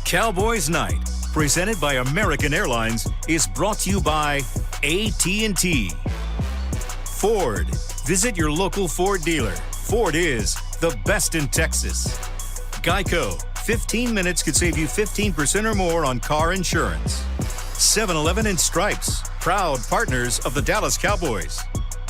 Cowboys Night, presented by American Airlines, is brought to you by AT&T. Ford. Visit your local Ford dealer. Ford is the best in Texas. Geico. 15 minutes could save you 15% or more on car insurance. 7-Eleven and Stripes. Proud partners of the Dallas Cowboys.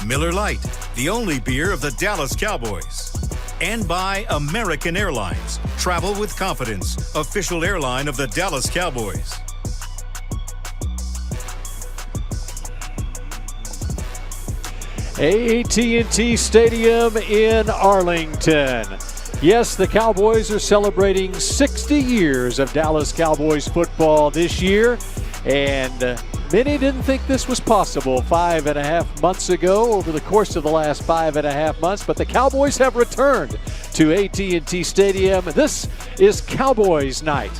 Miller Lite. The only beer of the Dallas Cowboys. And by American Airlines. Travel with confidence. Official airline of the Dallas Cowboys. AT&T Stadium in Arlington. Yes, the Cowboys are celebrating 60 years of Dallas Cowboys football this year. And many didn't think this was possible 5.5 months ago over the course of the last 5.5 months. But the Cowboys have returned to AT&T Stadium. This is Cowboys Night.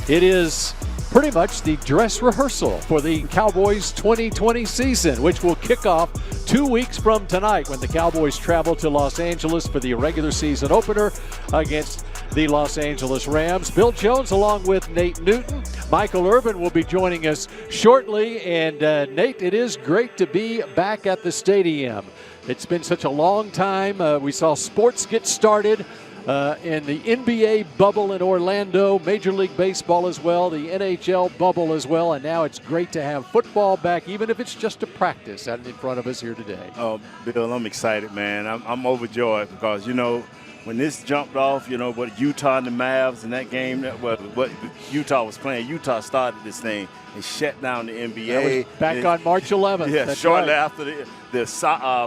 It is pretty much the dress rehearsal for the Cowboys 2020 season, which will kick off 2 weeks from tonight when the Cowboys travel to Los Angeles for the regular season opener against the Los Angeles Rams. Bill Jones along with Nate Newton. Michael Irvin will be joining us shortly. And Nate, it is great to be back at the stadium. It's been such a long time. We saw sports get started in the NBA bubble in Orlando, Major League Baseball as well, the NHL bubble as well, and now it's great to have football back, even if it's just a practice out in front of us here today. Oh, Bill, I'm excited, man. I'm overjoyed because, when this jumped off, what Utah and the Mavs in that game, what Utah was playing, Utah started this thing and shut down the NBA. That was back on March 11th. Yeah, That's shortly right. after the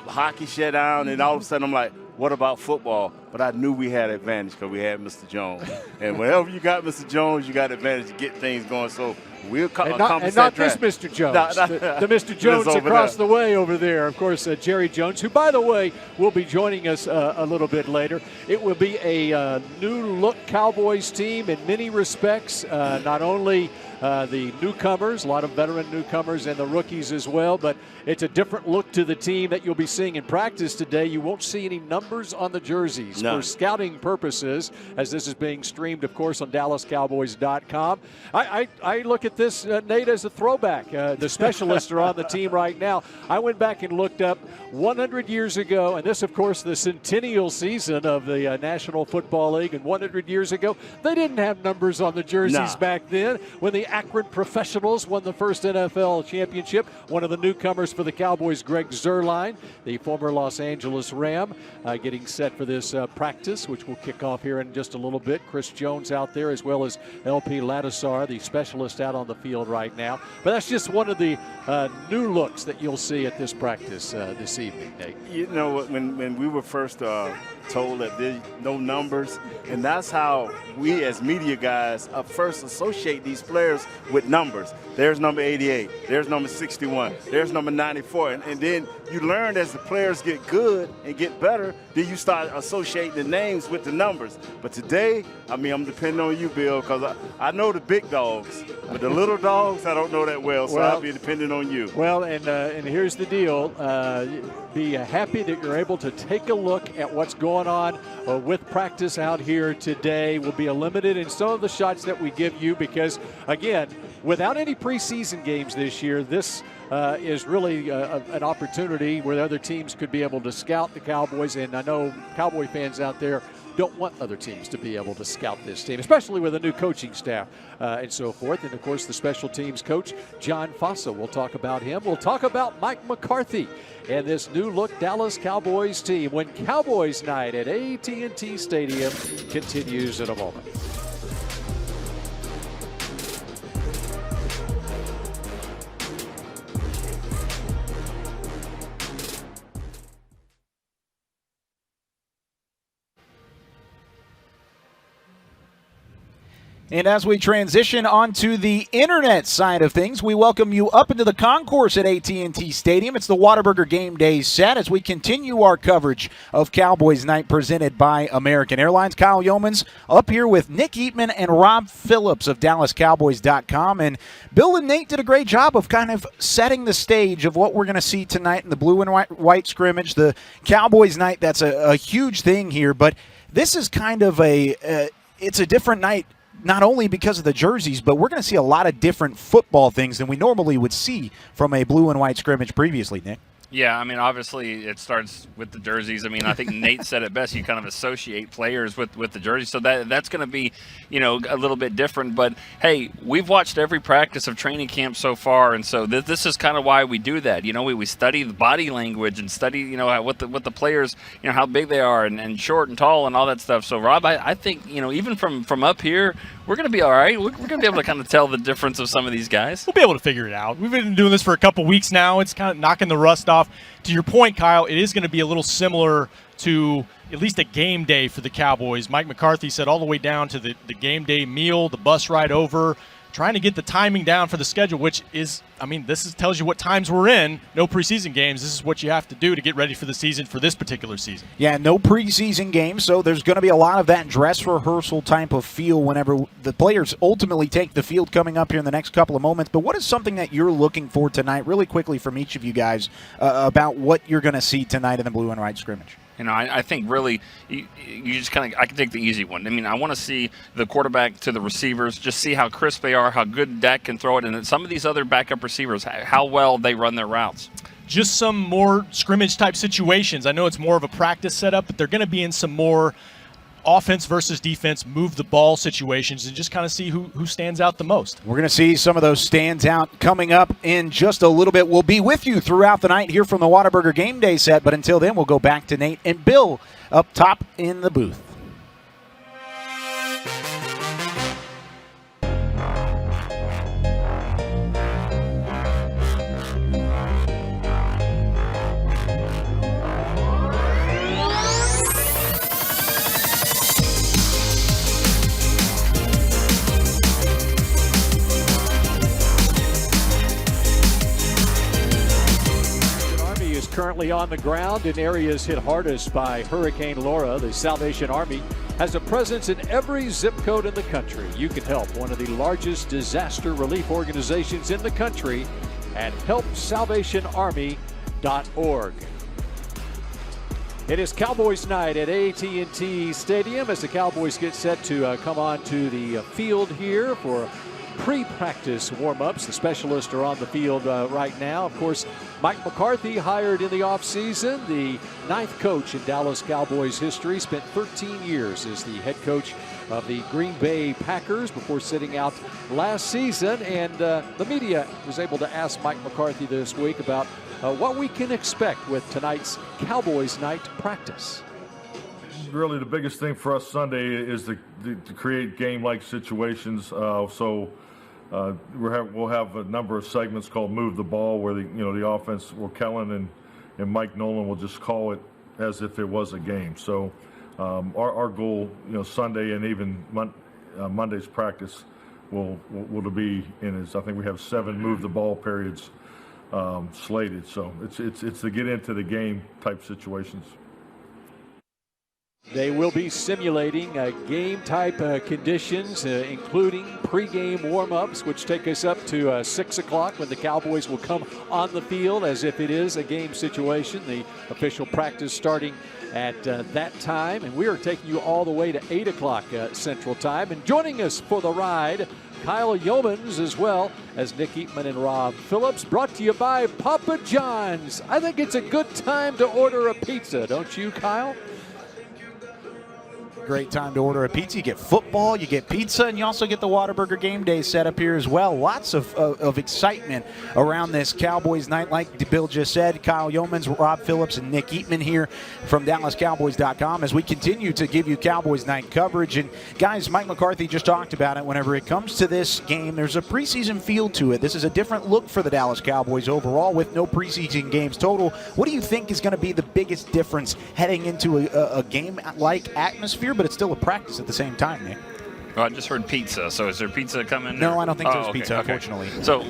hockey shut down, and all of a sudden I'm like, what about football? But I knew we had an advantage because we had Mr. Jones. And whenever you got Mr. Jones, you got advantage to get things going. So we'll accomplish not that this Mr. Jones. The Mr. Jones across the way over there. Of course, Jerry Jones, who, by the way, will be joining us a little bit later. It will be a new-look Cowboys team in many respects, not only the newcomers, a lot of veteran newcomers, and the rookies as well, but it's a different look to the team that you'll be seeing in practice today. You won't see any numbers on the jerseys for scouting purposes, as this is being streamed, of course, on DallasCowboys.com. I look at this, Nate, as a throwback. The specialists are on the team right now. I went back and looked up 100 years ago, and this, of course, the centennial season of the National Football League, and 100 years ago, they didn't have numbers on the jerseys back then. When the Akron Professionals won the first NFL championship, one of the newcomers for the Cowboys, Greg Zuerlein, the former Los Angeles Ram, getting set for this practice, which will kick off here in just a little bit. Chris Jones out there, as well as LP Ladisar, the specialist out on the field right now. But that's just one of the new looks that you'll see at this practice this evening, Nate. When we were first told that there's no numbers, and that's how we as media guys first associate these players with numbers. There's number 88, there's number 61, there's number 94, and then you learn as the players get good and get better, then you start associating the names with the numbers. But today, I'm depending on you, Bill, because I know the big dogs, but the little dogs, I don't know that well, so I'll be depending on you. Well, and here's the deal. Be happy that you're able to take a look at what's going on with practice out here today. We'll be limited in some of the shots that we give you because, again, without any preseason games this year, this is really an opportunity where other teams could be able to scout the Cowboys. And I know Cowboy fans out there don't want other teams to be able to scout this team, especially with a new coaching staff and so forth. And, of course, the special teams coach, John Fossa. We'll talk about him. We'll talk about Mike McCarthy and this new-look Dallas Cowboys team when Cowboys Night at AT&T Stadium continues in a moment. And as we transition onto the internet side of things, we welcome you up into the concourse at AT&T Stadium. It's the Whataburger Game Day set as we continue our coverage of Cowboys Night presented by American Airlines. Kyle Yeomans up here with Nick Eatman and Rob Phillips of DallasCowboys.com. And Bill and Nate did a great job of kind of setting the stage of what we're going to see tonight in the blue and white scrimmage. The Cowboys Night, that's a huge thing here, but this is kind of it's a different night not only because of the jerseys, but we're going to see a lot of different football things than we normally would see from a blue and white scrimmage previously, Nick. Yeah, I mean, obviously it starts with the jerseys. I mean, I think Nate said it best. You kind of associate players with the jerseys, so that's going to be, a little bit different. But, hey, we've watched every practice of training camp so far, and so this is kind of why we do that. We study the body language and study, what the players, how big they are and short and tall and all that stuff. So, Rob, I think, even from up here, we're going to be all right. We're going to be able to kind of tell the difference of some of these guys. We'll be able to figure it out. We've been doing this for a couple weeks now. It's kind of knocking the rust off. To your point, Kyle, it is going to be a little similar to at least a game day for the Cowboys. Mike McCarthy said all the way down to the game day meal, the bus ride over, trying to get the timing down for the schedule, which is, this tells you what times we're in. No preseason games. This is what you have to do to get ready for the season for this particular season. Yeah, no preseason games, so there's going to be a lot of that dress rehearsal type of feel whenever the players ultimately take the field coming up here in the next couple of moments. But what is something that you're looking for tonight, really quickly from each of you guys, about what you're going to see tonight in the blue and white scrimmage? I think really you just kind of – I can take the easy one. I want to see the quarterback to the receivers, just see how crisp they are, how good Dak can throw it, and then some of these other backup receivers, how well they run their routes. Just some more scrimmage-type situations. I know it's more of a practice setup, but they're going to be in some more offense versus defense, move the ball situations, and just kind of see who stands out the most. We're going to see some of those stands out coming up in just a little bit. We'll be with you throughout the night here from the Whataburger Game Day set, but until then, we'll go back to Nate and Bill up top in the booth. Currently on the ground in areas hit hardest by Hurricane Laura. The Salvation Army has a presence in every zip code in the country. You can help one of the largest disaster relief organizations in the country at helpsalvationarmy.org. It is Cowboys Night at AT&T Stadium as the Cowboys get set to come on to the field here for pre-practice warm-ups. The specialists are on the field right now. Of course, Mike McCarthy, hired in the offseason, the 9th coach in Dallas Cowboys history, spent 13 years as the head coach of the Green Bay Packers before sitting out last season. And the media was able to ask Mike McCarthy this week about what we can expect with tonight's Cowboys Night practice. Really, the biggest thing for us Sunday is to create game-like situations. We'll have a number of segments called "Move the Ball," where the offense, where Kellen and Mike Nolan will just call it as if it was a game. So our goal, Sunday and even Monday's practice will be in is I think we have 7 move the ball periods slated. So it's to get into the game type situations. They will be simulating game-type conditions, including pregame warm-ups, which take us up to 6 o'clock when the Cowboys will come on the field as if it is a game situation. The official practice starting at that time. And we are taking you all the way to 8 o'clock Central Time. And joining us for the ride, Kyle Yeomans, as well as Nick Eatman and Rob Phillips, brought to you by Papa John's. I think it's a good time to order a pizza, don't you, Kyle? Great time to order a pizza. You get football, you get pizza, and you also get the Whataburger Game Day set up here as well. Lots of excitement around this Cowboys night. Like Bill just said, Kyle Yeomans, Rob Phillips, and Nick Eatman here from DallasCowboys.com as we continue to give you Cowboys night coverage. And guys, Mike McCarthy just talked about it. Whenever it comes to this game, there's a preseason feel to it. This is a different look for the Dallas Cowboys overall with no preseason games total. What do you think is going to be the biggest difference heading into a game-like atmosphere? But it's still a practice at the same time, Nick. Well, I just heard pizza. So is there pizza coming? No, I don't think there's pizza, unfortunately. So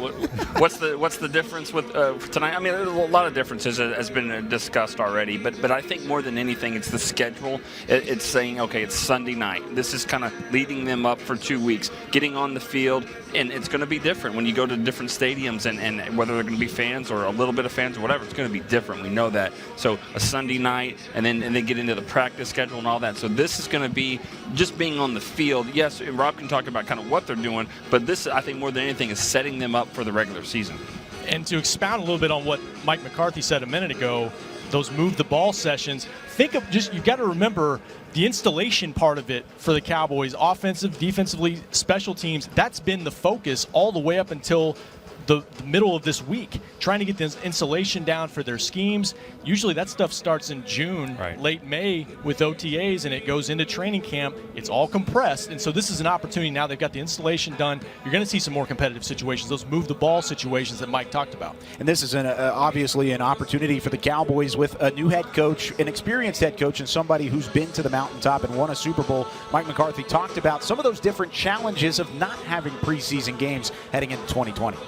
what's the difference with tonight? I mean, there's a lot of differences has been discussed already, but I think more than anything, it's the schedule. It's saying, okay, it's Sunday night. This is kind of leading them up for 2 weeks, getting on the field, And it's going to be different when you go to different stadiums, and whether they're going to be fans or a little bit of fans or whatever, it's going to be different. We know that. So a Sunday night, and then get into the practice schedule and all that. So this is going to be just being on the field. Yes, and Rob can talk about kind of what they're doing, but this, I think, more than anything, is setting them up for the regular season. And to expound a little bit on what Mike McCarthy said a minute ago, those move the ball sessions, think of just, you got to remember the installation part of it for the Cowboys, offensive, defensively, special teams. That's been the focus all the way up until the middle of this week, trying to get this installation down for their schemes. Usually that stuff starts in June, late May with OTAs, and it goes into training camp. It's all compressed, and so this is an opportunity now. They've got the installation done. You're going to see some more competitive situations, those move the ball situations that Mike talked about. And this is obviously an opportunity for the Cowboys with a new head coach, an experienced head coach, and somebody who's been to the mountaintop and won a Super Bowl. Mike McCarthy talked about some of those different challenges of not having preseason games heading into 2020.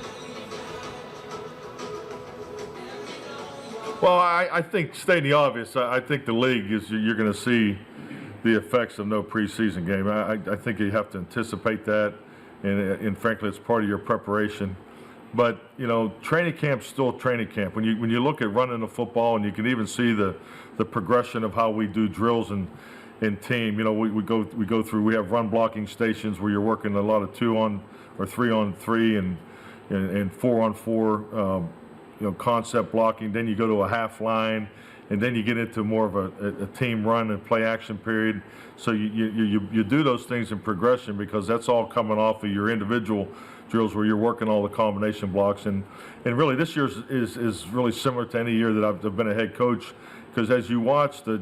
Well, I think, stating the obvious, I think the league is, you're going to see the effects of no preseason game. I think you have to anticipate that, and frankly, it's part of your preparation. But, you know, training camp's still training camp. When you look at running the football, and you can even see the progression of how we do drills and team. You know, we go through, we have run blocking stations where you're working a lot of 2-on or 3-on-3 and 4-on-4. You know, concept blocking. Then you go to a half line, and then you get into more of a team run and play action period. So you do those things in progression, because that's all coming off of your individual drills where you're working all the combination blocks. And really, this year is really similar to any year that I've been a head coach, because as you watch the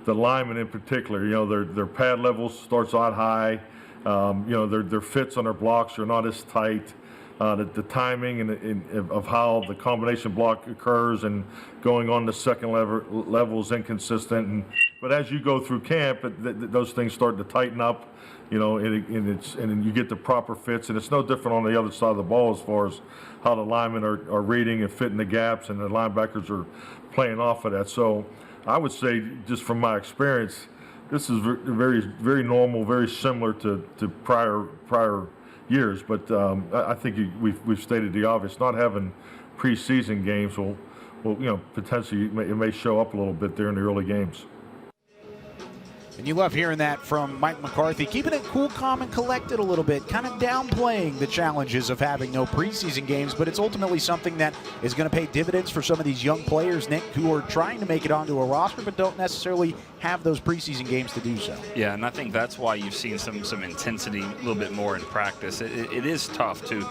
linemen in particular, you know, their pad levels starts out high. You know, their fits on their blocks are not as tight. The timing of how the combination block occurs and going on the second level is inconsistent. But as you go through camp, those things start to tighten up, you know, and you get the proper fits. And it's no different on the other side of the ball as far as how the linemen are reading and fitting the gaps, and the linebackers are playing off of that. So I would say, just from my experience, this is very, very normal, very similar to prior years. But I think we've stated the obvious. Not having preseason games will you know, potentially it may show up a little bit there in the early games. And you love hearing that from Mike McCarthy, keeping it cool, calm, and collected a little bit, kind of downplaying the challenges of having no preseason games, but it's ultimately something that is going to pay dividends for some of these young players, Nick, who are trying to make it onto a roster but don't necessarily have those preseason games to do so. Yeah, and I think that's why you've seen some intensity a little bit more in practice. It is tough to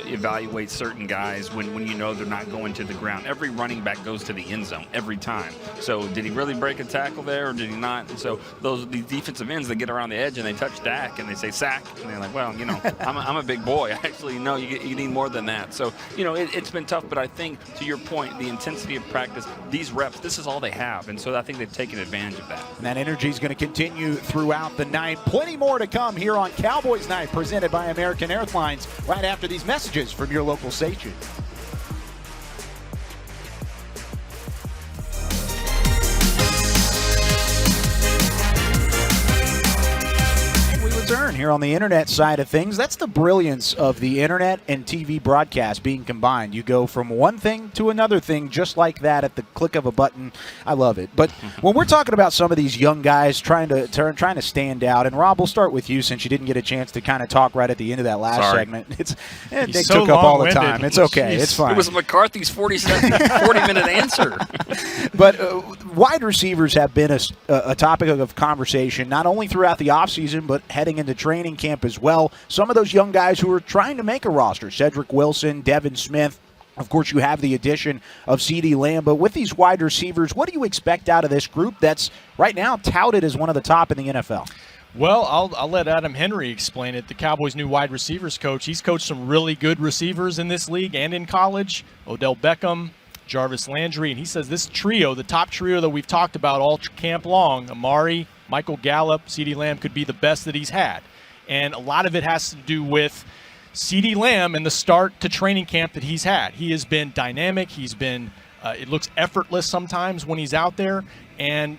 evaluate certain guys when you know they're not going to the ground. Every running back goes to the end zone every time. So did he really break a tackle there, or did he not? And so these defensive ends that get around the edge and they touch Dak and they say sack, and they're like, well, you know, I'm a big boy. Actually, no, you need more than that. So, you know, it's been tough, but I think, to your point, the intensity of practice, these reps, this is all they have. And so I think they've taken advantage of that. And that energy is going to continue throughout the night. Plenty more to come here on Cowboys Night, presented by American Airlines, right after these messages from your local station. Here on the internet side of things, that's the brilliance of the internet and TV broadcast being combined. You go from one thing to another thing just like that at the click of a button. I love it. But when we're talking about some of these young guys trying to stand out, and Rob, we'll start with you since you didn't get a chance to kind of talk right at the end of that last segment. Nick so took up all the time. It's okay. Jeez. It's fine. It was McCarthy's 40-minute answer. But wide receivers have been a topic of conversation, not only throughout the offseason, but heading into training camp as well. Some of those young guys who are trying to make a roster, Cedric Wilson, Devin Smith. Of course, you have the addition of CeeDee Lamb. But with these wide receivers, what do you expect out of this group that's right now touted as one of the top in the NFL? Well, I'll let Adam Henry explain it, the Cowboys' new wide receivers coach. He's coached some really good receivers in this league and in college. Odell Beckham, Jarvis Landry, and he says this trio, the top trio that we've talked about all camp long, Amari, Michael Gallup, CeeDee Lamb, could be the best that he's had. And a lot of it has to do with CeeDee Lamb and the start to training camp that he's had. He has been dynamic. He's been, it looks effortless sometimes when he's out there. And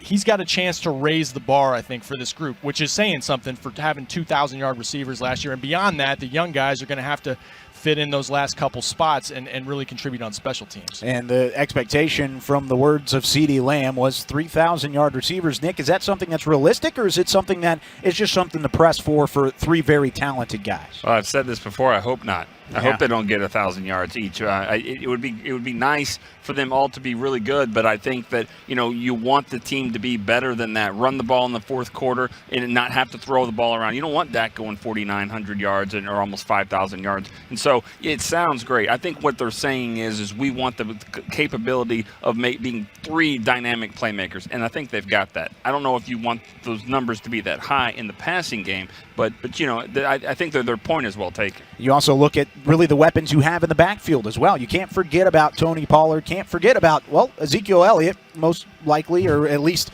he's got a chance to raise the bar, I think, for this group, which is saying something for having 2,000-yard receivers last year. And beyond that, the young guys are going to have to fit in those last couple spots and really contribute on special teams. And the expectation from the words of CeeDee Lamb was 3,000-yard receivers. Nick, is that something that's realistic, or is it something that is just something to press for three very talented guys? Well, I've said this before. I hope not. I hope they don't get 1,000 yards each. It would be nice for them all to be really good, but I think that you want the team to be better than that. Run the ball in the fourth quarter and not have to throw the ball around. You don't want Dak going 4,900 yards or almost 5,000 yards. And so it sounds great. I think what they're saying is we want the capability of being three dynamic playmakers, and I think they've got that. I don't know if you want those numbers to be that high in the passing game, but I think their point is well taken. You also look at really the weapons you have in the backfield as well. You can't forget about Tony Pollard. Can't forget about, Ezekiel Elliott, most likely, or at least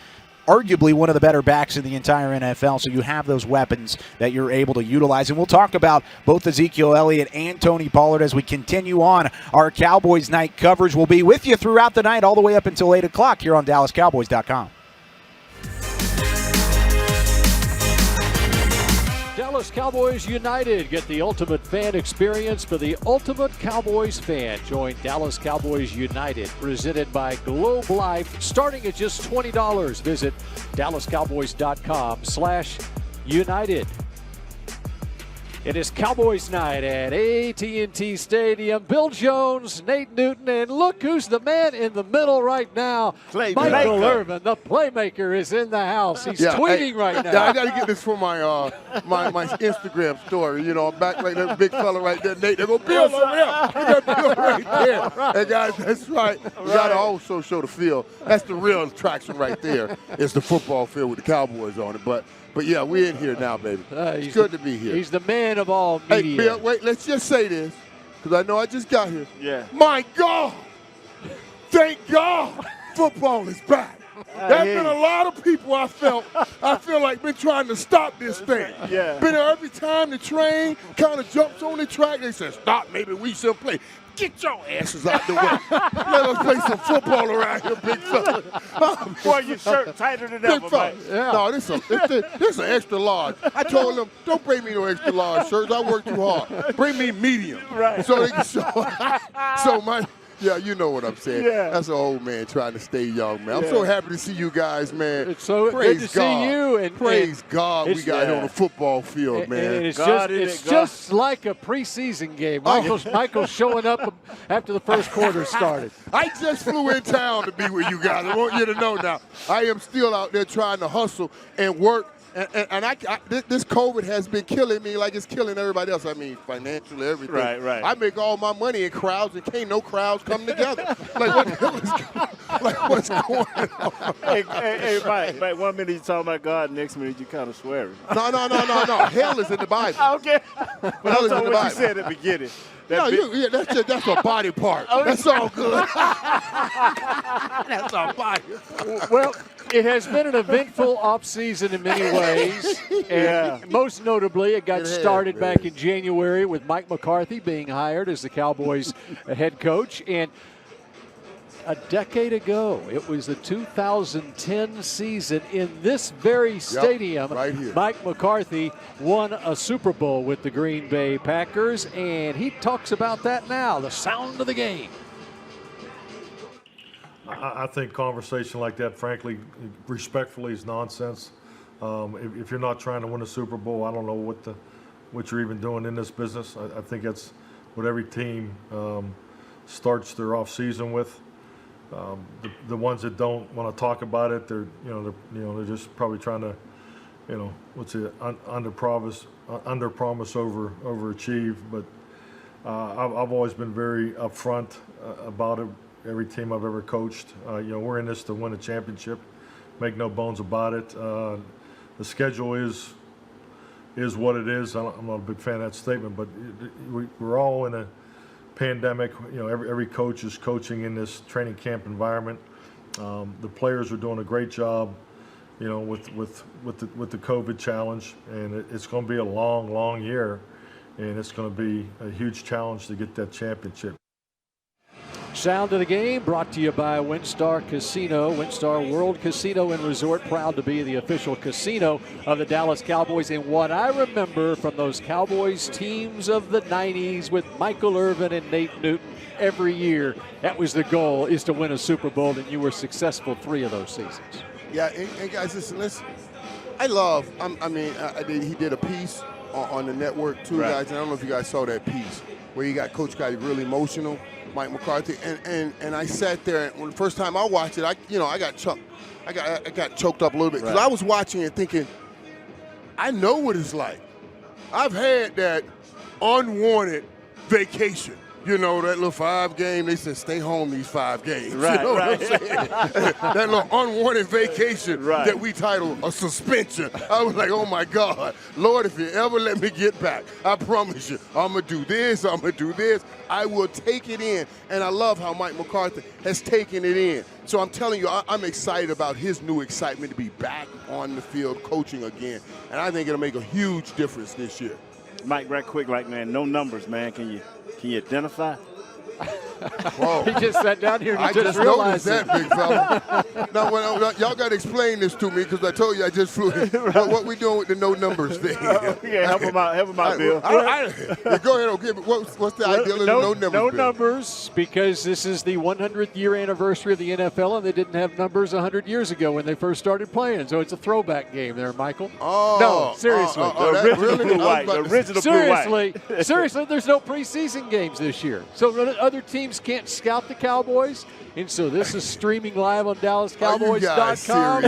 arguably one of the better backs in the entire NFL. So you have those weapons that you're able to utilize. And we'll talk about both Ezekiel Elliott and Tony Pollard as we continue on our Cowboys Night coverage. We'll be with you throughout the night all the way up until 8 o'clock here on DallasCowboys.com. Dallas Cowboys United. Get the ultimate fan experience for the ultimate Cowboys fan. Join Dallas Cowboys United, presented by Globe Life, starting at just $20. Visit DallasCowboys.com/United. It is Cowboys Night at AT&T Stadium. Bill Jones, Nate Newton, and look who's the man in the middle right now. Michael Irvin, the playmaker, is in the house. He's tweeting right now. Yeah, I got to get this for my my Instagram story. Back like that big fella right there, Nate. They go, Bill over there. They got Bill right there. And guys, that's right. You got to also show the field. That's the real attraction right there. It's the football field with the Cowboys on it. But yeah, we're in here now, baby. It's good to be here. He's the man of all media. Hey, Bill, wait, let's just say this, because I know I just got here. Yeah. My God! Thank God football is back. There's been a lot of people I feel like been trying to stop this thing. Yeah. Been there every time the train kind of jumps on the track, they say, stop, maybe we should play. Get your asses out the way. Let us play some football around here, big fella. Boy, your shirt tighter than ever, Mike. Yeah. No, this is an extra large. I told them, don't bring me no extra large shirts. I work too hard. Bring me medium. Right. So they can show. Yeah, you know what I'm saying. Yeah. That's an old man trying to stay young, man. I'm so happy to see you guys, man. It's so Praise good to God. see you. And Praise God we got it on the football field, man. And it's just like a preseason game. Michael's showing up after the first quarter started. I just flew in town to be with you guys. I want you to know now. I am still out there trying to hustle and work. And this COVID has been killing me like it's killing everybody else. I mean, financially, everything. Right. I make all my money in crowds, and can't no crowds come together. Like, what the hell what's going on? Hey, Mike, 1 minute you talking about God, next minute you kind of swearing. No. Hell is in the Bible. Okay. But I'm talking what you said at the beginning. That's a body part. That's all good. That's our body. Well, it has been an eventful offseason in many ways. And most notably, it got started back in January with Mike McCarthy being hired as the Cowboys head coach. And a decade ago, it was the 2010 season in this very stadium. Right here. Mike McCarthy won a Super Bowl with the Green Bay Packers, and he talks about that now, the sound of the game. I think conversation like that, frankly, respectfully, is nonsense. If you're not trying to win a Super Bowl, I don't know what you're even doing in this business. I think that's what every team starts their off season with. The ones that don't want to talk about it, they're just probably trying to, under promise, overachieve. But I've always been very upfront about it. Every team I've ever coached, we're in this to win a championship. Make no bones about it. The schedule is what it is. I'm not a big fan of that statement, but we're all in a pandemic. Every coach is coaching in this training camp environment. The players are doing a great job, with the COVID challenge, and it's going to be a long year, and it's going to be a huge challenge to get that championship. Sound of the game brought to you by WinStar Casino. WinStar World Casino and Resort, proud to be the official casino of the Dallas Cowboys. And what I remember from those Cowboys teams of the 90s with Michael Irvin and Nate Newton every year, that was the goal, is to win a Super Bowl, and you were successful 3 of those seasons. Yeah, and guys, listen, I love, he did a piece on the network too, right, guys, and I don't know if you guys saw that piece where you got Coach got really emotional, Mike McCarthy, and I sat there, and when the first time I watched it, I got choked up a little bit, because I was watching it thinking, I know what it's like. I've had that unwanted vacation. You know, that little 5 game, they said stay home these 5 games. Right, you know right. what I'm saying? That little unwanted vacation that we titled a suspension. I was like, oh my God, Lord, if you ever let me get back, I promise you, I'm going to do this, I'm going to do this. I will take it in. And I love how Mike McCarthy has taken it in. So I'm telling you, I'm excited about his new excitement to be back on the field coaching again. And I think it'll make a huge difference this year. Mike, right quick, man, no numbers, man. Can you identify? Whoa. He just sat down here and I just realized noticed that, big fella. Now, y'all got to explain this to me, because I told you I just flew in. What we doing with the no numbers thing? Yeah, help him out, Bill. Go ahead, okay, but what's the idea of the no numbers? No Bill? numbers, because this is the 100th year anniversary of the NFL, and they didn't have numbers 100 years ago when they first started playing. So it's a throwback game there, Michael. Oh, no, seriously. The original blue white. The original blue white. Seriously, there's no preseason games this year. So other teams can't scout the Cowboys. And so this is streaming live on DallasCowboys.com.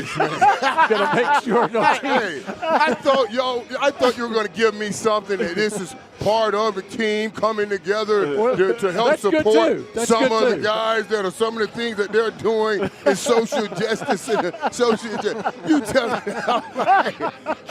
Gonna make sure no team. Hey, I thought you were gonna give me something that this is part of the team coming together to help support some of the guys that are some of the things that they're doing in social justice and social justice. You tell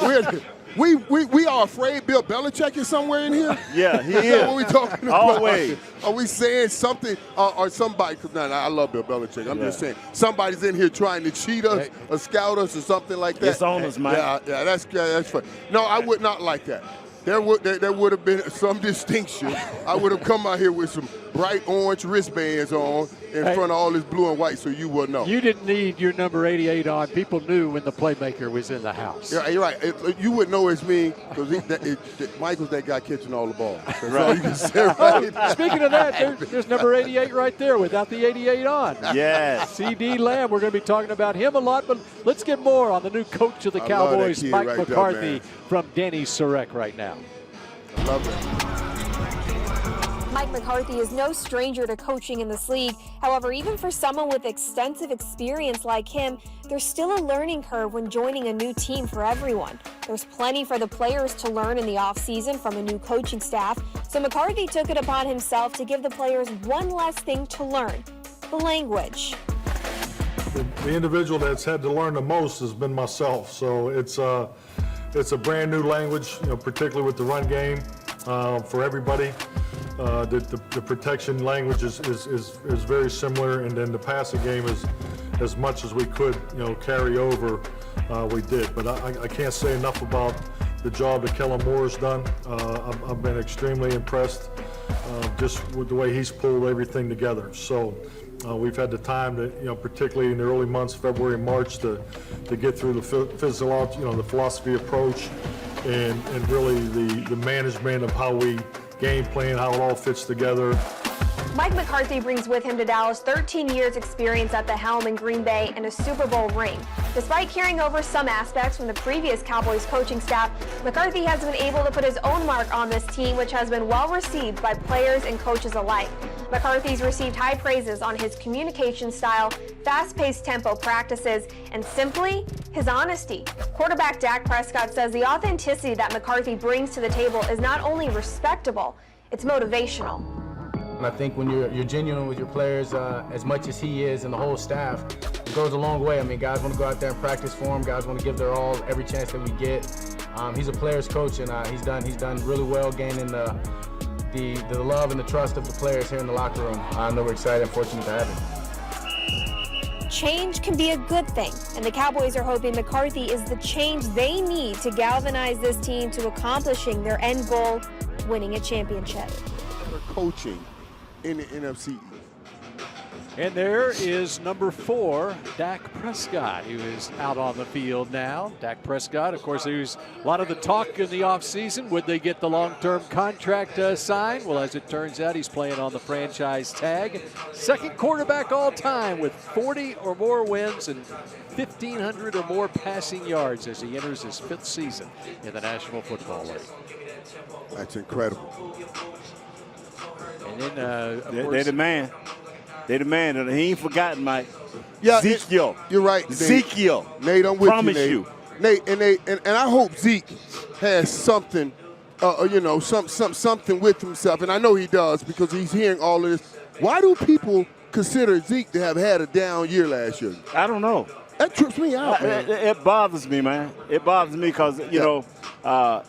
me, we are afraid Bill Belichick is somewhere in here? Yeah, he is. Is that what we talking about? Always. Are we saying something or somebody? Because I love Bill Belichick. I'm just saying somebody's in here trying to cheat us or scout us or something like that. It's on us, Mike. Yeah, that's fun. No, I would not like that. There would have been some distinction. I would have come out here with some bright orange wristbands on in front of all this blue and white, so you would know. You didn't need your number 88 on. People knew when the playmaker was in the house. Yeah, you're right. You wouldn't know it's me, because Michael's that guy catching all the balls. That's all you can say, right? Speaking of that, there's number 88 right there without the 88 on. Yes. CeeDee Lamb, we're going to be talking about him a lot, but let's get more on the new coach of the Cowboys, Mike McCarthy, from Denny Surek right now. I love it. Mike McCarthy is no stranger to coaching in this league. However, even for someone with extensive experience like him, there's still a learning curve when joining a new team for everyone. There's plenty for the players to learn in the offseason from a new coaching staff, so McCarthy took it upon himself to give the players one last thing to learn: the language. The individual that's had to learn the most has been myself, so it's a brand new language, particularly with the run game for everybody. The protection language is very similar, and then the passing game is as much as we could, carry over. We did, but I can't say enough about the job that Kellen Moore has done. I've been extremely impressed just with the way he's pulled everything together. So we've had the time to, particularly in the early months, February and March, to get through the physiology, the philosophy approach, and really the management of how we game plan, how it all fits together. Mike McCarthy brings with him to Dallas 13 years experience at the helm in Green Bay and a Super Bowl ring. Despite carrying over some aspects from the previous Cowboys coaching staff, McCarthy has been able to put his own mark on this team, which has been well received by players and coaches alike. McCarthy's received high praises on his communication style, fast-paced tempo practices, and simply, his honesty. Quarterback Dak Prescott says the authenticity that McCarthy brings to the table is not only respectable, it's motivational. And I think when you're genuine with your players, as much as he is and the whole staff, it goes a long way. I mean, guys want to go out there and practice for him. Guys want to give their all every chance that we get. He's a player's coach, and he's done really well gaining the love and the trust of the players here in the locker room. I know we're excited and fortunate to have him. Change can be a good thing, and the Cowboys are hoping McCarthy is the change they need to galvanize this team to accomplishing their end goal, winning a championship. Coaching in the NFC And there is number 4, Dak Prescott, who is out on the field now. Dak Prescott, of course, there was a lot of the talk in the offseason. Would they get the long-term contract signed? Well, as it turns out, he's playing on the franchise tag. Second quarterback all time with 40 or more wins and 1,500 or more passing yards as he enters his 5th season in the National Football League. That's incredible. And then, of course, they're the man. They the man. He ain't forgotten, Mike. Yeah, Ezekiel. You're right, Nate. Ezekiel. Nate, I'm with Promise you, Nate. Nate, and I hope Zeke has something, something with himself, and I know he does because he's hearing all of this. Why do people consider Zeke to have had a down year last year? I don't know. That trips me out, man. It bothers me, man. It bothers me because,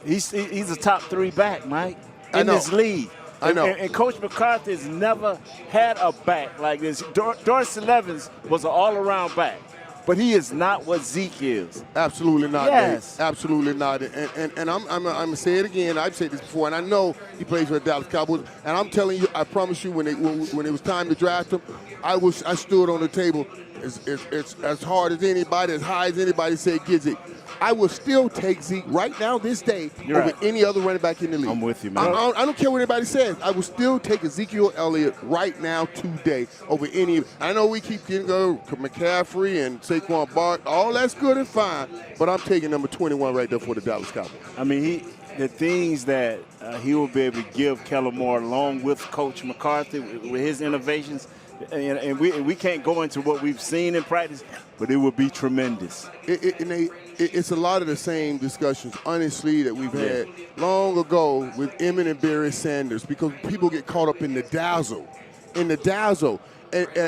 he's a top 3 back, Mike, in this league. I know. And Coach McCarthy has never had a back like this. Dorsey Levens was an all-around back, but he is not what Zeke is. Absolutely not, Yes. Nate. Absolutely not. And I'm going to say it again. I've said this before, and I know he plays for the Dallas Cowboys. And I'm telling you, I promise you, when it was time to draft him, I stood on the table as hard as anybody, as high as anybody said, get Zeke. I will still take Zeke right now, this day, over any other running back in the league. I'm with you, man. I don't care what anybody says. I will still take Ezekiel Elliott right now, today, over any. I know we keep getting McCaffrey and Saquon Barkley. All that's good and fine, but I'm taking number 21 right there for the Dallas Cowboys. I mean, the things that he will be able to give Kellen Moore along with Coach McCarthy with his innovations, and we can't go into what we've seen in practice, but it will be tremendous. It's a lot of the same discussions, honestly, that we've had long ago with Emmett and Barry Sanders, because people get caught up in the dazzle,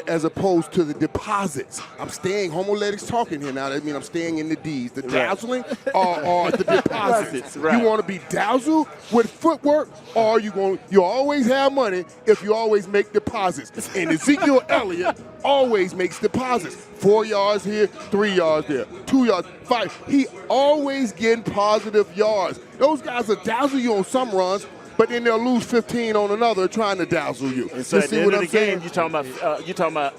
as opposed to the deposits. I'm staying homoletics talking here now. That means I'm staying in the D's. The dazzling or the deposits. Right. You want to be dazzled with footwork, or you always have money if you always make deposits. And Ezekiel Elliott always makes deposits. 4 yards here, 3 yards there, 2 yards, 5. He always getting positive yards. Those guys will dazzle you on some runs, but then they'll lose 15 on another trying to dazzle you. And so you at see the end what of I'm the saying? game, you're talking about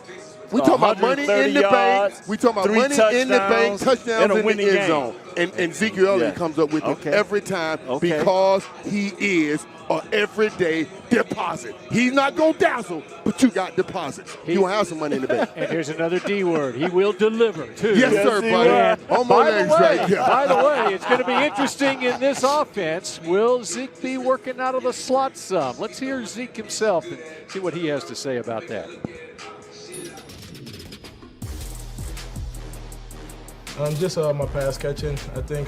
We talking about money in the bank. We talking about money in the bank, touchdowns in the end zone. And Ezekiel Elliott comes up with it every time because he is an everyday deposit. He's not going to dazzle, but you got deposits. You going to have some money in the bank. And here's another D word. He will deliver, too. Yes, sir, buddy. On my legs right here. By the way, it's going to be interesting in this offense. Will Zeke be working out of the slot some? Let's hear Zeke himself and see what he has to say about that. Just my pass catching. I think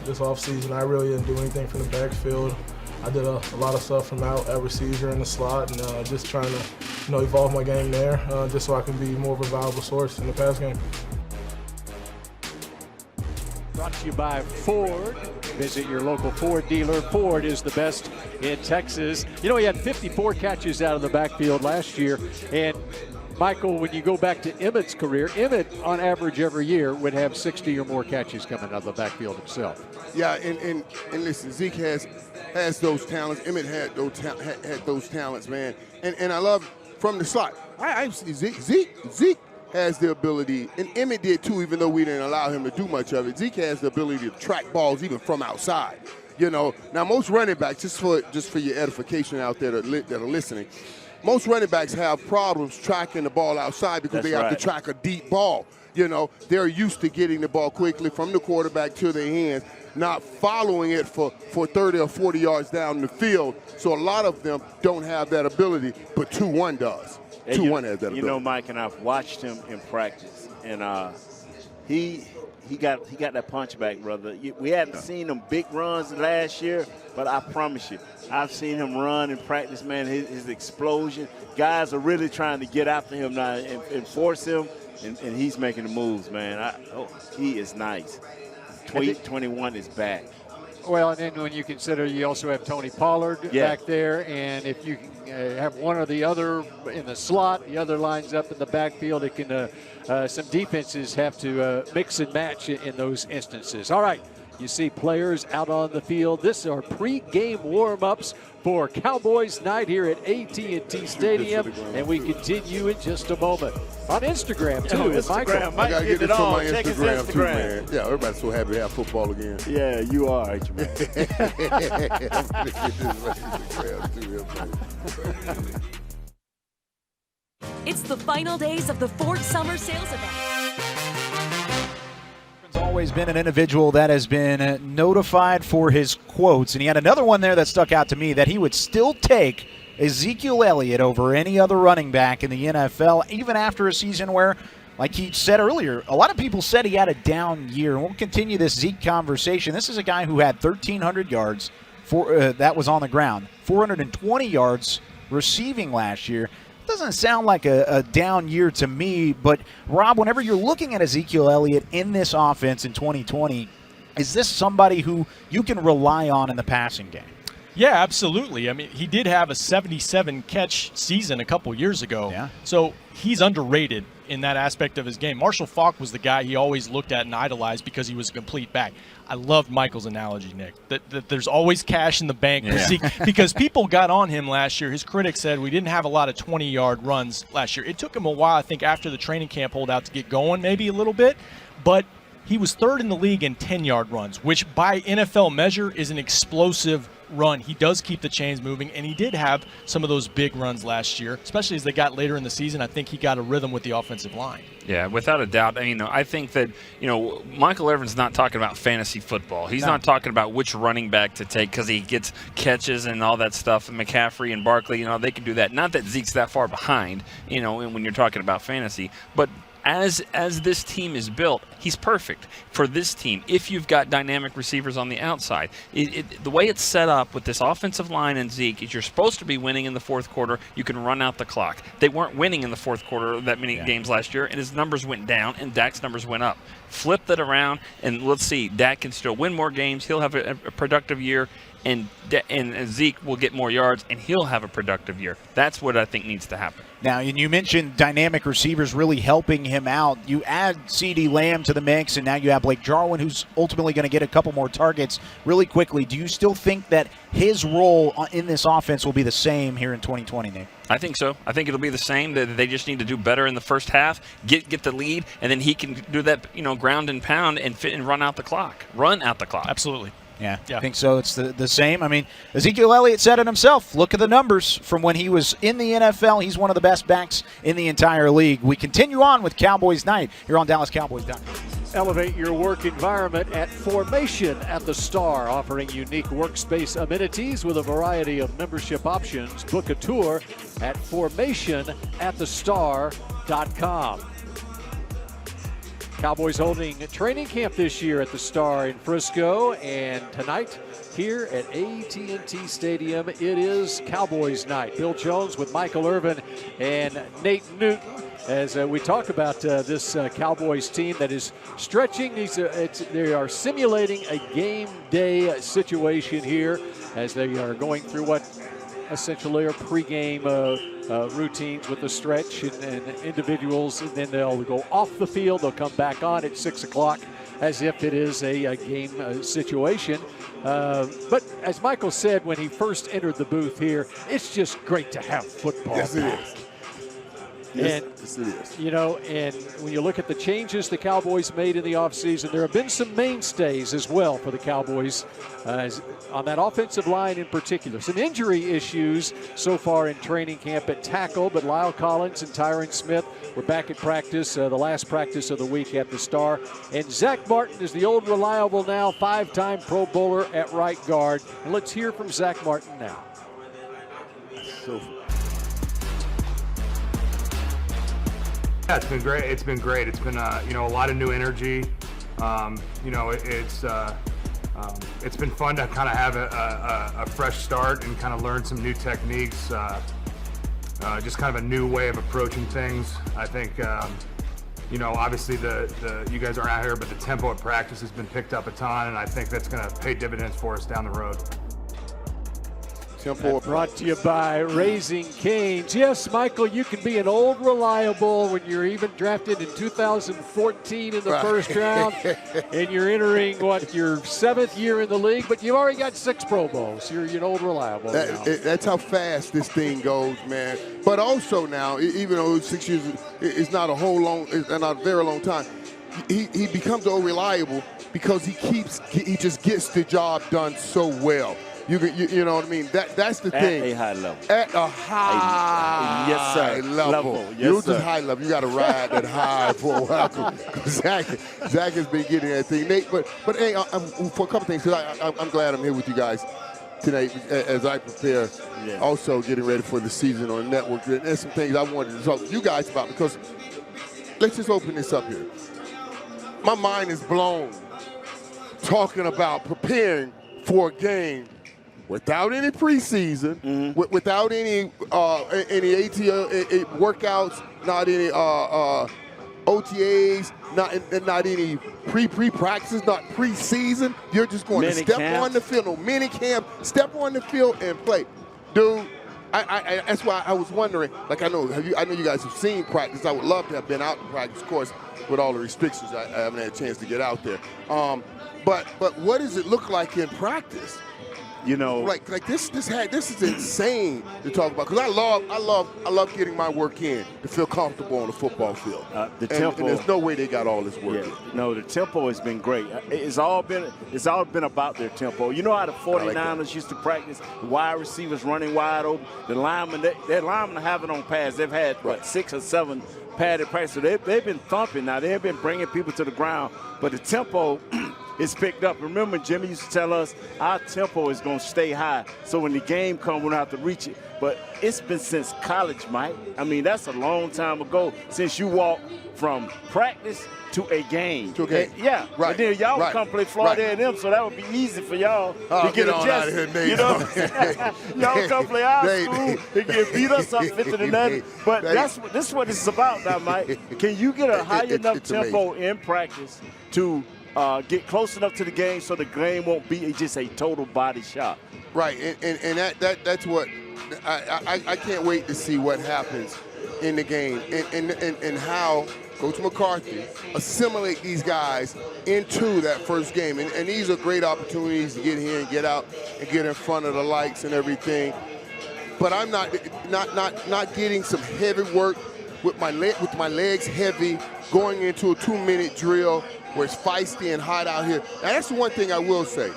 this offseason I really didn't do anything from the backfield. I did a lot of stuff from out at receiver in the slot, and just trying to evolve my game there, just so I can be more of a valuable source in the pass game. Brought to you by Ford. Visit your local Ford dealer. Ford is the best in Texas. He had 54 catches out of the backfield last year, and Michael, when you go back to Emmett's career, Emmett, on average every year, would have 60 or more catches coming out of the backfield himself. Yeah, and listen, Zeke has those talents. Emmett had those talents, man. And I love from the slot. I see Zeke has the ability, and Emmett did too, even though we didn't allow him to do much of it. Zeke has the ability to track balls even from outside. Now most running backs, just for your edification out there that are listening, most running backs have problems tracking the ball outside because they have to track a deep ball. They're used to getting the ball quickly from the quarterback to their hands, not following it for 30 or 40 yards down the field. So a lot of them don't have that ability, but 2-1 does. 2-1 has that ability. Mike, and I've watched him in practice, and he got that punch back, brother. We hadn't seen him big runs last year, but I promise you, I've seen him run in practice, man. His explosion. Guys are really trying to get after him now and force him, and he's making the moves, man. He is nice. 21 is back. Well, and then when you consider you also have Tony Pollard back there, and if you have one or the other in the slot, the other lines up in the backfield, it can some defenses have to mix and match in those instances. All right, You see players out on the field. This are pre-game warm-ups for Cowboys Night here at AT&T Stadium, and we continue in just a moment. On Instagram, too, with Michael. I got to get this on my Instagram, too, man. Yeah, everybody's so happy to have football again. Yeah, you are, ain't you, man? I'm going to get this on Instagram, too. It's the final days of the Ford Summer Sales Event. Always been an individual that has been notified for his quotes, and he had another one there that stuck out to me, that he would still take Ezekiel Elliott over any other running back in the NFL, even after a season where, like he said earlier, a lot of people said he had a down year. And we'll continue this Zeke conversation. This is a guy who had 1,300 yards that was on the ground, 420 yards receiving last year. Doesn't sound like a down year to me, but Rob, whenever you're looking at Ezekiel Elliott in this offense in 2020, is this somebody who you can rely on in the passing game? Yeah, absolutely. I mean, he did have a 77-catch season a couple years ago, yeah. So he's underrated in that aspect of his game. Marshall Faulk was the guy he always looked at and idolized because he was a complete back. I loved Michael's analogy, Nick, that there's always cash in the bank because people got on him last year. His critics said we didn't have a lot of 20-yard runs last year. It took him a while, I think, after the training camp holdout to get going, maybe a little bit, but he was third in the league in 10-yard runs, which by NFL measure is an explosive run. He does keep the chains moving, and he did have some of those big runs last year, especially as they got later in the season. I think he got a rhythm with the offensive line. Yeah, without a doubt. I think that, Michael Irvin's not talking about fantasy football. He's not talking about which running back to take because he gets catches and all that stuff. And McCaffrey and Barkley, they can do that. Not that Zeke's that far behind, when you're talking about fantasy, but as this team is built, he's perfect for this team. If you've got dynamic receivers on the outside, the way it's set up with this offensive line and Zeke is you're supposed to be winning in the fourth quarter. You can run out the clock. They weren't winning in the fourth quarter that many games last year, and his numbers went down and Dak's numbers went up. Flip that around, and let's see. Dak can still win more games. He'll have a productive year, and Zeke will get more yards, and he'll have a productive year. That's what I think needs to happen. Now, and you mentioned dynamic receivers really helping him out. You add CeeDee Lamb to the mix, and now you have Blake Jarwin, who's ultimately going to get a couple more targets really quickly. Do you still think that his role in this offense will be the same here in 2020, Nick? I think so. I think it'll be the same. They just need to do better in the first half, get the lead, and then he can do that, ground and pound and fit and run out the clock. Absolutely. Yeah, I think so. It's the same. I mean, Ezekiel Elliott said it himself. Look at the numbers from when he was in the NFL. He's one of the best backs in the entire league. We continue on with Cowboys Night here on DallasCowboys.com. Elevate your work environment at Formation at the Star, offering unique workspace amenities with a variety of membership options. Book a tour at formationatthestar.com. Cowboys holding training camp this year at the Star in Frisco, and tonight here at AT&T Stadium, it is Cowboys Night. Bill Jones with Michael Irvin and Nate Newton as we talk about this Cowboys team that is stretching. They are simulating a game day situation here as they are going through what essentially are pregame routines with the stretch and individuals, and then they'll go off the field. They'll come back on at 6 o'clock as if it is a game situation. But as Michael said when he first entered the booth here, it's just great to have football. Yes, it is. Yes, it is. And when you look at the changes the Cowboys made in the offseason, there have been some mainstays as well for the Cowboys on that offensive line in particular. Some injury issues so far in training camp at tackle, but Lyle Collins and Tyron Smith were back at practice, the last practice of the week at the Star. And Zach Martin is the old reliable now, 5-time Pro Bowler at right guard. And let's hear from Zach Martin now. Yeah, it's been great. It's been a lot of new energy. It's been fun to kind of have a fresh start and kind of learn some new techniques. Just kind of a new way of approaching things. I think, obviously you guys aren't out here, but the tempo at practice has been picked up a ton, and I think that's going to pay dividends for us down the road. Tempo. Brought to you by Raising Cane's. Yes, Michael, you can be an old reliable when you're even drafted in 2014 in the first round, and you're entering, your 7th year in the league, but you've already got 6 Pro Bowls. You're an old reliable now. That's how fast this thing goes, man. But also now, even though 6 years is not not a very long time, he becomes old reliable because he just gets the job done so well. You know what I mean? That's the thing. At a high level. At a high level. Yes, You're sir. just high level. You got to ride that high for a while. Zach has been getting that thing. Nate, but hey, for a couple things, because I'm glad I'm here with you guys tonight as I prepare. Yeah. Also getting ready for the season on the network. There's some things I wanted to talk to you guys about because let's just open this up here. My mind is blown talking about preparing for a game without any preseason, without any workouts, not any OTAs, not any pre-practices, not preseason. You're just going to step on the field, no mini camp, step on the field and play. Dude, that's why I was wondering, like I know you guys have seen practice. I would love to have been out in practice, of course, with all the restrictions. I haven't had a chance to get out there. But what does it look like in practice? You know, like this is insane to talk about because I love getting my work in to feel comfortable on the football field. The tempo. And there's no way they got all this work in. No, the tempo has been great. It's all been about their tempo. You know how the 49ers used to practice, the wide receivers running wide open, the linemen, their linemen have it on pads. They've had 6 or 7 padded practices. So they've been thumping now. They've been bringing people to the ground, but the tempo is picked up. Remember, Jimmy used to tell us our tempo is going to stay high, so when the game comes, we don't have to reach it. But it's been since college, Mike. I mean, that's a long time ago since you walked from practice to a game. Yeah. Right. And then y'all would come play Florida A&M, so that would be easy for y'all to get adjusted. You know, y'all come play our school and get beat us up 50-0. But this is what this is about now, Mike. Can you get a high enough tempo in practice to get close enough to the game so the game won't be just a total body shot? Right, and that's what I can't wait to see what happens in the game and how Coach McCarthy assimilate these guys into that first game. And these are great opportunities to get here and get out and get in front of the lights and everything. But I'm not getting some heavy work with my legs heavy, going into a 2-minute drill where it's feisty and hot out here. Now, that's the one thing I will say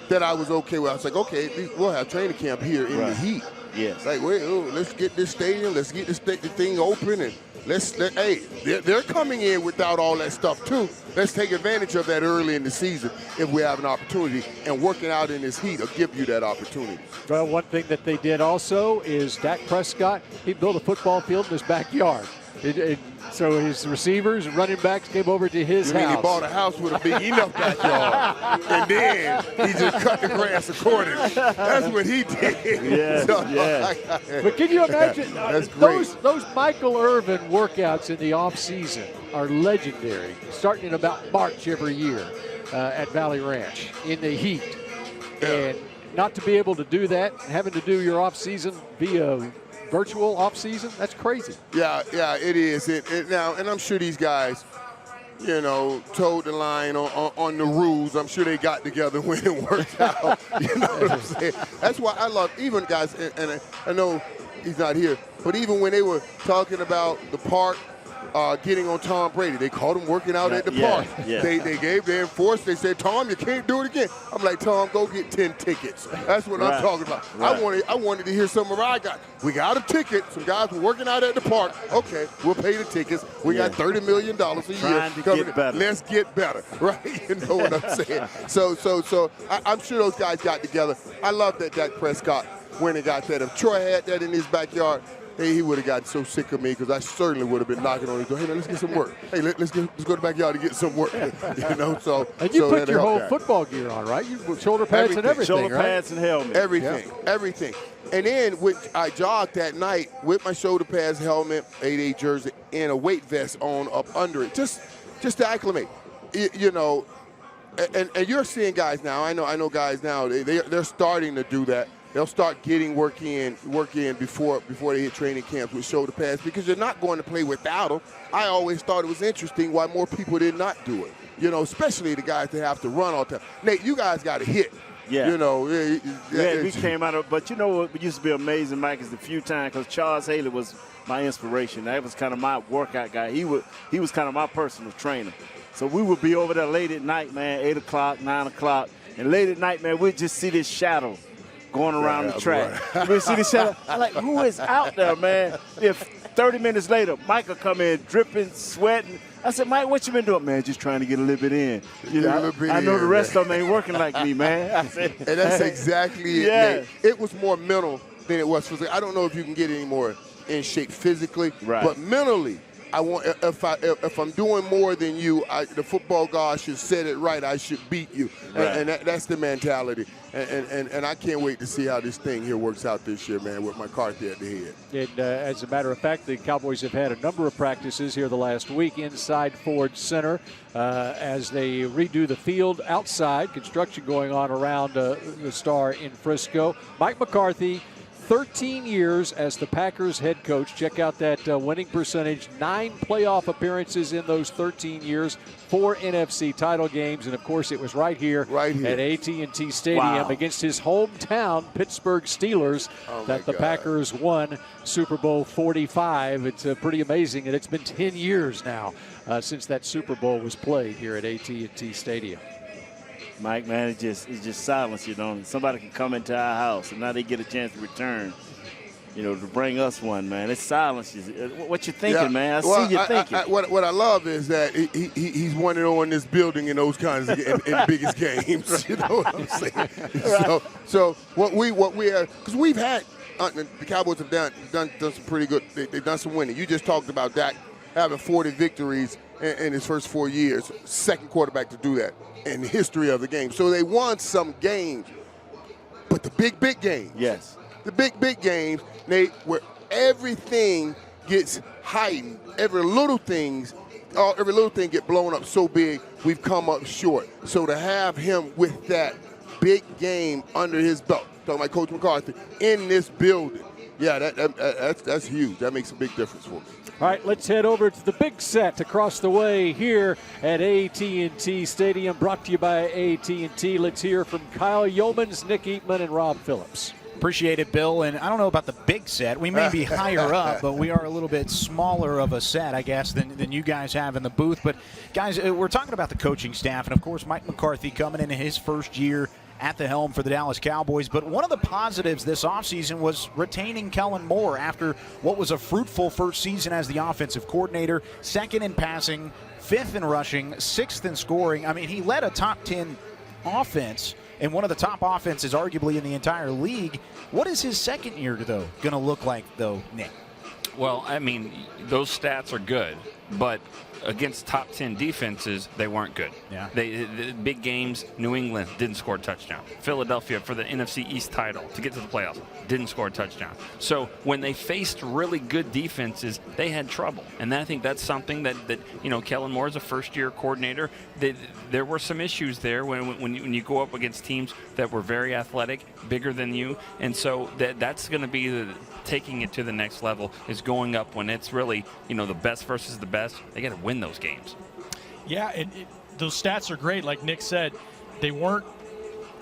that I was okay with. I was like, okay, we'll have training camp here in the heat. Yes. Like, let's get this stadium, let's get the thing open, and they're coming in without all that stuff too. Let's take advantage of that early in the season if we have an opportunity, and working out in this heat will give you that opportunity. Well, one thing that they did also is Dak Prescott, he built a football field in his backyard. So his receivers and running backs came over to his house. He bought a house with a big enough backyard, and then he just cut the grass accordingly. That's what he did. But can you imagine those Michael Irvin workouts in the off season are legendary, starting in about March every year at Valley Ranch in the heat. And not to be able to do that, having to do your off season via virtual off season, that's crazy. Yeah, it is. Now, and I'm sure these guys, toed the line on the rules. I'm sure they got together when it worked out. You know what I'm saying? That's why I love even guys, and I know he's not here, but even when they were talking about the park, getting on Tom Brady, they caught him working out at the park. Yeah. They enforced. They said, Tom, you can't do it again. I'm like, Tom, go get 10 tickets. That's what I'm talking about. Right. I wanted to hear some of what I got. We got a ticket. Some guys were working out at the park. Okay, we'll pay the tickets. We got $30 million a year. Trying to get better. Let's get better, right? You know what I'm saying? So I'm sure those guys got together. I love that Dak Prescott went and got that. If Troy had that in his backyard, hey, he would have gotten so sick of me because I certainly would have been knocking on his door. Hey, man, let's get some work. Hey, let's go to the backyard and get some work. So and you put your whole football gear on, right? You shoulder pads and everything, shoulder pads and helmet. Everything. And then I jogged that night with my shoulder pads, helmet, 8-8 jersey, and a weight vest on up under it, just to acclimate. And you're seeing guys now. I know guys now. They're starting to do that. they'll start getting work in before they hit training camps with shoulder pads, because you're not going to play without them. I always thought it was interesting why more people did not do it. You know, especially the guys that have to run all the time. Nate, you guys got to hit. Yeah. You know. We came out of, but you know what used to be amazing, Mike, is the few times, because Charles Haley was my inspiration. That was kind of my workout guy. He was kind of my personal trainer. So we would be over there late at night, man, 8 o'clock, 9 o'clock. And late at night, man, we'd just see this shadow going around the track. We'd see the shadow. I'm like, who is out there, man? If 30 minutes later, Mike will come in dripping, sweating. I said, Mike, what you been doing? Man, just trying to get a little bit in. You know, I know the rest of them ain't working like me, man. I said, and that's exactly it, Nate. It was more mental than it was physical. I don't know if you can get any more in shape physically, but mentally, I want, if I'm doing more than you, the football god should set it right. I should beat you, and that's the mentality. And I can't wait to see how this thing here works out this year, man, with McCarthy at the head. And as a matter of fact, the Cowboys have had a number of practices here the last week inside Ford Center as they redo the field outside. Construction going on around the Star in Frisco. Mike McCarthy, 13 years as the Packers head coach. Check out that winning percentage. 9 playoff appearances in those 13 years. 4 NFC title games. And, of course, it was right here at AT&T Stadium against his hometown Pittsburgh Steelers that the Packers won Super Bowl 45. It's pretty amazing. And it's been 10 years now since that Super Bowl was played here at AT&T Stadium. Mike, man, it's just silence, you know. Somebody can come into our house, and now they get a chance to return, you know, to bring us one, man. It's silence. What you thinking, man? I see you thinking. What I love is that he's 1-0 in this building in those kinds of in biggest games. You know what I'm saying? So what we have, because we've had the Cowboys have done some pretty good. They've done some winning. You just talked about Dak having 40 victories in his first 4 years, second quarterback to do that in the history of the game. So they won some games, but the big games. Yes. The big games, Nate, where everything gets heightened, every little thing get blown up so big, we've come up short. So to have him with that big game under his belt, talking about Coach McCarthy, in this building, that's huge. That makes a big difference for me. All right, let's head over to the big set across the way here at AT&T Stadium, brought to you by AT&T. Let's hear from Kyle Yeomans, Nick Eatman, and Rob Phillips. Appreciate it, Bill. And I don't know about the big set. We may be higher up, but we are a little bit smaller of a set, I guess, than you guys have in the booth. But, guys, we're talking about the coaching staff. And, of course, Mike McCarthy coming into his first year at the helm for the Dallas Cowboys. But one of the positives this offseason was retaining Kellen Moore after what was a fruitful first season as the offensive coordinator, 2nd in passing, 5th in rushing, 6th in scoring. I mean, he led a top 10 offense and one of the top offenses arguably in the entire league. What is his second year, though, going to look like, though, Nick? Well, I mean, those stats are good, but against top 10 defenses, they weren't good. Yeah. The big games, New England didn't score a touchdown. Philadelphia for the NFC East title to get to the playoffs didn't score a touchdown. So when they faced really good defenses, they had trouble. And I think that's something that you know, Kellen Moore is a first-year coordinator. There were some issues there when you go up against teams that were very athletic, bigger than you. And so that's going to be taking it to the next level, is going up when it's really, you know, the best versus the best. They got to win those games. Yeah, those stats are great. Like Nick said, they weren't.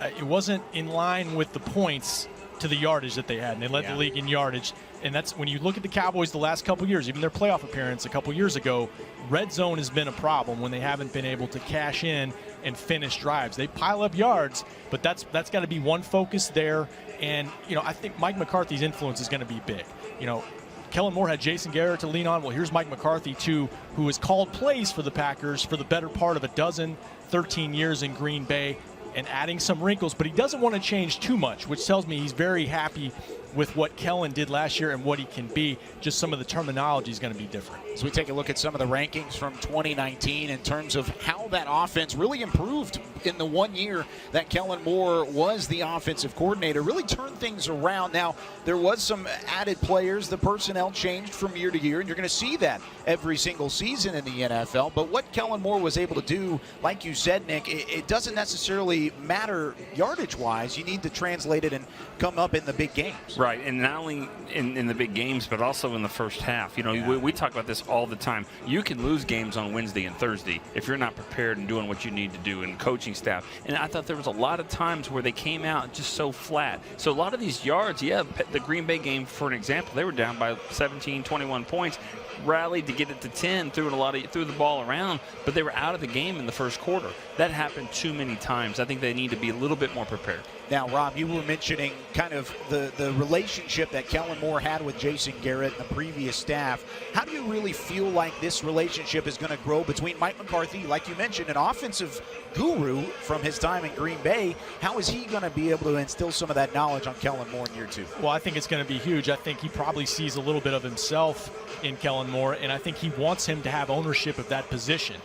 It wasn't in line with the points to the yardage that they had, and they led the league in yardage. And that's when you look at the Cowboys the last couple years, even their playoff appearance a couple years ago, red zone has been a problem when they haven't been able to cash in and finish drives. They pile up yards, but that's got to be one focus there. And, you know, I think Mike McCarthy's influence is going to be big. You know, Kellen Moore had Jason Garrett to lean on. Well, here's Mike McCarthy, too, who has called plays for the Packers for the better part of 13 years in Green Bay, and adding some wrinkles. But he doesn't want to change too much, which tells me he's very happy with what Kellen did last year and what he can be. Just some of the terminology is going to be different. As we take a look at some of the rankings from 2019 in terms of how that offense really improved in the 1 year that Kellen Moore was the offensive coordinator, really turned things around. Now, there was some added players. The personnel changed from year to year, and you're going to see that every single season in the NFL. But what Kellen Moore was able to do, like you said, Nick, it doesn't necessarily matter yardage-wise. You need to translate it and come up in the big games. Right, and not only in the big games, but also in the first half. You know, we talk about this all the time. You can lose games on Wednesday and Thursday if you're not prepared and doing what you need to do, and coaching staff. And I thought there was a lot of times where they came out just so flat. So a lot of these yards, the Green Bay game, for an example, they were down by 17, 21 points. Rallied to get it to 10, threw the ball around, but they were out of the game in the first quarter. That happened too many times. I think they need to be a little bit more prepared. Now, Rob, you were mentioning kind of the relationship that Kellen Moore had with Jason Garrett and the previous staff. How do you really feel like this relationship is going to grow between Mike McCarthy, like you mentioned, an offensive guru from his time in Green Bay? How is he going to be able to instill some of that knowledge on Kellen Moore in year two? Well, I think it's going to be huge. I think he probably sees a little bit of himself in Kellen Moore, and I think he wants him to have ownership of that position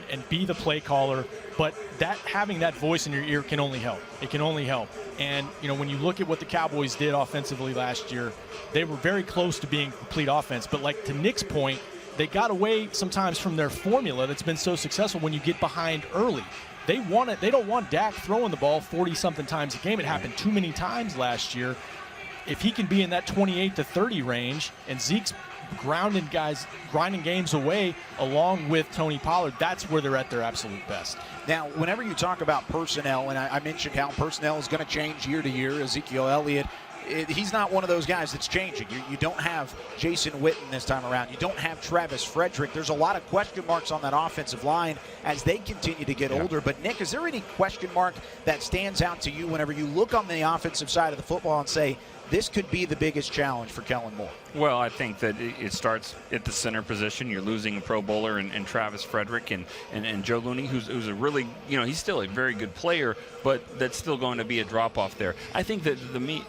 and be the play caller. But having that voice in your ear can only help. It can only help. And, you know, when you look at what the Cowboys did offensively last year, they were very close to being complete offense. But like to Nick's point, they got away sometimes from their formula that's been so successful when you get behind early. They don't want Dak throwing the ball 40-something times a game. It happened too many times last year. If he can be in that 28 to 30 range and Zeke's grinding games away along with Tony Pollard, that's where they're at their absolute best. Now, whenever you talk about personnel, and I mentioned how personnel is going to change year to year, Ezekiel Elliott, he's not one of those guys that's changing. You don't have Jason Witten this time around. You don't have Travis Frederick. There's a lot of question marks on that offensive line as they continue to get older. But, Nick, is there any question mark that stands out to you whenever you look on the offensive side of the football and say, this could be the biggest challenge for Kellen Moore? Well, I think that it starts at the center position. You're losing a Pro Bowler and Travis Frederick and Joe Looney, who's a really, he's still a very good player, but that's still going to be a drop-off there. I think that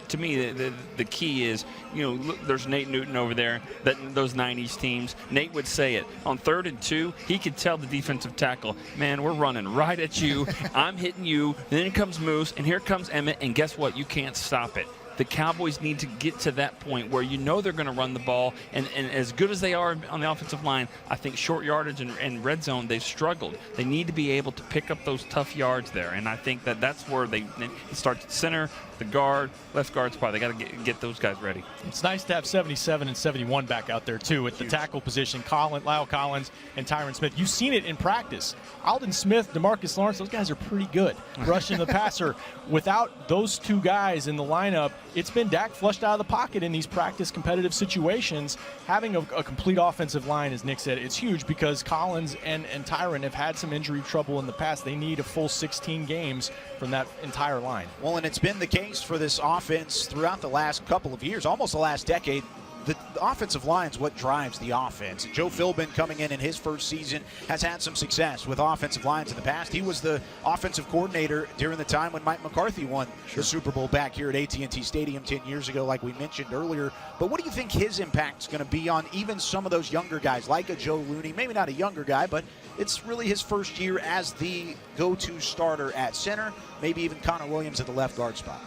to me, the key is, there's Nate Newton over there, those 90s teams. Nate would say it. On 3rd and 2, he could tell the defensive tackle, man, we're running right at you. I'm hitting you. Then comes Moose, and here comes Emmett, and guess what? You can't stop it. The Cowboys need to get to that point where they're going to run the ball, and as good as they are on the offensive line, I think short yardage and red zone, they've struggled. They need to be able to pick up those tough yards there, and I think that's where they start at center, the guard, left guard spot. They got to get those guys ready. It's nice to have 77 and 71 back out there, too, at the tackle position. Lyle Collins and Tyron Smith. You've seen it in practice. Alden Smith, DeMarcus Lawrence, those guys are pretty good rushing the passer. Without those two guys in the lineup, it's been Dak flushed out of the pocket in these practice competitive situations. Having a complete offensive line, as Nick said, it's huge because Collins and Tyron have had some injury trouble in the past. They need a full 16 games from that entire line. Well, and it's been the case for this offense throughout the last couple of years, almost the last decade. The offensive line is what drives the offense. Joe Philbin, coming in his first season, has had some success with offensive lines in the past. He was the offensive coordinator during the time when Mike McCarthy won the Super Bowl back here at AT&T Stadium 10 years ago, like we mentioned earlier. But what do you think his impact is going to be on even some of those younger guys, like a Joe Looney? Maybe not a younger guy, but it's really his first year as the go-to starter at center, maybe even Connor Williams at the left guard spot.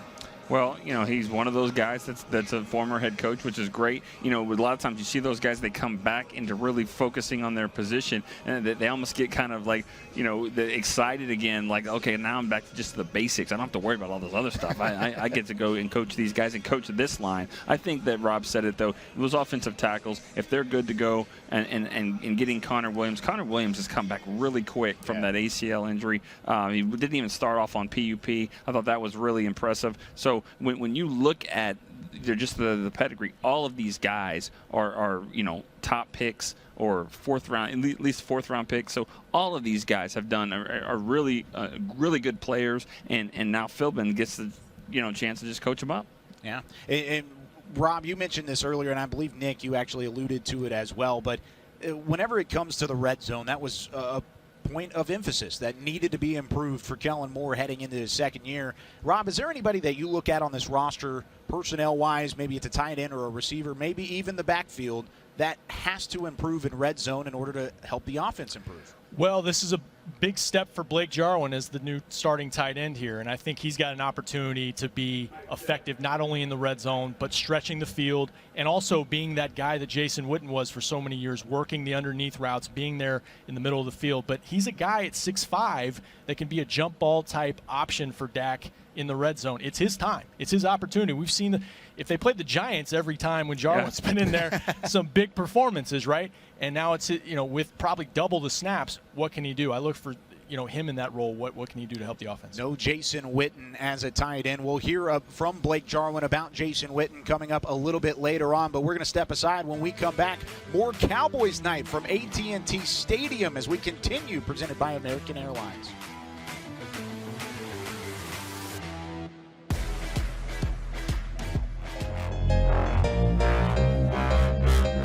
Well, he's one of those guys that's a former head coach, which is great. A lot of times you see those guys, they come back into really focusing on their position, and they almost get kind of like, excited again, like, okay, now I'm back to just the basics. I don't have to worry about all this other stuff. I get to go and coach these guys and coach this line. I think that Rob said it, though. Those offensive tackles, if they're good to go and getting Connor Williams has come back really quick from that ACL injury. He didn't even start off on PUP. I thought that was really impressive. So when you look at just the pedigree, all of these guys are top picks or at least fourth round picks. So all of these guys have done are really good players, and now Philbin gets the chance to just coach them up. Yeah, and Rob, you mentioned this earlier, and I believe Nick, you actually alluded to it as well. But whenever it comes to the red zone, that was point of emphasis that needed to be improved for Kellen Moore heading into his second year. Rob, is there anybody that you look at on this roster, personnel-wise, maybe it's a tight end or a receiver, maybe even the backfield, that has to improve in red zone in order to help the offense improve? Well, this is a big step for Blake Jarwin as the new starting tight end here, and I think he's got an opportunity to be effective not only in the red zone but stretching the field and also being that guy that Jason Witten was for so many years, working the underneath routes, being there in the middle of the field. But he's a guy at 6'5" that can be a jump ball type option for Dak in the red zone. It's his time. It's his opportunity. We've seen if they played the Giants every time when Jarwin's been in there, some big performances, right? And now it's, with probably double the snaps, what can he do? I look for, him in that role. What can he do to help the offense? No Jason Witten as a tight end. We'll hear from Blake Jarwin about Jason Witten coming up a little bit later on, but we're going to step aside. When we come back, more Cowboys Night from AT&T Stadium as we continue, presented by American Airlines.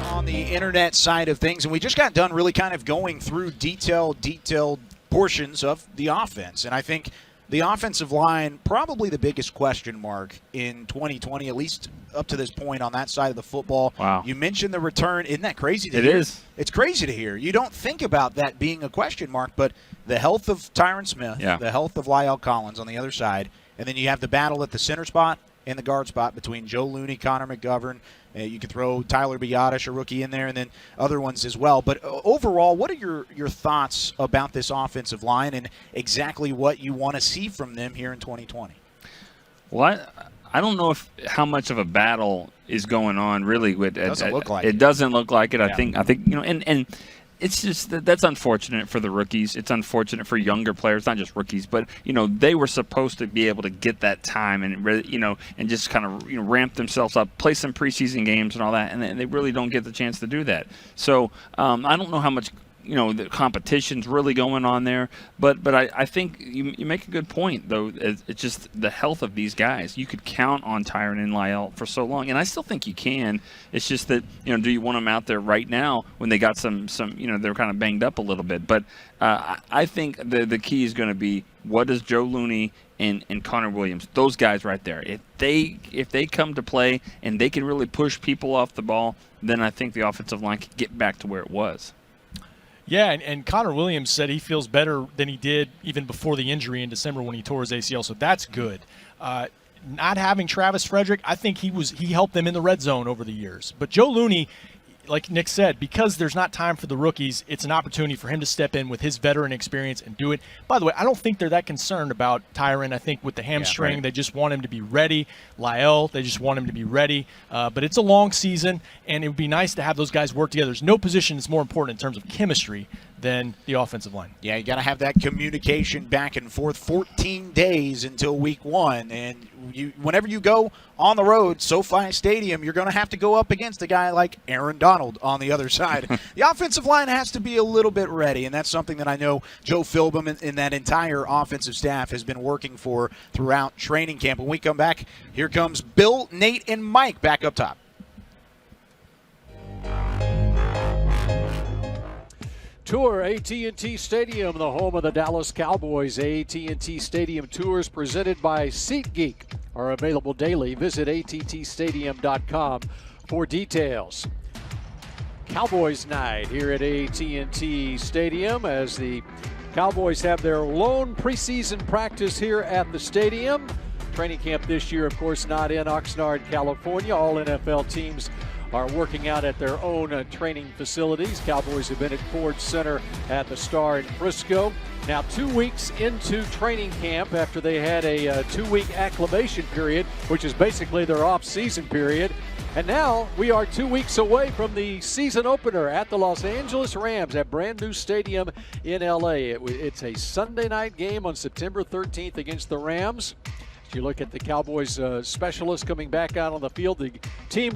On the internet side of things, and we just got done really kind of going through detailed portions of the offense, and I think the offensive line, probably the biggest question mark in 2020, at least up to this point on that side of the football. Wow. You mentioned the return. Isn't that crazy to hear? It is. It's crazy to hear. You don't think about that being a question mark, but the health of Tyron Smith, the health of La'el Collins on the other side, and then you have the battle at the center spot and the guard spot between Joe Looney, Connor McGovern. You could throw Tyler Biotish, a rookie, in there, and then other ones as well. But overall, what are your thoughts about this offensive line and exactly what you want to see from them here in 2020? Well, I don't know how much of a battle is going on really. It doesn't look like it. It doesn't look like it. Yeah. I think and it's just that's unfortunate for the rookies. It's unfortunate for younger players, not just rookies, but they were supposed to be able to get that time and and just kind of ramp themselves up, play some preseason games and all that, and they really don't get the chance to do that. So I don't know how much the competition's really going on there, but I think you make a good point though. It's just the health of these guys. You could count on Tyron and La'el for so long, and I still think you can. It's just that do you want them out there right now when they got some they're kind of banged up a little bit. But I think the key is going to be what does Joe Looney and Connor Williams, those guys right there, if they come to play and they can really push people off the ball, then I think the offensive line can get back to where it was. Yeah, and Connor Williams said he feels better than he did even before the injury in December when he tore his ACL, so that's good. Not having Travis Frederick, I think he helped them in the red zone over the years. But Joe Looney, like Nick said, because there's not time for the rookies, it's an opportunity for him to step in with his veteran experience and do it. By the way, I don't think they're that concerned about Tyron. I think with the hamstring, they just want him to be ready. La'el, they just want him to be ready. But it's a long season, and it would be nice to have those guys work together. There's no position that's more important in terms of chemistry than the offensive line. Yeah, you got to have that communication back and forth. 14 days until week 1, and whenever you go on the road, SoFi Stadium, you're going to have to go up against a guy like Aaron Donald on the other side. The offensive line has to be a little bit ready, and that's something that I know Joe Philbin and that entire offensive staff has been working for throughout training camp. When we come back, here comes Bill, Nate, and Mike back up top. Tour AT&T Stadium, the home of the Dallas Cowboys. AT&T Stadium tours presented by SeatGeek are available daily. Visit attstadium.com for details. Cowboys Night here at AT&T Stadium as the Cowboys have their lone preseason practice here at the stadium. Training camp this year, of course, not in Oxnard, California. All NFL teams are working out at their own training facilities. Cowboys have been at Ford Center at the Star in Frisco. Now 2 weeks into training camp after they had a 2-week acclimation period, which is basically their off-season period. And now we are 2 weeks away from the season opener at the Los Angeles Rams at brand new stadium in LA. It's a Sunday night game on September 13th against the Rams. As you look at the Cowboys specialists coming back out on the field, the team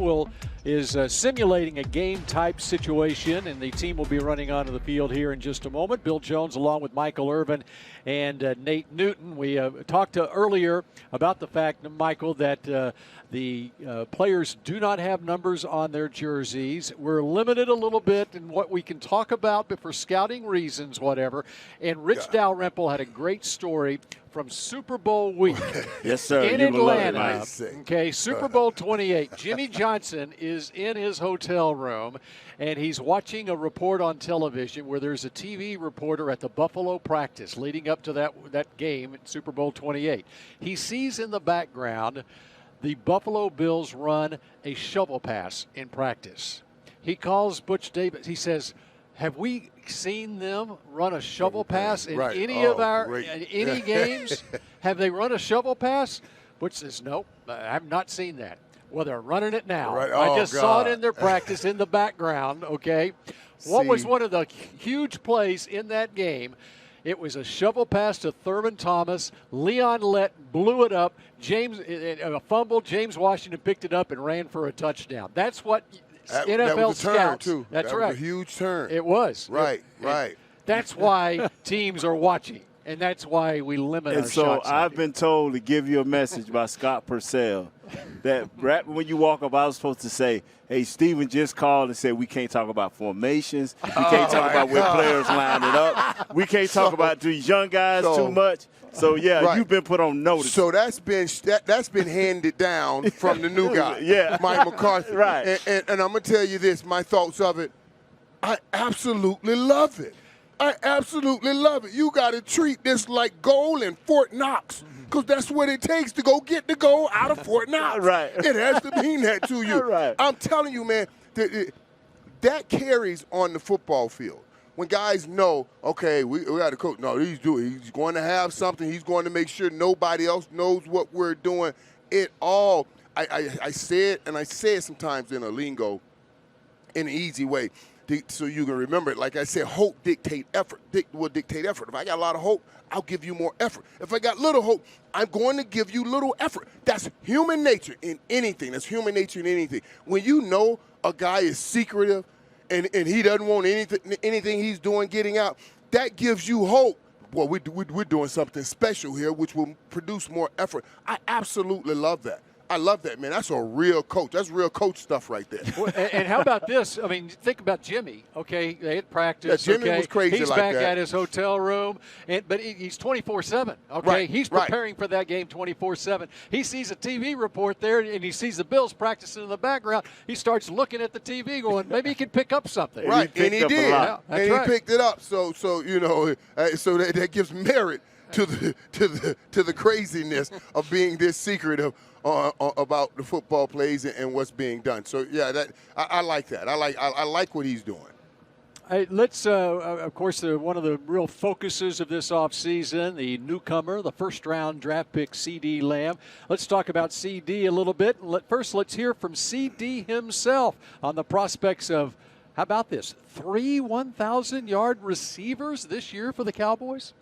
is simulating a game-type situation, and the team will be running onto the field here in just a moment. Bill Jones along with Michael Irvin and Nate Newton. We talked earlier about the fact, Michael, that the players do not have numbers on their jerseys. We're limited a little bit in what we can talk about, but for scouting reasons, whatever. And Rich Dalrymple had a great story from Super Bowl week. Yes, sir. In You will love it, Atlanta. man. Okay, Super Bowl 28. Jimmy Johnson is in his hotel room, and he's watching a report on television where there's a TV reporter at the Buffalo practice leading up to that game at Super Bowl 28. He sees in the background the Buffalo Bills run a shovel pass in practice. He calls Butch Davis. He says, have we seen them run a shovel pass in any of our any games? Have they run a shovel pass? Butch says, nope, I have not seen that. Well, they're running it now. I just saw it in their practice in the background, okay? What was one of the huge plays in that game? It was a shovel pass to Thurman Thomas. Leon Lett blew it up. A fumble. James Washington picked it up and ran for a touchdown. That's what NFL that was a turn, scouts. too. That's that right. was a huge turn. It was. Right. That's why teams are watching, and that's why we limit our And so shots. I've been told to give you a message by Scott Purcell that right when you walk up, I was supposed to say, hey, Steven just called and said we can't talk about formations. We can't talk about where players line it up. We can't talk about these young guys too much. So, you've been put on notice. So that's been handed down from the new guy, Mike McCarthy. Right. And I'm going to tell you this, my thoughts of it, I absolutely love it. I absolutely love it. You got to treat this like goal in Fort Knox, because that's what it takes to go get the goal out of Fort Knox. Right. It has to mean that to you. Right. I'm telling you, man, that carries on the football field. When guys know, okay, we got to coach. No, he's going to have something. He's going to make sure nobody else knows what we're doing. It all, I say it, and I say it sometimes in a lingo, in an easy way, so you can remember it. Like I said, hope dictate effort. Will dictate effort. If I got a lot of hope, I'll give you more effort. If I got little hope, I'm going to give you little effort. That's human nature in anything. That's human nature in anything. When you know a guy is secretive, and he doesn't want anything he's doing getting out, that gives you hope. Well, we're doing something special here, which will produce more effort. I absolutely love that. I love that, man. That's a real coach. That's real coach stuff right there. Well, and how about this? I mean, think about Jimmy. Okay, they had practice. Yeah, Jimmy was crazy He's like back that. at his hotel room, but he's 24/7. Okay, Right, he's preparing for that game 24/7. He sees a TV report there, and he sees the Bills practicing in the background. He starts looking at the TV, going, maybe he can pick up something. Right, and he did. Yeah, and he picked it up. So you know, so that gives merit to the craziness of being this secretive about the football plays and what's being done. So I like that. I like what he's doing. Let's, of course, one of the real focuses of this offseason, the newcomer, the first-round draft pick, CeeDee Lamb. Let's talk about CeeDee a little bit. First, let's hear from CeeDee himself on the prospects of, how about this, 3 1,000-yard receivers this year for the Cowboys?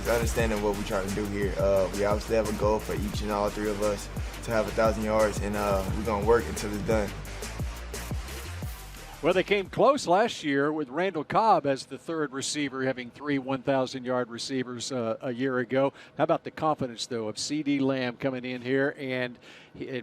Understanding what we're trying to do here. We obviously have a goal for each and all three of us to have 1,000 yards, and we're going to work until it's done. Well, they came close last year with Randall Cobb as the third receiver, having 3 1,000-yard receivers a year ago. How about the confidence, though, of CeeDee Lamb coming in here, and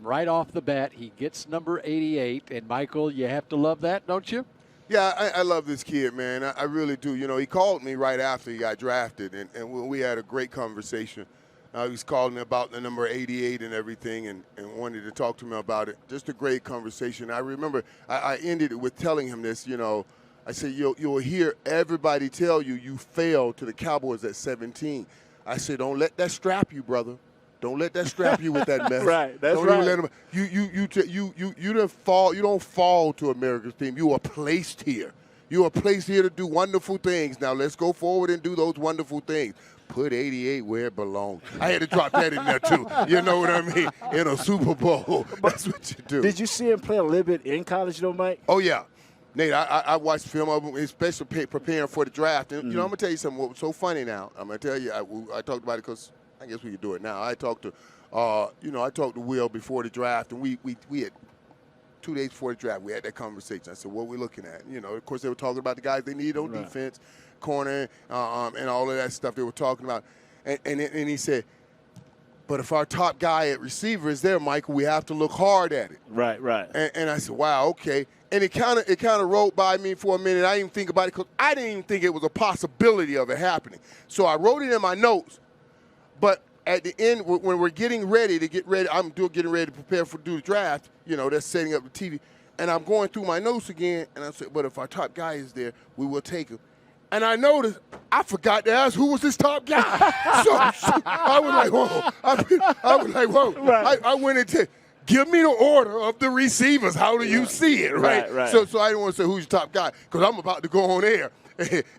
right off the bat, he gets number 88. And, Michael, you have to love that, don't you? Yeah, I love this kid, man. I really do. You know, he called me right after he got drafted, and we had a great conversation. He was calling me about the number 88 and everything, and wanted to talk to me about it. Just a great conversation. I remember I ended it with telling him this, you know. I said, you'll hear everybody tell you failed to the Cowboys at 17. I said, don't let that strap you, brother. Don't let that strap you with that mess. Right, that's don't right. Even let him, you don't fall. You don't fall to America's team. You are placed here. You are placed here to do wonderful things. Now let's go forward and do those wonderful things. Put 88 where it belongs. I had to drop that in there too. You know what I mean? In a Super Bowl, that's what you do. Did you see him play a little bit in college, though, Mike? Oh yeah. Nate, I watched film of him, especially preparing for the draft. And, you know, I'm going to tell you something. What's so funny now, I'm going to tell you, I talked about it because I guess we could do it now. I talked to, I talked to Will before the draft, and we had 2 days before the draft, we had that conversation. I said, what are we looking at? You know, of course, they were talking about the guys they need on defense, corner, and all of that stuff they were talking about. And he said, but if our top guy at receiver is there, Michael, we have to look hard at it. Right. And I said, wow, okay. And it kind of rolled by me for a minute. I didn't even think about it because I didn't even think it was a possibility of it happening. So I wrote it in my notes. But at the end, when we're getting ready, I'm getting ready to prepare for do the draft. You know, that's setting up the TV. And I'm going through my notes again, and I said, but if our top guy is there, we will take him. And I noticed I forgot to ask who was this top guy. so I was like, whoa. Right. I went into, give me the order of the receivers. How do you see it, right? So I didn't want to say who's your top guy because I'm about to go on air.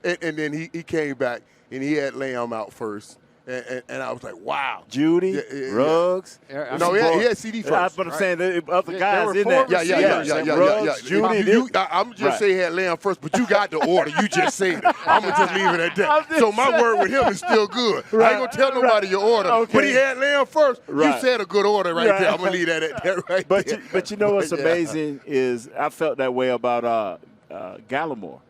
and then he came back, and he had Lamb out first. And I was like, wow. Judy, Ruggs. No, he had CeeDee first. But I'm saying the other guys in there. Yeah. Ruggs, Judy. I'm just saying he had Lamb first, but you got the order. You just said it. I'm going to just leave it at that. So my word with him is still good. I ain't going to tell nobody your order. Okay. But he had Lamb first. You said a good order right there. I'm going to leave that at that right there. But you know what's amazing is I felt that way about Gallimore,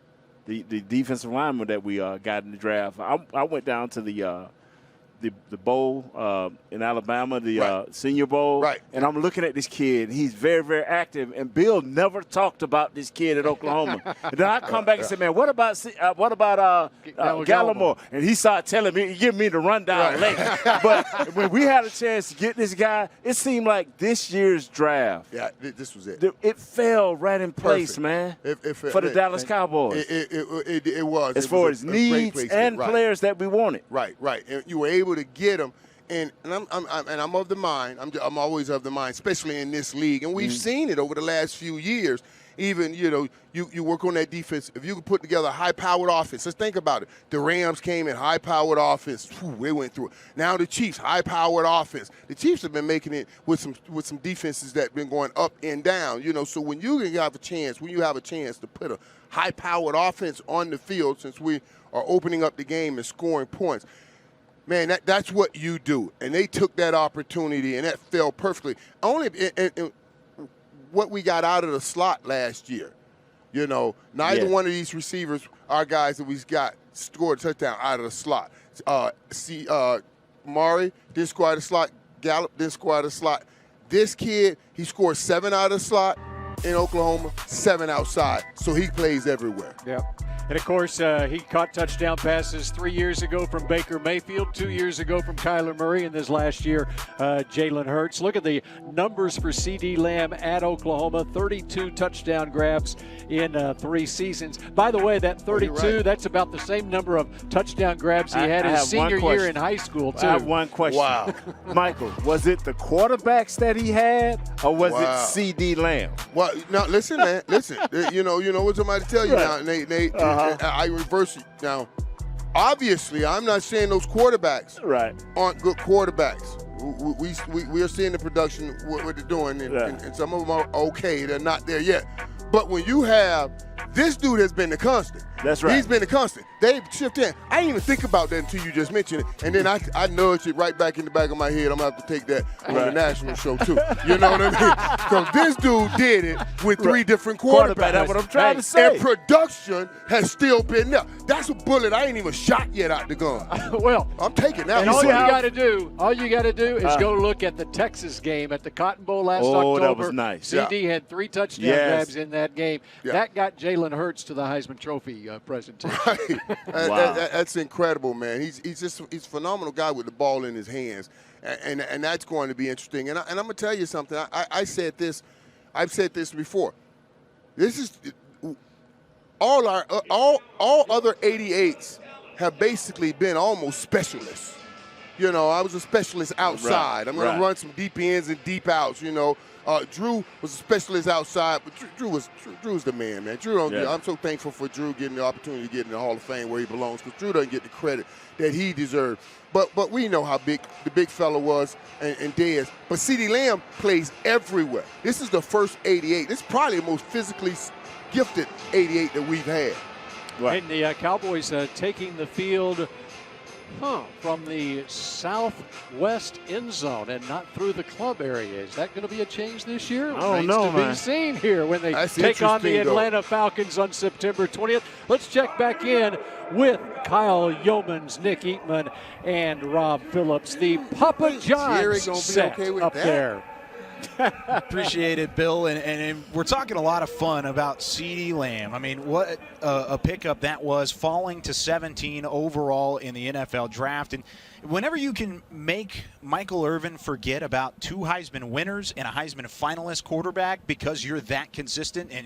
the defensive lineman that we got in the draft. I went down to the bowl in Alabama, the Senior Bowl, and I'm looking at this kid. He's very, very active, and Bill never talked about this kid at Oklahoma. And then I come back and say, man, what about Gallimore? And he started telling me, give me the rundown later. But when we had a chance to get this guy, it seemed like this year's draft. Yeah, this was it. It fell right in place, man, for the Dallas Cowboys. It was. As far as needs and players that we wanted. Right. And you were able to get them, and I'm of the mind. I'm always of the mind, especially in this league, and we've seen it over the last few years. Even you work on that defense. If you can put together a high-powered offense, let's think about it. The Rams came in high-powered offense. They went through it. Now the Chiefs, high-powered offense. The Chiefs have been making it with some defenses that have been going up and down. So when you have a chance to put a high-powered offense on the field, since we are opening up the game and scoring points. Man, that's what you do. And they took that opportunity, and that fell perfectly. What we got out of the slot last year, neither one of these receivers, our guys that we've got, scored a touchdown out of the slot. Murray didn't score out of the slot. Gallup didn't score out of the slot. This kid, he scored 7 out of the slot in Oklahoma, 7 outside. So he plays everywhere. Yeah. And, of course, he caught touchdown passes 3 years ago from Baker Mayfield, 2 years ago from Kyler Murray, and this last year, Jalen Hurts. Look at the numbers for CeeDee Lamb at Oklahoma, 32 touchdown grabs in 3 seasons. By the way, that 32, that's about the same number of touchdown grabs he had his senior year in high school, too. I have one question. Wow. Michael, was it the quarterbacks that he had, or was it CeeDee Lamb? Well, now, listen, man. Listen. You know what somebody tell you now, Nate. I reverse it. Now, obviously, I'm not saying those quarterbacks aren't good quarterbacks. We are seeing the production, what they're doing, and some of them are okay. They're not there yet. But when you have this dude has been the constant. That's right. He's been the constant. They've shifted in. I didn't even think about that until you just mentioned it. And then I nudged it right back in the back of my head. I'm going to have to take that on the national show, too. You know what I mean? Because this dude did it with 3 different quarterbacks. That's what I'm trying to say. And production has still been there. That's a bullet I ain't even shot yet out the gun. Well, I'm taking that. And all you got to do is go look at the Texas game at the Cotton Bowl last October. That was nice. CD had 3 touchdown grabs in that game. Yeah. That got Jalen Hurts to the Heisman Trophy presentation. Right. Wow. That's incredible, man. He's a phenomenal guy with the ball in his hands, and that's going to be interesting. And I'm going to tell you something. I've said this before. This is all other 88s have basically been almost specialists. I was a specialist outside. I'm going to run some deep ins and deep outs. Drew was a specialist outside, but Drew's the man. I'm so thankful for Drew getting the opportunity to get in the Hall of Fame where he belongs, because Drew doesn't get the credit that he deserved. But we know how big the big fella was and Dez. But CeeDee Lamb plays everywhere. This is the first 88. This is probably the most physically gifted 88 that we've had. Right. And the Cowboys taking the field from the southwest end zone and not through the club area. Is that going to be a change this year? I don't know, man. To be seen here when they That's take on the interesting, Atlanta Falcons on September 20th. Let's check back in with Kyle Yeomans, Nick Eatman, and Rob Phillips. The Papa Jerry John's gonna be set okay with up that? there. Appreciate it, Bill. And we're talking a lot of fun about CeeDee Lamb. I mean, what a pickup that was, falling to 17 overall in the NFL draft. And whenever you can make Michael Irvin forget about 2 Heisman winners and a Heisman finalist quarterback because you're that consistent, and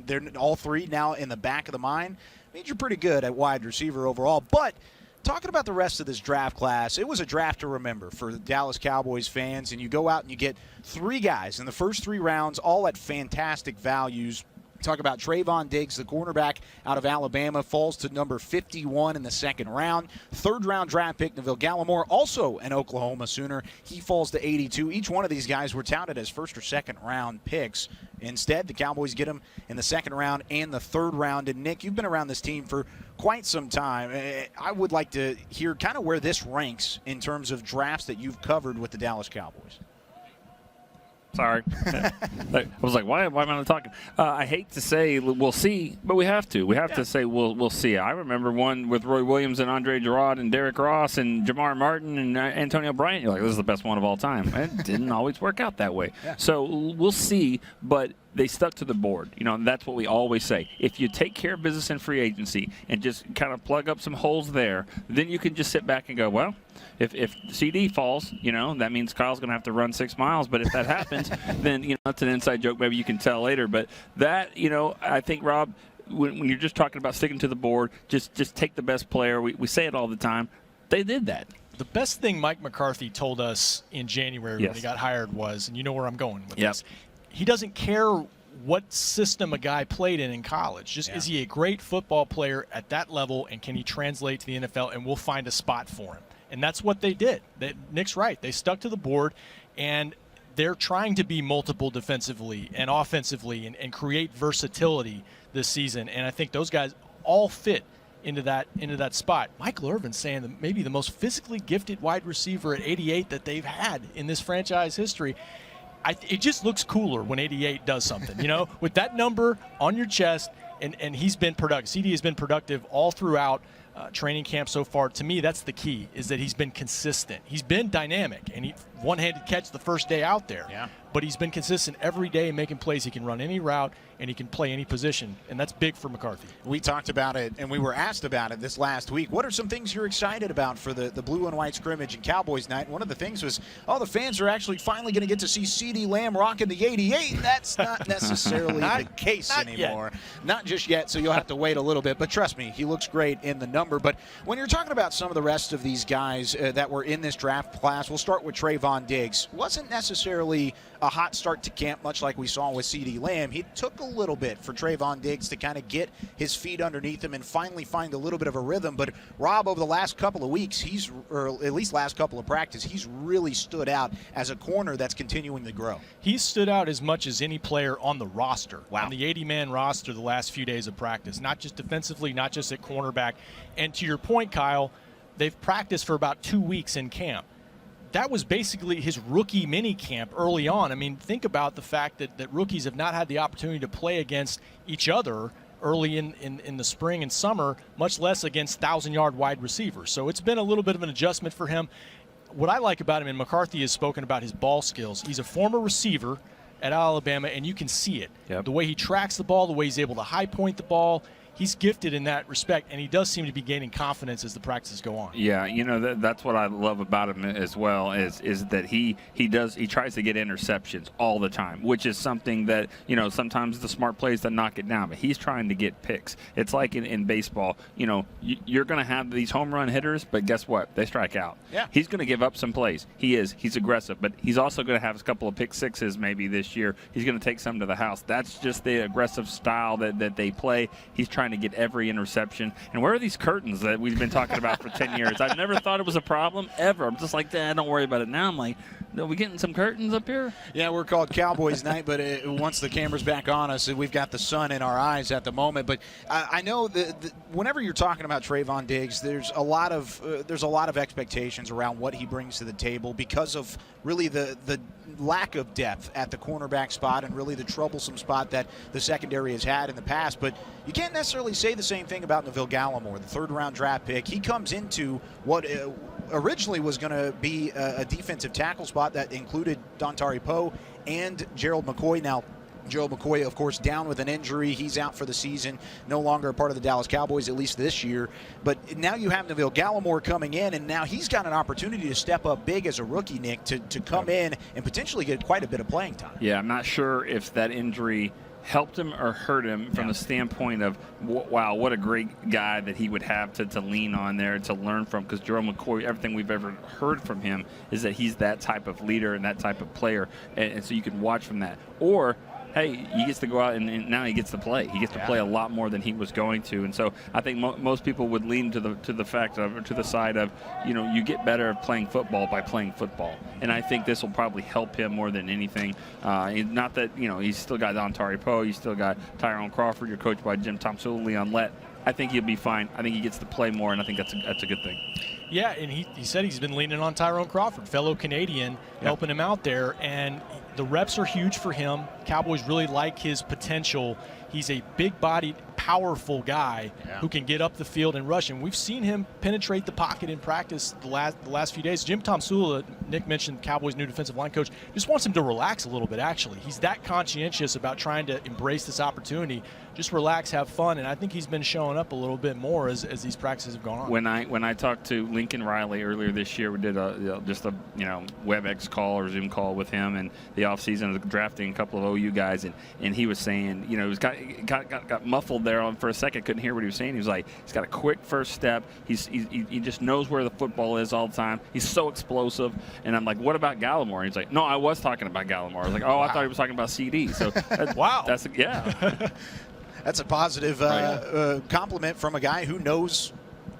they're all 3 now in the back of the mind, means you're pretty good at wide receiver overall. But talking about the rest of this draft class, it was a draft to remember for the Dallas Cowboys fans, and you go out and you get 3 guys in the first 3 rounds, all at fantastic values. Talk about Trayvon Diggs, the cornerback out of Alabama, falls to number 51 in the second round. Third-round draft pick, Neville Gallimore, also an Oklahoma Sooner. He falls to 82. Each one of these guys were touted as first- or second-round picks. Instead, the Cowboys get them in the second round and the third round. And, Nick, you've been around this team for quite some time. I would like to hear kind of where this ranks in terms of drafts that you've covered with the Dallas Cowboys. Sorry. I was like, why am I not talking? I hate to say we'll see, but we have to. We have to say we'll see. I remember one with Roy Williams and Andre Gerard and Derek Ross and Jamar Martin and Antonio Bryant. You're like, this is the best one of all time. And it didn't always work out that way. Yeah. So we'll see, but they stuck to the board. And that's what we always say. If you take care of business in free agency and just kind of plug up some holes there, then you can just sit back and go, well, if CD falls, that means Kyle's going to have to run 6 miles. But if that happens, then, that's an inside joke. Maybe you can tell later. But that, I think, Rob, when you're just talking about sticking to the board, just take the best player. We say it all the time. They did that. The best thing Mike McCarthy told us in January when he got hired was, and you know where I'm going with this, he doesn't care what system a guy played in college. Just is he a great football player at that level, and can he translate to the NFL, and we'll find a spot for him. And that's what they did. Nick's right. They stuck to the board, and they're trying to be multiple defensively and offensively and create versatility this season. And I think those guys all fit into that spot. Michael Irvin saying that maybe the most physically gifted wide receiver at 88 that they've had in this franchise history. It just looks cooler when 88 does something, with that number on your chest, and he's been productive. CD has been productive all throughout training camp so far. To me, that's the key, is that he's been consistent. He's been dynamic, and he one-handed catch the first day out there. Yeah. But he's been consistent every day making plays. He can run any route, and he can play any position, and that's big for McCarthy. We talked about it, and we were asked about it this last week. What are some things you're excited about for the blue and white scrimmage and Cowboys night? One of the things was, the fans are actually finally going to get to see CeeDee Lamb rocking the 88. That's not necessarily the case anymore. Not just yet, so you'll have to wait a little bit. But trust me, he looks great in the number. But when you're talking about some of the rest of these guys that were in this draft class, we'll start with Trayvon Diggs. Wasn't necessarily a hot start to camp, much like we saw with CeeDee Lamb. He took a little bit for Trayvon Diggs to kind of get his feet underneath him and finally find a little bit of a rhythm. But Rob, over the last couple of weeks, or at least last couple of practice, he's really stood out as a corner that's continuing to grow. He's stood out as much as any player on the roster, on the 80-man roster the last few days of practice, not just defensively, not just at cornerback. And to your point, Kyle, they've practiced for about 2 weeks in camp. That was basically his rookie mini camp early on. I mean, think about the fact that rookies have not had the opportunity to play against each other early in the spring and summer, much less against 1,000-yard wide receivers. So it's been a little bit of an adjustment for him. What I like about him, and McCarthy has spoken about his ball skills, he's a former receiver at Alabama, and you can see it. Yep. The way he tracks the ball, the way he's able to high point the ball. He's gifted in that respect, and he does seem to be gaining confidence as the practices go on. Yeah, that's what I love about him as well, is that he tries to get interceptions all the time, which is something that, sometimes the smart plays that knock it down, but he's trying to get picks. It's like in baseball, you're going to have these home run hitters, but guess what? They strike out. Yeah. He's going to give up some plays. He's aggressive, but he's also going to have a couple of pick sixes maybe this year. He's going to take some to the house. That's just the aggressive style that they play. He's trying trying to get every interception. And where are these curtains that we've been talking about for 10 years? I've never thought it was a problem ever. I'm just like, don't worry about it now. I'm like, are we getting some curtains up here? Yeah, we're called Cowboys Night, but once the camera's back on us, we've got the sun in our eyes at the moment. But I know that whenever you're talking about Trayvon Diggs, there's a lot of expectations around what he brings to the table because of really the lack of depth at the cornerback spot and really the troublesome spot that the secondary has had in the past. But you can't necessarily say the same thing about Neville Gallimore, the third-round draft pick. He comes into what originally was going to be a defensive tackle spot that included Dontari Poe and Gerald McCoy. Now, Joe McCoy, of course, down with an injury. He's out for the season, no longer a part of the Dallas Cowboys, at least this year. But now you have Neville Gallimore coming in, and now he's got an opportunity to step up big as a rookie, Nick, to come in and potentially get quite a bit of playing time. Yeah, I'm not sure if that injury helped him or hurt him from the standpoint of, wow, what a great guy that he would have to lean on there, to learn from, because Gerald McCoy, everything we've ever heard from him is that he's that type of leader and that type of player, and so you can watch from that. Or, hey, he gets to go out and now he gets to play. He gets to play a lot more than he was going to, and so I think most people would lean to the fact of, or to the side of, you get better at playing football by playing football, and I think this will probably help him more than anything. Not that he's still got Dontari Poe, he's still got Tyrone Crawford. You're coached by Jim Tomsula, Leon Lett. I think he'll be fine. I think he gets to play more, and I think that's a good thing. Yeah, and he said he's been leaning on Tyrone Crawford, fellow Canadian, helping him out there, and the reps are huge for him. Cowboys really like his potential. He's a big-bodied, powerful guy who can get up the field and rush. And we've seen him penetrate the pocket in practice the last few days. Jim Tomsula, Nick mentioned, Cowboys' new defensive line coach, just wants him to relax a little bit, actually. He's that conscientious about trying to embrace this opportunity. Just relax, have fun, and I think he's been showing up a little bit more as these practices have gone on. When I talked to Lincoln Riley earlier this year, we did just a WebEx call or Zoom call with him in the offseason, drafting a couple of OU guys, and he was saying, he was got muffled there for a second, couldn't hear what he was saying. He was like, he's got a quick first step. He just knows where the football is all the time. He's so explosive. And I'm like, what about Gallimore? And he's like, no, I was talking about Gallimore. I was like, I thought he was talking about CD. So wow, that's That's a positive compliment from a guy who knows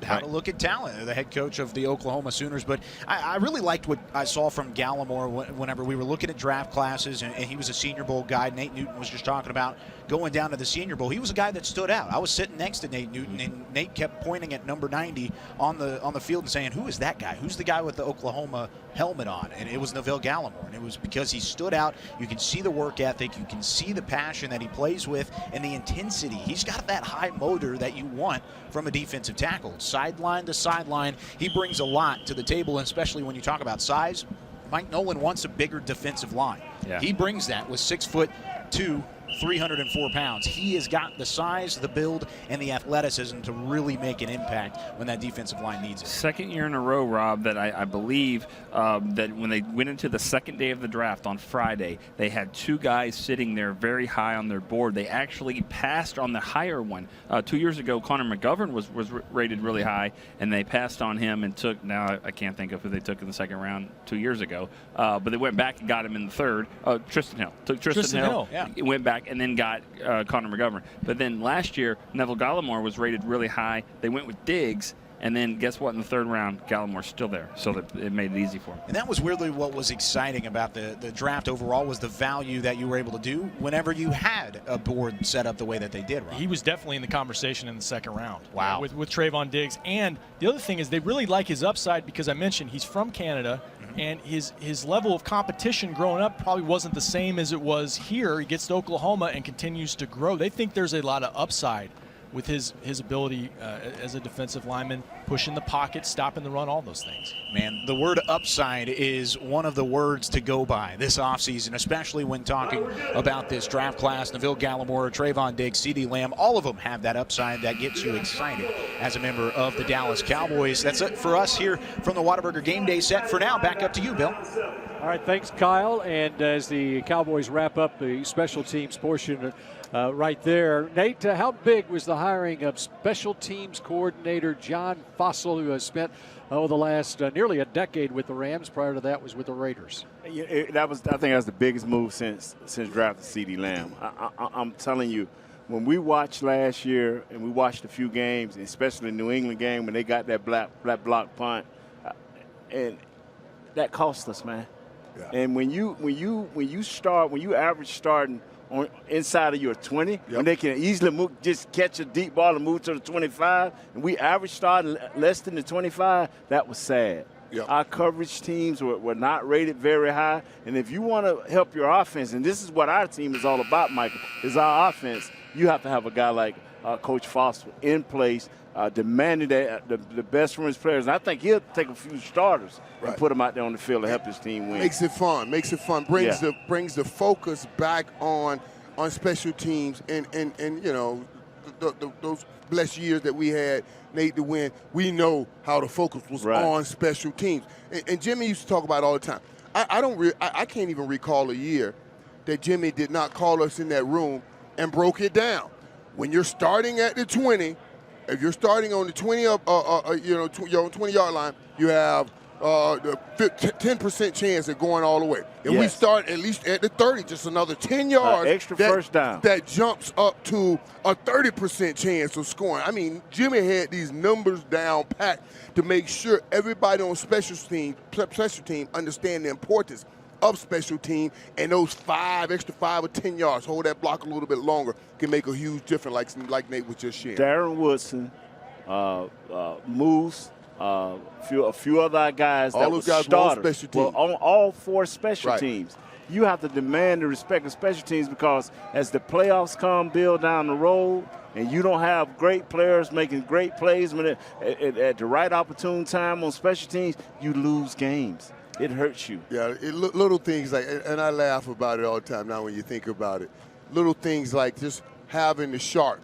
how to look at talent, the head coach of the Oklahoma Sooners. But I really liked what I saw from Gallimore whenever we were looking at draft classes, and he was a Senior Bowl guy. Nate Newton was just talking about going down to the Senior Bowl. He was a guy that stood out. I was sitting next to Nate Newton, and Nate kept pointing at number 90 on the field and saying, who is that guy? Who's the guy with the Oklahoma helmet on? And it was Neville Gallimore, and it was because he stood out. You can see the work ethic. You can see the passion that he plays with and the intensity. He's got that high motor that you want from a defensive tackle. Sideline to sideline, he brings a lot to the table, and especially when you talk about size. Mike Nolan wants a bigger defensive line. Yeah. He brings that with 6'2", 304 pounds. He has got the size, the build, and the athleticism to really make an impact when that defensive line needs it. Second year in a row, Rob, that I believe that when they went into the second day of the draft on Friday, they had two guys sitting there very high on their board. They actually passed on the higher one. 2 years ago, Connor McGovern was rated really high, and they passed on him and took, now I can't think of who they took in the second round 2 years ago, but they went back and got him in the third. Tristan Hill. Took Tristan Hill. Yeah. Went back and then got Connor McGovern. But then last year, Neville Gallimore was rated really high. They went with Diggs, and then guess what? In the third round, Gallimore's still there, so that it made it easy for him. And that was weirdly what was exciting about the draft overall, was the value that you were able to do whenever you had a board set up the way that they did, right? He was definitely in the conversation in the second round. Wow. With Trayvon Diggs. And the other thing is they really like his upside because I mentioned he's from Canada, and his level of competition growing up probably wasn't the same as it was here. He gets to Oklahoma and continues to grow. They think there's a lot of upside with his ability as a defensive lineman, pushing the pocket, stopping the run, all those things. Man, the word upside is one of the words to go by this offseason, especially when talking about this draft class. Neville Gallimore, Trayvon Diggs, CeeDee Lamb, all of them have that upside that gets you excited as a member of the Dallas Cowboys. That's it for us here from the Whataburger Game Day set. For now, back up to you, Bill. All right, thanks, Kyle. And as the Cowboys wrap up the special teams portion right there, Nate, how big was the hiring of special teams coordinator John Fossil, who has spent the last nearly a decade with the Rams? Prior to that was with the Raiders. I think that's the biggest move since drafting CeeDee Lamb. I'm telling you, when we watched last year and we watched a few games, especially the New England game when they got that black block punt, and that cost us, man. Yeah. And when you average starting on inside of your 20, when they can easily just catch a deep ball and move to the 25, and we average starting less than the 25, that was sad. Yep. Our coverage teams were not rated very high. And if you want to help your offense, and this is what our team is all about, Michael, is our offense, you have to have a guy like Coach Foster in place, demanding that the best from his players. And I think he'll take a few starters and put them out there on the field to help his team win. Makes it fun. Brings the focus back on special teams. And you know, those blessed years that we had, Nate, to win, we know how the focus was on special teams. And Jimmy used to talk about it all the time. I can't even recall a year that Jimmy did not call us in that room and broke it down. When you're starting at the 20, if you're starting on the 20 your 20-yard line, you have the 10% chance of going all the way. And we start at least at the 30, just another 10 yards. Extra first down. That jumps up to a 30% chance of scoring. I mean, Jimmy had these numbers down packed to make sure everybody on special team understand the importance of special team, and those extra 5 or 10 yards, hold that block a little bit longer, can make a huge difference, like Nate was just sharing. Darren Woodson, Moose, a few other guys all that those were guys starters were on all 4 special teams. You have to demand the respect of special teams, because as the playoffs build down the road, and you don't have great players making great plays at the right opportune time on special teams, you lose games. It hurts you. Yeah, little things like, and I laugh about it all the time now when you think about it. Little things like just having the shark,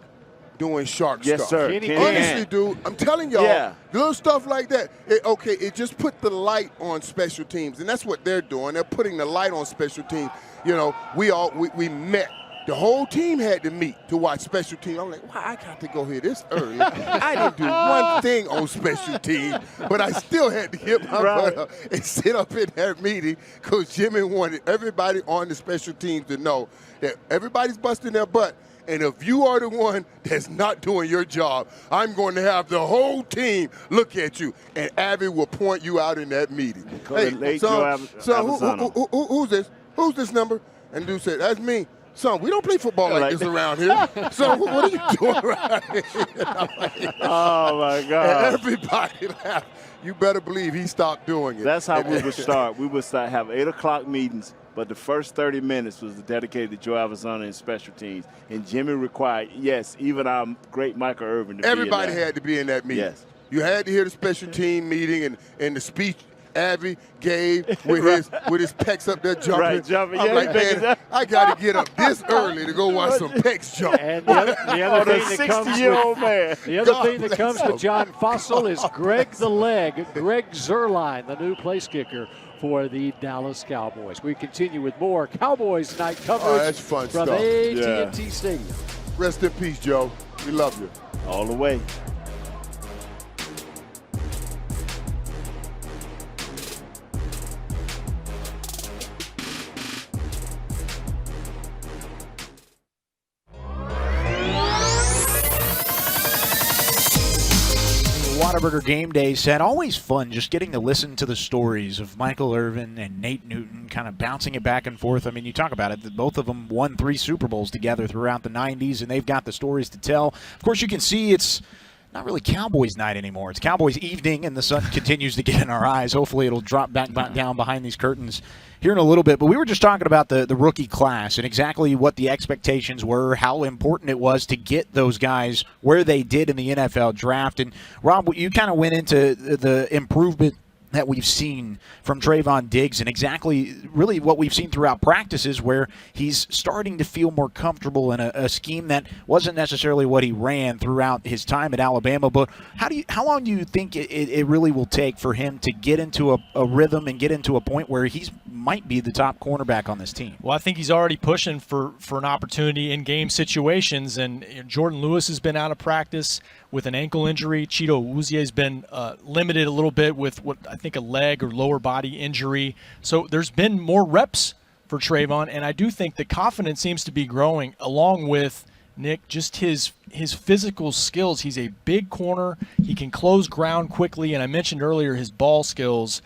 doing shark stuff. Yes, sir. Honestly, dude, I'm telling y'all, little stuff like that. It just put the light on special teams, and that's what they're doing. They're putting the light on special teams. You know, we met. The whole team had to meet to watch special teams. I'm like, why I got to go here this early? I didn't do one thing on special teams, but I still had to get my butt up and sit up in that meeting, because Jimmy wanted everybody on the special teams to know that everybody's busting their butt. And if you are the one that's not doing your job, I'm going to have the whole team look at you, and Abby will point you out in that meeting. Hey, son, who's this? Who's this number? And dude said, that's me. Son, we don't play football like this around here. So what are you doing right here? Oh, my God. And everybody laughed. You better believe he stopped doing it. That's how we would start. We would have 8 o'clock meetings, but the first 30 minutes was dedicated to Joe Arizona and special teams. And Jimmy required, even our great Michael Irvin to everybody had to be in that meeting. Yes. You had to hear the special team meeting and the speech Abby gave with his pecs up there jumping. I'm like, man, I got to get up this early to go watch some pecs jump. And the other thing that comes with John Fossil is Greg Zuerlein, the new place kicker for the Dallas Cowboys. We continue with more Cowboys Night coverage that's fun from stuff. AT&T Stadium. Rest in peace, Joe. We love you. All the way. Whataburger Game Day set. Always fun just getting to listen to the stories of Michael Irvin and Nate Newton, kind of bouncing it back and forth. I mean, you talk about it, both of them won 3 Super Bowls together throughout the 90s, and they've got the stories to tell. Of course, you can see it's not really Cowboys night anymore. It's Cowboys evening, and the sun continues to get in our eyes. Hopefully it'll drop back down behind these curtains here in a little bit. But we were just talking about the rookie class and exactly what the expectations were, how important it was to get those guys where they did in the NFL draft. And, Rob, you kind of went into the improvement that we've seen from Trayvon Diggs and exactly really what we've seen throughout practices, where he's starting to feel more comfortable in a scheme that wasn't necessarily what he ran throughout his time at Alabama. But how long do you think it really will take for him to get into a rhythm and get into a point where he's might be the top cornerback on this team? Well, I think he's already pushing for an opportunity in game situations, and Jordan Lewis has been out of practice with an ankle injury. Cheeto Uzie has been limited a little bit with what I think a leg or lower body injury. So there's been more reps for Trayvon, and I do think the confidence seems to be growing along with Nick, just his physical skills. He's a big corner. He can close ground quickly, and I mentioned earlier his ball skills.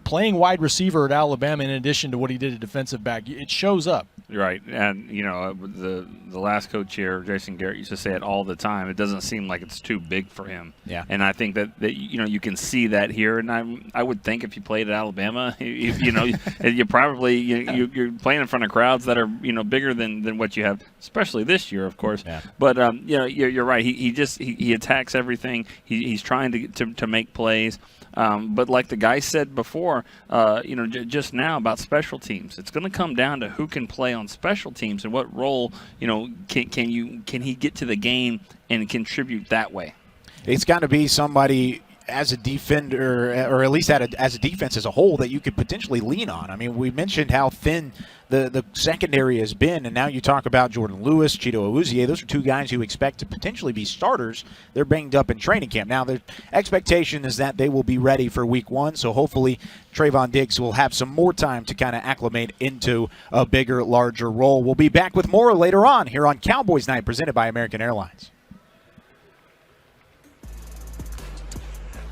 Playing wide receiver at Alabama in addition to what he did at defensive back, it shows up. Right, and the last coach here, Jason Garrett, used to say it all the time. It doesn't seem like it's too big for him. Yeah. And I think that you can see that here. And I would think if you played at Alabama, you probably you're playing in front of crowds that are bigger than what you have, especially this year, of course. Yeah. But you're right. He attacks everything. He's trying to make plays. But like the guy said before, just now about special teams, it's going to come down to who can play on special teams and what role, can he get to the game and contribute that way. It's got to be somebody as a defender, or at least as a defense as a whole, that you could potentially lean on. I mean, we mentioned how thin the secondary has been, and now you talk about Jordan Lewis, Chido Awuzie. Those are two guys who expect to potentially be starters. They're banged up in training camp. Now, the expectation is that they will be ready for week 1, so hopefully Trayvon Diggs will have some more time to kind of acclimate into a bigger, larger role. We'll be back with more later on here on Cowboys Night, presented by American Airlines.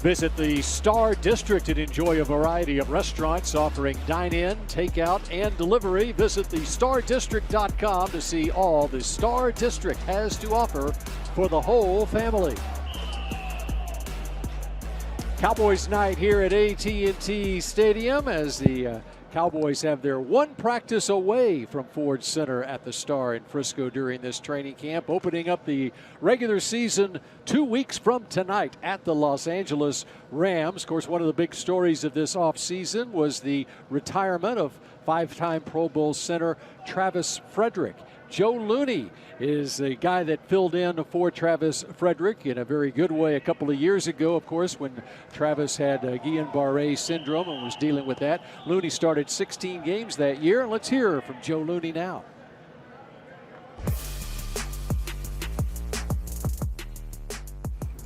Visit the Star District and enjoy a variety of restaurants offering dine-in, takeout, and delivery. Visit thestardistrict.com to see all the Star District has to offer for the whole family. Cowboys Night here at AT&T Stadium as the Cowboys have their one practice away from Ford Center at the Star in Frisco during this training camp, opening up the regular season 2 weeks from tonight at the Los Angeles Rams. Of course, one of the big stories of this offseason was the retirement of 5-time Pro Bowl center Travis Frederick. Joe Looney is the guy that filled in for Travis Frederick in a very good way a couple of years ago, of course, when Travis had Guillain-Barré syndrome and was dealing with that. Looney started 16 games that year. Let's hear from Joe Looney now.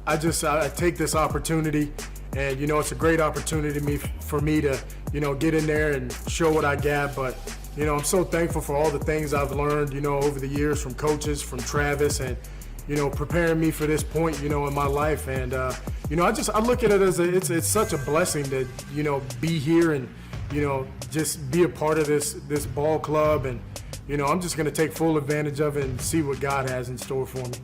I take this opportunity, and it's a great opportunity for me to get in there and show what I got. But I'm so thankful for all the things I've learned over the years from coaches, from Travis, and preparing me for this point in my life. And I look at it as it's such a blessing to be here and just be a part of this ball club. And I'm just going to take full advantage of it and see what God has in store for me.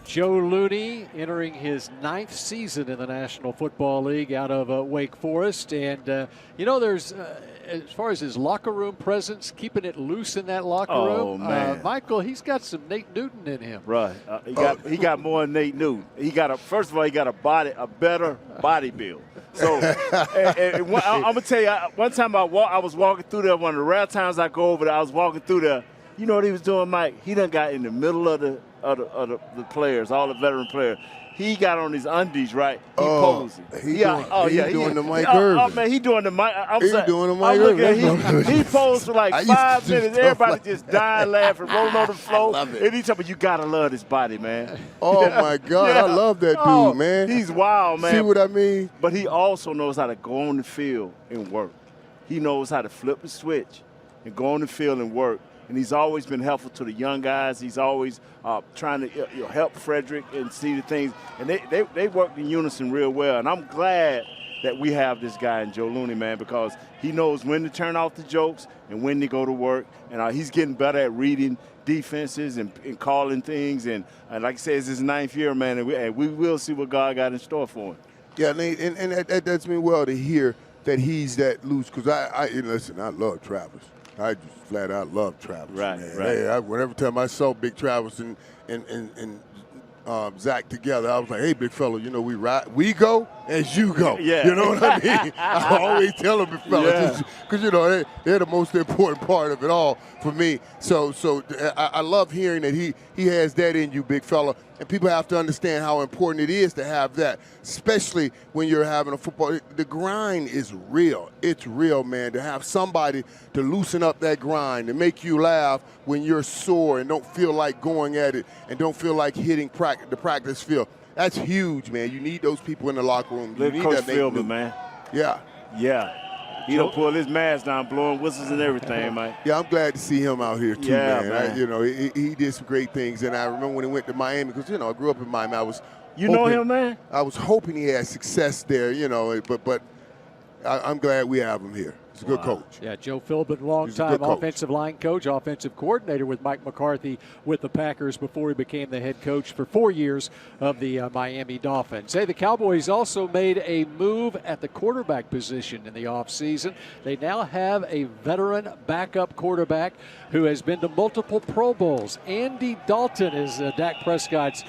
Joe Looney entering his 9th season in the National Football League out of Wake Forest. And, there's, as far as his locker room presence, keeping it loose in that locker room. Man. Michael, he's got some Nate Newton in him. Right. He got more than Nate Newton. First of all, he got a better body build. So, I'm going to tell you, one time I was walking through there, one of the rare times I go over there, I was walking through there. You know what he was doing, Mike? He done got in the middle of the players, all the veteran players. He got on his undies, right? He posing. He's doing the Mike Irvin. Oh, man, he doing the Mike. Doing the Mike Irvin. He posed for like 5 minutes. Everybody just dying, laughing, rolling on the floor. And he's talking, you got to love this body, man. Oh, my God. I love that dude, man. He's wild, man. See what I mean? But he also knows how to go on the field and work. He knows how to flip the switch and go on the field and work. And he's always been helpful to the young guys. He's always trying to help Frederick and see the things. And they work in unison real well. And I'm glad that we have this guy in Joe Looney, man, because he knows when to turn off the jokes and when to go to work. And he's getting better at reading defenses and calling things. And like I said, it's his 9th year, man, and we will see what God got in store for him. Yeah, Nate, and that does me well to hear that he's that loose, because listen, I love Travis. I just flat out love Travis. Right, man. right. Hey, whenever time I saw Big Travis and Zach together, I was like, hey, big fella, we go as you go. Yeah. You know what I mean? I always tell them, big fella, because, they're the most important part of it all for me. So I love hearing that he has that in you, big fella. And people have to understand how important it is to have that, especially when you're having a football. The grind is real. It's real, man, to have somebody to loosen up that grind and make you laugh when you're sore and don't feel like going at it and don't feel like hitting the practice field. That's huge, man. You need those people in the locker room. You need Coach that, Philbin, man. Yeah. Yeah. He done pulled his mask down, blowing whistles and everything, Mike. Yeah, I'm glad to see him out here too, Yeah, man. He did some great things, and I remember when he went to Miami because I grew up in Miami. I was know him, man. I was hoping he had success there, but I'm glad we have him here. He's a good coach. Yeah, Joe Philbin, longtime offensive line coach, offensive coordinator with Mike McCarthy with the Packers before he became the head coach for 4 years of the Miami Dolphins. The Cowboys also made a move at the quarterback position in the offseason. They now have a veteran backup quarterback who has been to multiple Pro Bowls. Andy Dalton is Dak Prescott's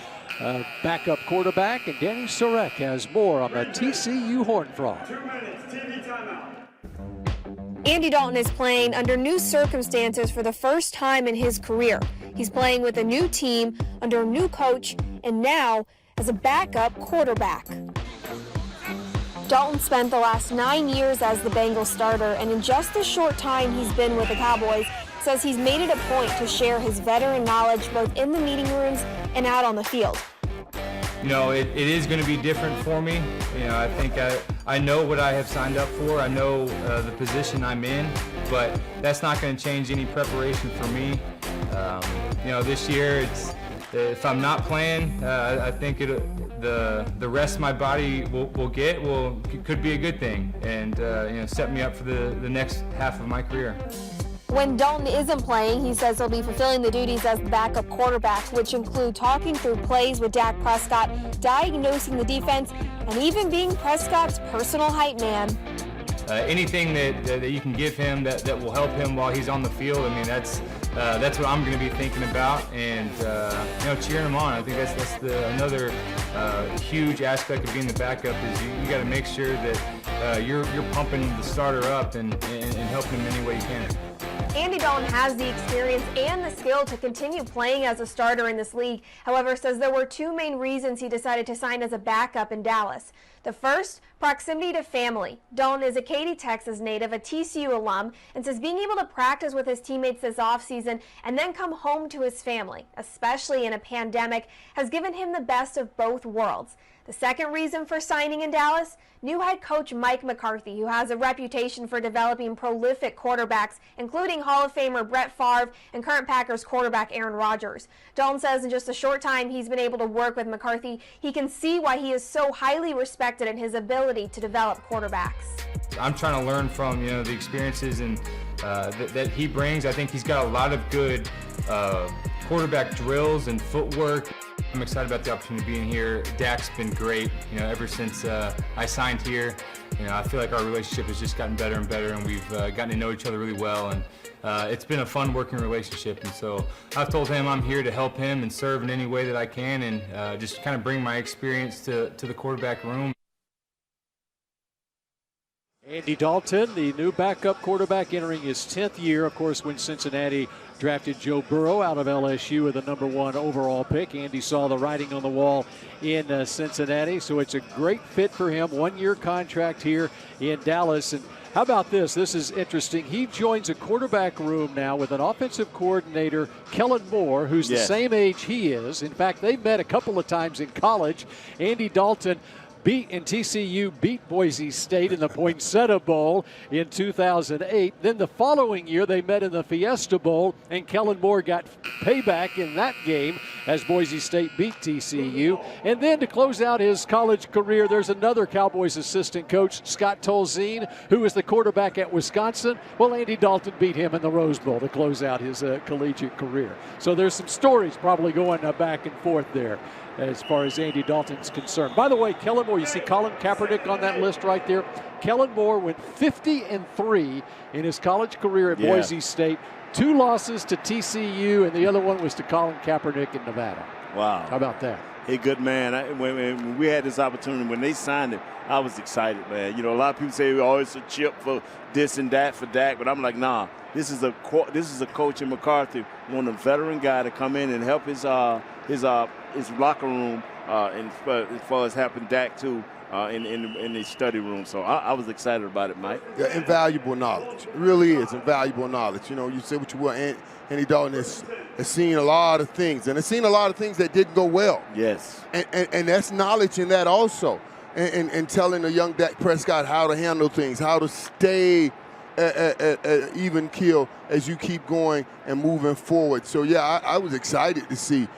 backup quarterback, and Danny Sorek has more on the TCU Horned Frog. 2 minutes, TV timeout. Andy Dalton is playing under new circumstances for the first time in his career. He's playing with a new team, under a new coach, and now as a backup quarterback. Dalton spent the last 9 years as the Bengals starter, and in just the short time he's been with the Cowboys, says he's made it a point to share his veteran knowledge both in the meeting rooms and out on the field. It is going to be different for me. I think I know what I have signed up for. I know the position I'm in, but that's not going to change any preparation for me. This year, if I'm not playing, I think the rest my body will get could be a good thing and set me up for the next half of my career. When Dalton isn't playing, he says he'll be fulfilling the duties as the backup quarterback, which include talking through plays with Dak Prescott, diagnosing the defense, and even being Prescott's personal hype man. Anything that you can give him that will help him while he's on the field, that's what I'm going to be thinking about, and cheering him on. I think that's another huge aspect of being the backup is you got to make sure that you're pumping the starter up and helping him any way you can. Andy Dalton has the experience and the skill to continue playing as a starter in this league. However, says there were two main reasons he decided to sign as a backup in Dallas. The first, proximity to family. Dalton is a Katy, Texas native, a TCU alum, and says being able to practice with his teammates this offseason and then come home to his family, especially in a pandemic, has given him the best of both worlds. The second reason for signing in Dallas, new head coach Mike McCarthy, who has a reputation for developing prolific quarterbacks, including Hall of Famer Brett Favre and current Packers quarterback Aaron Rodgers. Dalton says in just a short time he's been able to work with McCarthy, he can see why he is so highly respected in his ability to develop quarterbacks. I'm trying to learn from the experiences and that he brings. I think he's got a lot of good quarterback drills and footwork. I'm excited about the opportunity of being here. Dak's been great, ever since I signed here. I feel like our relationship has just gotten better and better, and we've gotten to know each other really well, and it's been a fun working relationship. And so I've told him I'm here to help him and serve in any way that I can, and just kind of bring my experience to the quarterback room. Andy Dalton, the new backup quarterback, entering his 10th year. Of course, when Cincinnati drafted Joe Burrow out of LSU with the #1 overall pick, Andy saw the writing on the wall in Cincinnati. So it's a great fit for him. 1-year contract here in Dallas. And how about this? This is interesting. He joins a quarterback room now with an offensive coordinator, Kellen Moore, who's the same age he is. In fact, they met a couple of times in college. Andy Dalton TCU beat Boise State in the Poinsettia Bowl in 2008. Then the following year, they met in the Fiesta Bowl, and Kellen Moore got payback in that game as Boise State beat TCU. And then to close out his college career, there's another Cowboys assistant coach, Scott Tolzien, who was the quarterback at Wisconsin. Well, Andy Dalton beat him in the Rose Bowl to close out his collegiate career. So there's some stories probably going back and forth there as far as Andy Dalton's concerned. By the way, Kellen Moore, you see Colin Kaepernick on that list right there. Kellen Moore went 50-3 in his college career at Boise State. 2 losses to TCU, and the other one was to Colin Kaepernick in Nevada. Wow. How about that? Hey, good man. When we had this opportunity, when they signed him, I was excited, man. A lot of people say, oh, it's a chip for this and that for Dak, but I'm like, nah. This is a coach in McCarthy, want a veteran guy to come in and help his locker room as far as helping Dak too in the study room. So I was excited about it, Mike. Yeah, invaluable knowledge. It really is invaluable knowledge. You say what you will. Andy Dalton has seen a lot of things, and has seen a lot of things that didn't go well. Yes. And that's knowledge in that also. and telling a young Dak Prescott how to handle things, how to stay at even keel as you keep going and moving forward. So, yeah, I was excited to see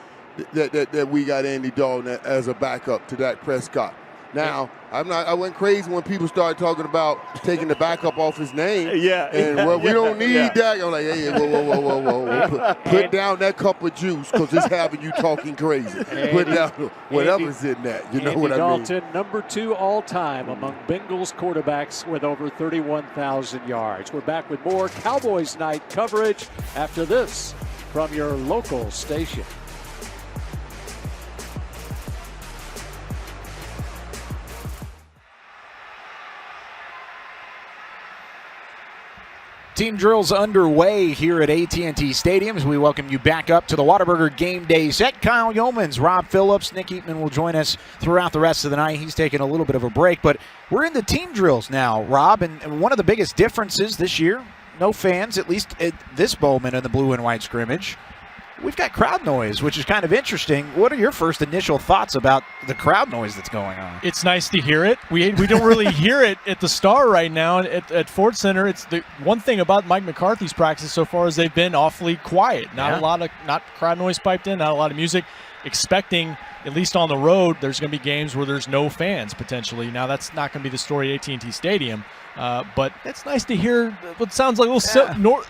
that we got Andy Dalton as a backup to Dak Prescott. Now, I went crazy when people started talking about taking the backup off his name. We don't need Dak. I'm like, hey, whoa. Put down that cup of juice because it's having you talking crazy. Put down whatever's in that. You know what I mean? Dalton, number 2 all-time among Bengals quarterbacks with over 31,000 yards. We're back with more Cowboys Night coverage after this from your local station. Team drills underway here at AT&T Stadium as we welcome you back up to the Whataburger Game Day set. Kyle Yeomans, Rob Phillips, Nick Eatman will join us throughout the rest of the night. He's taking a little bit of a break, but we're in the team drills now, Rob, and one of the biggest differences this year, no fans, at least at this moment in the blue and white scrimmage. We've got crowd noise, which is kind of interesting. What are your first initial thoughts about the crowd noise that's going on? It's nice to hear it. We don't really hear it at the Star right now at Ford Center. It's the one thing about Mike McCarthy's practices so far is they've been awfully quiet. Not crowd noise piped in, not a lot of music. Expecting, at least on the road, there's going to be games where there's no fans potentially. Now that's not going to be the story at AT&T Stadium, but it's nice to hear what sounds like a little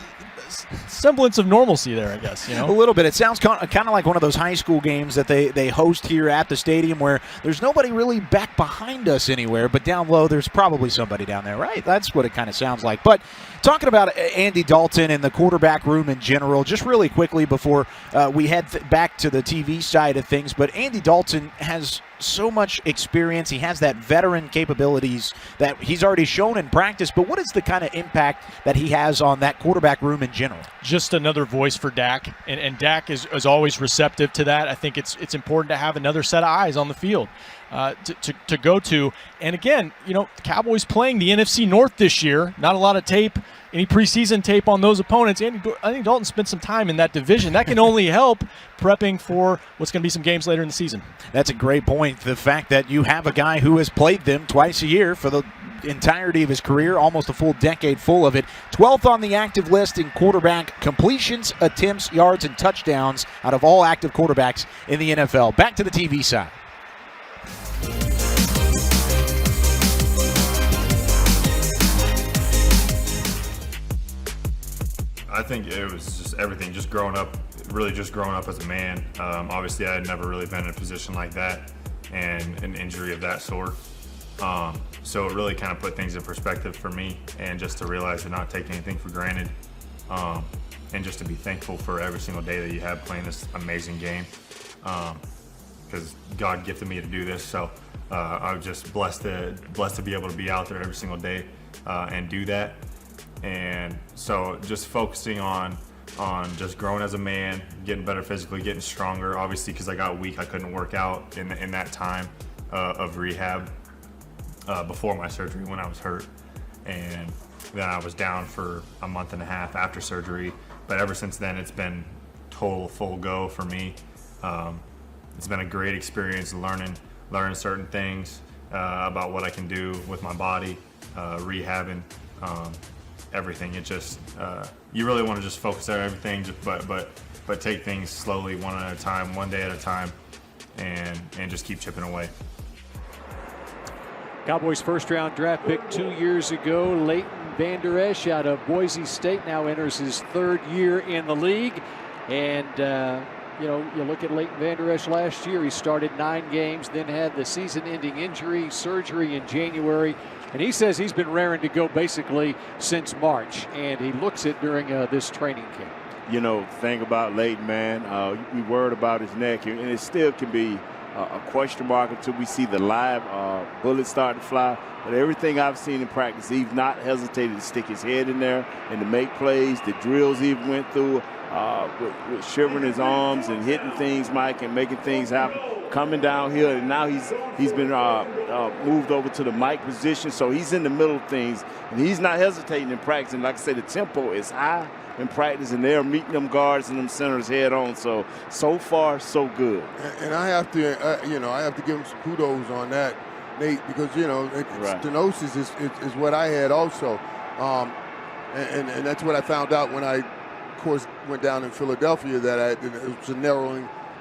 semblance of normalcy there, I guess. A little bit. It sounds kind of like one of those high school games that they host here at the stadium where there's nobody really back behind us anywhere, but down low there's probably somebody down there, right? That's what it kind of sounds like. But talking about Andy Dalton and the quarterback room in general, just really quickly before we head back to the TV side of things, but Andy Dalton has so much experience. He has that veteran capabilities that he's already shown in practice, but what is the kind of impact that he has on that quarterback room in general? Just another voice for Dak, and Dak is always receptive to that. I think it's important to have another set of eyes on the field to go to. And again, the Cowboys playing the NFC North this year, not a lot of tape, any preseason tape on those opponents. I think Dalton spent some time in that division. That can only help prepping for what's going to be some games later in the season. That's a great point. The fact that you have a guy who has played them twice a year for the entirety of his career, almost a full decade full of it. 12th on the active list in quarterback completions, attempts, yards, and touchdowns out of all active quarterbacks in the NFL. Back to the TV side. I think it was just everything, just growing up as a man. Obviously, I had never really been in a position like that and an injury of that sort. So it really kind of put things in perspective for me, and just to realize to not take anything for granted, and just to be thankful for every single day that you have playing this amazing game, because God gifted me to do this. So I'm just blessed to be able to be out there every single day and do that. And so just focusing on just growing as a man, getting better physically, getting stronger. Obviously, because I got weak, I couldn't work out in that time of rehab before my surgery when I was hurt. And then I was down for a month and a half after surgery. But ever since then, it's been total full go for me. It's been a great experience learning certain things about what I can do with my body, rehabbing. Everything. It just you really want to just focus on everything, but take things slowly, one at a time, one day at a time, and just keep chipping away. Cowboys first-round draft pick 2 years ago, Leighton Vander Esch out of Boise State, now enters his third year in the league. And you look at Leighton Vander Esch last year, he started 9 games, then had the season-ending injury, surgery in January. And he says he's been raring to go basically since March, and he looks it during this training camp. The thing about Leighton, man, we worried about his neck, and it still can be a question mark until we see the live bullets start to fly. But everything I've seen in practice, he's not hesitated to stick his head in there and to make plays. The drills he went through with shivering his arms and hitting things, Mike, and making things happen. Coming down here, and now he's been moved over to the Mike position, so he's in the middle of things, and he's not hesitating in practice. And like I said, the tempo is high in practice, and they're meeting them guards and them centers head on. So far, so good. And I have to, I have to give him some kudos on that. Nate, because, stenosis is what I had also. And that's what I found out when I, of course, went down in Philadelphia, that it was a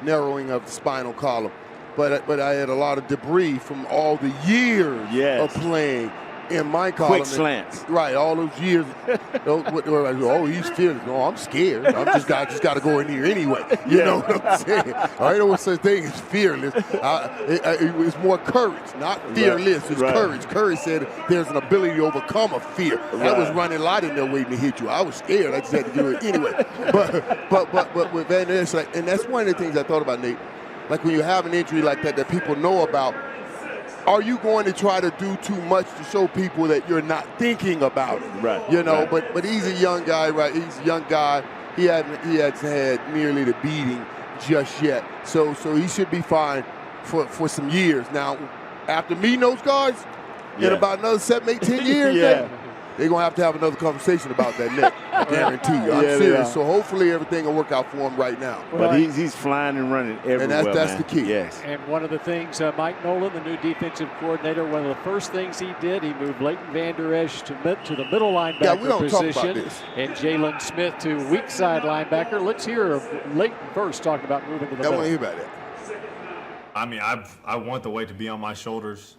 narrowing of the spinal column. But I had a lot of debris from all the years of playing in my column. Quick slants. Right, all those years. He's fearless. No, I'm scared. I just got to go in here anyway. You know what I'm saying? I know what such thing as fearless. It was more courage, not fearless. It's courage. Courage said there's an ability to overcome a fear. I was running a lot in there waiting to hit you. I was scared. I just had to do it anyway. But with Vander Esch, and that's one of the things I thought about, Nate. Like when you have an injury like that people know about, are you going to try to do too much to show people that you're not thinking about it? Right. But he's a young guy, right? He's a young guy. He hasn't had nearly the beating just yet. So he should be fine for some years. Now, after meeting those guys, in about another 7, 8, 10 years, they're going to have another conversation about that neck. I guarantee you. I'm serious. So hopefully everything will work out for him right now. But he's flying and running everywhere, and that's the key. Yes. And one of the things, Mike Nolan, the new defensive coordinator, one of the first things he did, he moved Leighton Vander Esch to the middle linebacker position. Talk about this. And Jalen Smith to weak side linebacker. Let's hear Leighton first talking about moving to the middle. I want to hear about that. I mean, I want the weight to be on my shoulders.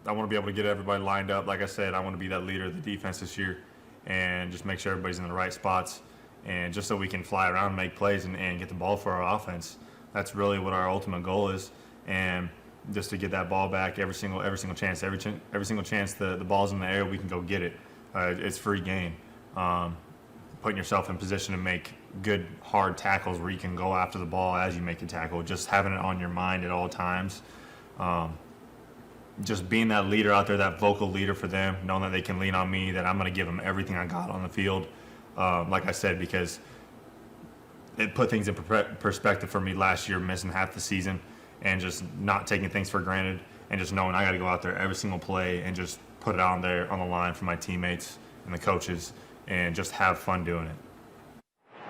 I want to be able to get everybody lined up. Like I said, I want to be that leader of the defense this year and just make sure everybody's in the right spots, and just so we can fly around and make plays and get the ball for our offense. That's really what our ultimate goal is, and just to get that ball back every single chance. Every single chance the ball's in the air, we can go get it. It's free game. Putting yourself in position to make good, hard tackles where you can go after the ball as you make the tackle, just having it on your mind at all times. Just being that leader out there, that vocal leader for them, knowing that they can lean on me, that I'm going to give them everything I got on the field. Like I said, because it put things in perspective for me last year, missing half the season and just not taking things for granted, and just knowing I got to go out there every single play and just put it on there on the line for my teammates and the coaches and just have fun doing it.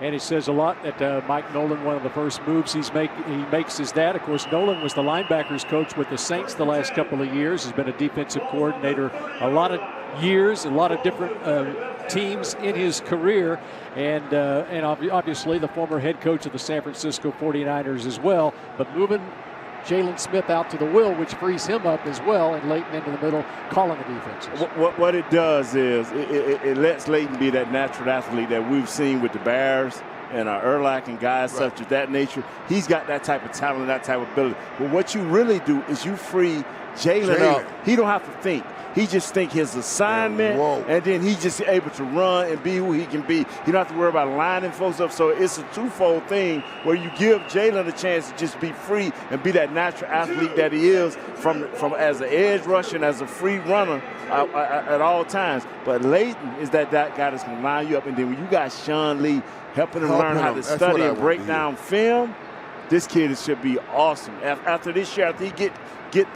And he says a lot that Mike Nolan, one of the first moves he makes is that. Of course, Nolan was the linebackers coach with the Saints the last couple of years. He's been a defensive coordinator a lot of years, a lot of different teams in his career, and obviously the former head coach of the San Francisco 49ers as well. But moving Jalen Smith out to the will, which frees him up as well, and Leighton into the middle, calling the defenses. What it does is it lets Leighton be that natural athlete that we've seen with the Bears and Erlach and guys such as that nature. He's got that type of talent, that type of ability. But what you really do is you free Jalen up. He don't have to think. He just think his assignment, and then he's just able to run and be who he can be. You don't have to worry about lining folks up. So it's a twofold thing where you give Jalen a chance to just be free and be that natural athlete that he is from as an edge rusher and as a free runner at all times. But Leighton is that guy that's going to line you up. And then when you got Sean Lee helping him learn how to study and break down film, this kid should be awesome. After this year, after he get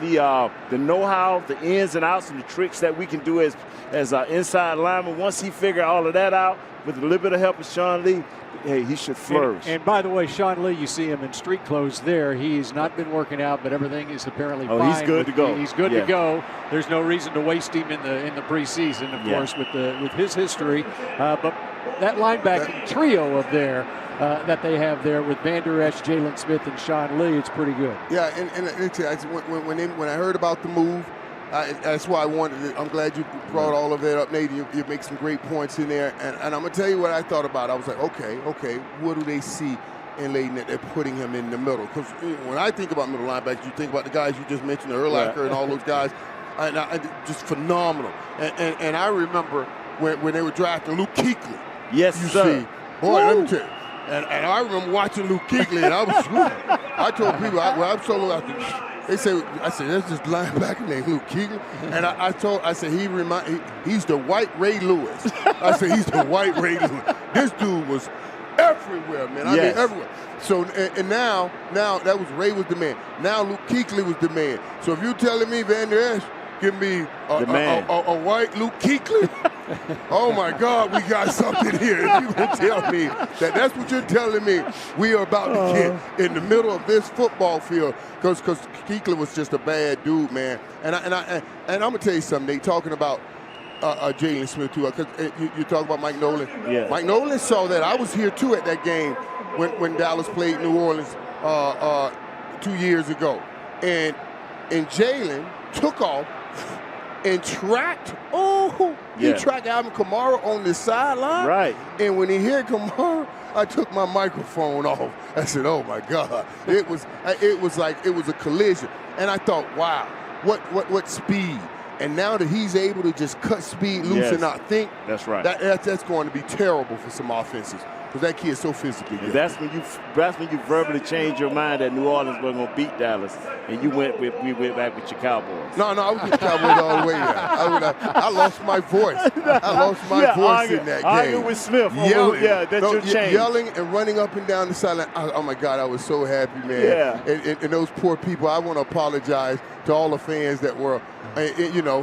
the know-how, the ins and outs, and the tricks that we can do as inside lineman. Once he figure all of that out, with a little bit of help of Sean Lee, hey, he should flourish. And by the way, Sean Lee, you see him in street clothes there. He's not been working out, but everything is apparently fine. He's good to go. He's good to go. There's no reason to waste him in the preseason, of course, with his history. But that linebacking trio of there that they have there with Vander Esch, Jalen Smith, and Sean Lee, it's pretty good. Yeah, and when I heard about the move, that's why I wanted it. I'm glad you brought all of it up, Nate. You make some great points in there. And I'm going to tell you what I thought about. I was like, okay, what do they see in Leighton that they're putting him in the middle? Because when I think about middle linebackers, you think about the guys you just mentioned, Erlacher and all those guys. Just phenomenal. And I remember when they were drafting Luke Kuechly. Yes, sir. Boy, let me tell you. And I remember watching Luke Kuechly, and I told people, I'm solo after. I said, there's this linebacker named Luke Kuechly, and I said he's the white Ray Lewis. I said he's the white Ray Lewis. This dude was everywhere, man. I mean everywhere. So and now that was Ray was the man. Now Luke Kuechly was the man. So if you're telling me Vander Esch give me a white Luke Kuechly. Oh my God, we got something here. If you can tell me that's what you're telling me, we are about to get in the middle of this football field, because Kuechly was just a bad dude, man. And I'm gonna tell you something. They talking about Jalen Smith too, because you talk about Mike Nolan. Yeah. Mike Nolan saw that. I was here too at that game when Dallas played New Orleans 2 years ago, and Jalen took off and tracked. He tracked Alvin Kamara on the sideline. Right. And when he hit Kamara, I took my microphone off. I said, "Oh my God!" It was like it was a collision, and I thought, "Wow, what speed!" And now that he's able to just cut speed loose and not think, that's right. That's going to be terrible for some offenses, because that kid's so physically good. That's when you verbally changed your mind that New Orleans was going to beat Dallas, and we went back with your Cowboys. No, I was with the Cowboys all the way there. I lost my voice. I lost my voice in that game. Arguing with Smith. Yelling and running up and down the sideline. Oh my God, I was so happy, man. Yeah. And those poor people, I want to apologize to all the fans that were,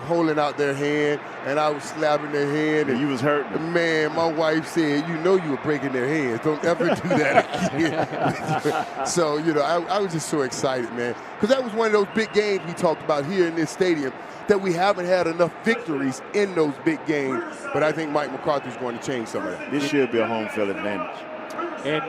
holding out their hand, and I was slapping their hand. And you was hurting. Man, my wife said, you were breaking their hands. Don't ever do that again. So, I was just so excited, man. Because that was one of those big games we talked about here in this stadium, that we haven't had enough victories in those big games. But I think Mike McCarthy's going to change some of that. This should be a home field advantage. And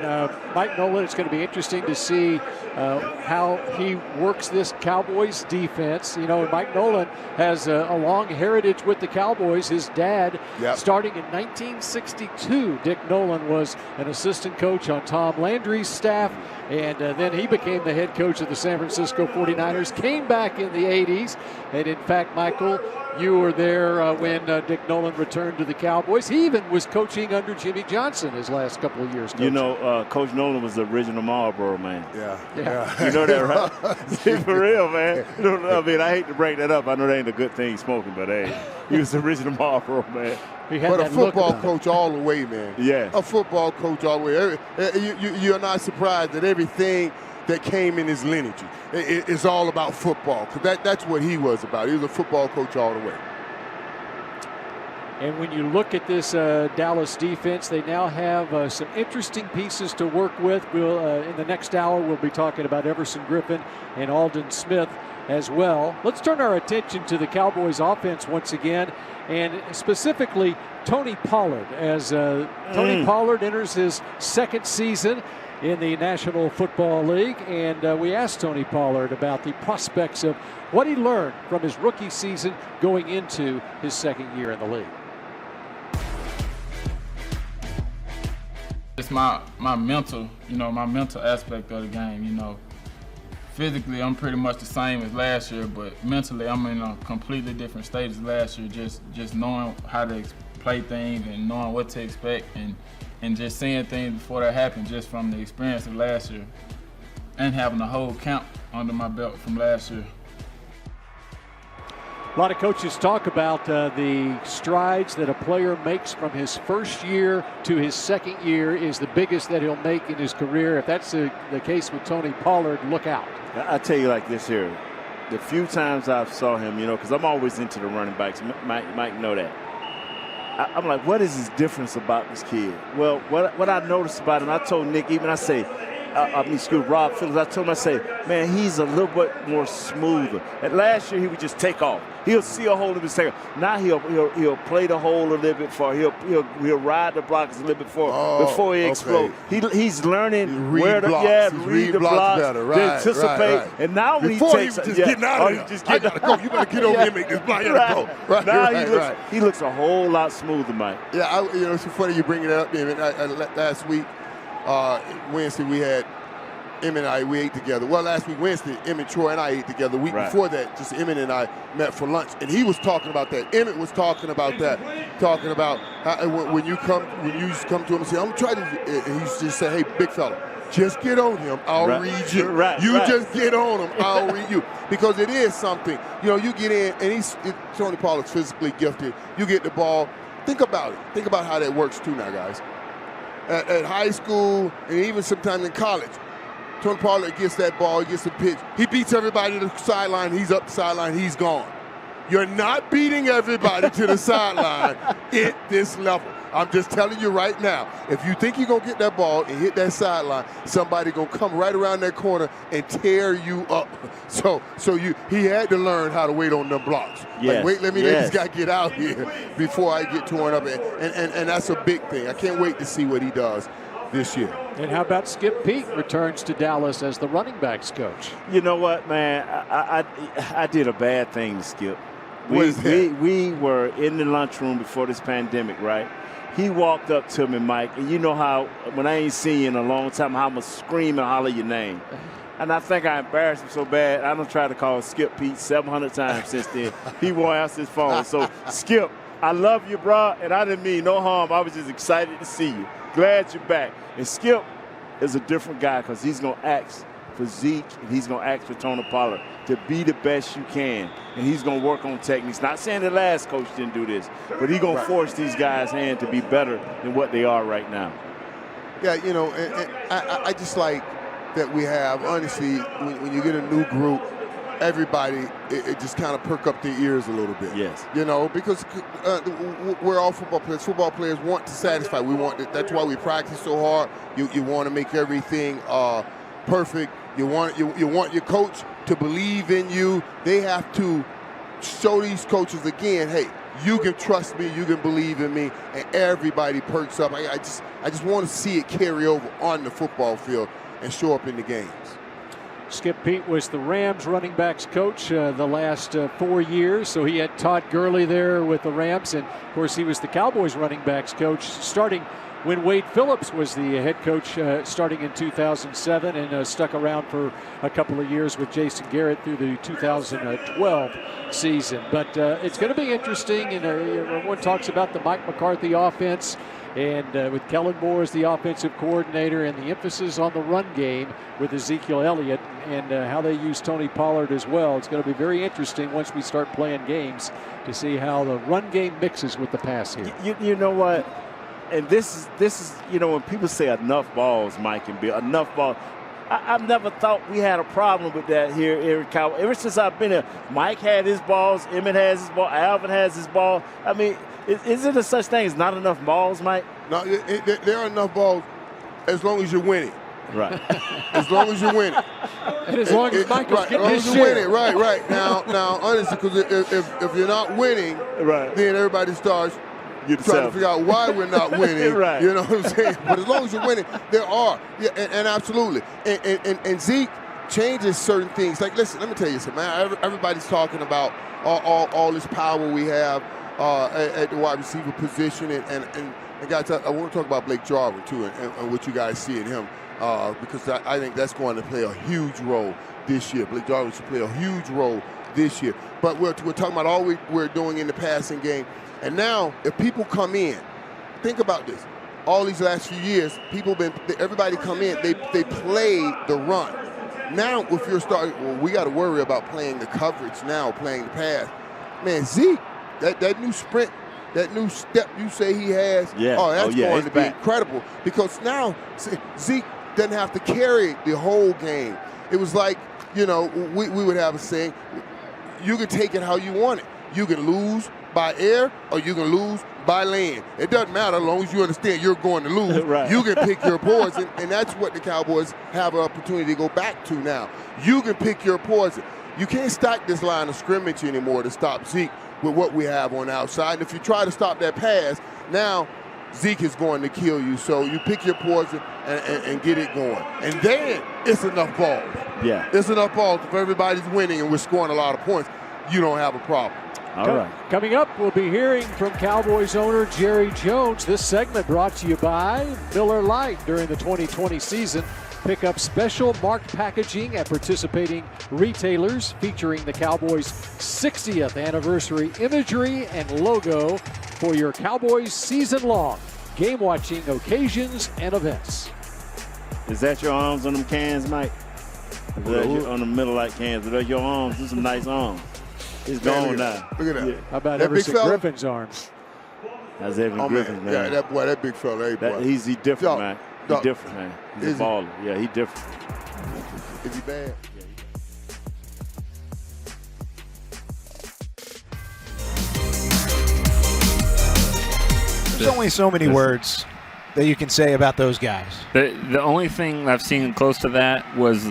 Mike Nolan, it's going to be interesting to see how he works this Cowboys defense. Mike Nolan has a long heritage with the Cowboys. His dad, starting in 1962, Dick Nolan was an assistant coach on Tom Landry's staff, and then he became the head coach of the San Francisco 49ers, came back in the 80s, and in fact, Michael, you were there when Dick Nolan returned to the Cowboys. He even was coaching under Jimmy Johnson his last couple of years. Coach Nolan was the original Marlboro man. Yeah. You know that, right? For real, man. I hate to break that up. I know that ain't a good thing smoking, but hey, he was the original Marlboro man. But a football coach all the way, man. Yeah. A football coach all the way. You're not surprised that everything that came in his lineage is all about football, because that's what he was about. He was a football coach all the way. And when you look at this Dallas defense, they now have some interesting pieces to work with. In the next hour, we'll be talking about Everson Griffen and Aldon Smith as well. Let's turn our attention to the Cowboys offense once again, and specifically Tony Pollard, as Tony Pollard enters his second season in the National Football League, and we asked Tony Pollard about the prospects of what he learned from his rookie season going into his second year in the league. It's my mental, my mental aspect of the game. Physically, I'm pretty much the same as last year, but mentally, I'm in a completely different state as last year. Just knowing how to play things and knowing what to expect, and just seeing things before that happen, just from the experience of last year, and having a whole camp under my belt from last year. A lot of coaches talk about the strides that a player makes from his first year to his second year is the biggest that he'll make in his career. If that's the case with Tony Pollard, look out. I tell you like this here, the few times I saw him, because I'm always into the running backs. Mike know that. I'm like, what is his difference about this kid? Well, what I noticed about him, I told Nick, Rob Phillips, I told him, I say, man, he's a little bit more smoother. And last year, he would just take off. He'll see a hole in his take off. Now he'll play the hole a little bit far. He'll ride the blocks a little bit before he explodes. He's learning where to read the blocks better, to anticipate. Right. And now when before he takes, he was just getting out of there. I gotta go. You better get over here and make this block. I gotta go. Now he looks a whole lot smoother, Mike. Yeah, it's so funny you bring it up. Last week, Wednesday, we had Emmett and I, we ate together. Well, last week, Wednesday, Emmett, Troy, and I ate together. The week before that, just Emmett and I met for lunch, and he was talking about that. Emmett was talking about that, talking about how, when you come to him and say, I'm trying to, and he's just say, hey, big fella, just get on him. I'll read you. Just get on him. I'll read you. Because it is something. You get in, and Tony Pollard's physically gifted. You get the ball. Think about it. Think about how that works too now, guys. At high school, and even sometimes in college, Tony Pollard gets that ball, he gets the pitch. He beats everybody to the sideline. He's up the sideline. He's gone. You're not beating everybody to the sideline at this level. I'm just telling you right now, if you think you're going to get that ball and hit that sideline, somebody going to come right around that corner and tear you up. So he had to learn how to wait on them blocks. Yes. Like, wait, let this guy get out here before I get torn up. And that's a big thing. I can't wait to see what he does this year. And how about Skip Peete returns to Dallas as the running backs coach? You know what, man? I did a bad thing to Skip. We were in the lunchroom before this pandemic, right? He walked up to me, Mike, and you know how when I ain't seen you in a long time, how I'm going to scream and holler your name. And I think I embarrassed him so bad, I done tried to call Skip Peete 700 times since then. He won't answer his phone. So, Skip, I love you, bro, and I didn't mean no harm. I was just excited to see you. Glad you're back. And Skip is a different guy because he's going to ask for Zeke and he's going to ask for Tony Pollard to be the best you can. And he's going to work on techniques. Not saying the last coach didn't do this, but he's going to force these guys' hand to be better than what they are right now. Yeah, you know, and I just like that we have, honestly, when you get a new group, everybody, it just kind of perk up their ears a little bit. Yes. You know, because we're all football players. Football players want to satisfy. That's why we practice so hard. You want to make everything perfect. You want your coach to believe in you. They have to show these coaches again, hey, you can trust me, you can believe in me, and everybody perks up. I just want to see it carry over on the football field and show up in the games. Skip Peete was the Rams running backs coach the last 4 years, so he had Todd Gurley there with the Rams, and of course he was the Cowboys running backs coach starting when Wade Phillips was the head coach starting in 2007 and stuck around for a couple of years with Jason Garrett through the 2012 season. But it's going to be interesting, and everyone talks about the Mike McCarthy offense, and with Kellen Moore as the offensive coordinator and the emphasis on the run game with Ezekiel Elliott and how they use Tony Pollard as well. It's going to be very interesting once we start playing games to see how the run game mixes with the pass here. You know what? And this is, you know, when people say enough balls, Mike and Bill, enough balls, I've never thought we had a problem with that here in Cowboys. Ever since I've been here, Mike had his balls, Emmett has his ball, Alvin has his ball. I mean, is it a such thing as not enough balls, Mike? No, there are enough balls as long as you're winning. Right. As long as you're winning. And as long as Michael's getting his share. Winning. Right. Now, honestly, because if you're not winning, then everybody starts trying to figure out why we're not winning. Right. You know what I'm saying? But as long as you're winning, there are. Yeah, and absolutely. And Zeke changes certain things. Like, listen, let me tell you something, man. Everybody's talking about all this power we have at the wide receiver position. And guys, I want to talk about Blake Jarwin, too, and what you guys see in him. Because I think that's going to play a huge role this year. Blake Jarwin should play a huge role this year. But we're talking about all we're doing in the passing game. And now, if people come in, think about this. All these last few years, everybody come in, they play the run. Now, if you're starting, we got to worry about playing the coverage now, playing the pass. Man, Zeke, that new sprint, that new step you say he has, that's going to be incredible. Because now, Zeke doesn't have to carry the whole game. It was like, you know, we would have a saying, you can take it how you want it. You can lose by air or you can lose by land. It doesn't matter as long as you understand you're going to lose. Right. You can pick your poison, and that's what the Cowboys have an opportunity to go back to now. You can pick your poison. You can't stack this line of scrimmage anymore to stop Zeke with what we have on the outside. And if you try to stop that pass, now Zeke is going to kill you. So you pick your poison and get it going. And then it's enough balls. Yeah. It's enough balls. If everybody's winning and we're scoring a lot of points, you don't have a problem. All right. Coming up, we'll be hearing from Cowboys owner Jerry Jones. This segment brought to you by Miller Lite during the 2020 season. Pick up special marked packaging at participating retailers featuring the Cowboys' 60th anniversary imagery and logo for your Cowboys season-long game-watching occasions and events. Is that your arms on them cans, Mike? On the Miller Lite cans? Are those your arms? Those are some nice arms. It's gone now. Look at that. Yeah. How about that Everson Griffin's arms? That's Everson Griffen, man. Yeah, that big fella. He's different, man. He's different, man. He's a baller. Yeah, he's different. Is he bad? There's only so many words that you can say about those guys. The only thing I've seen close to that was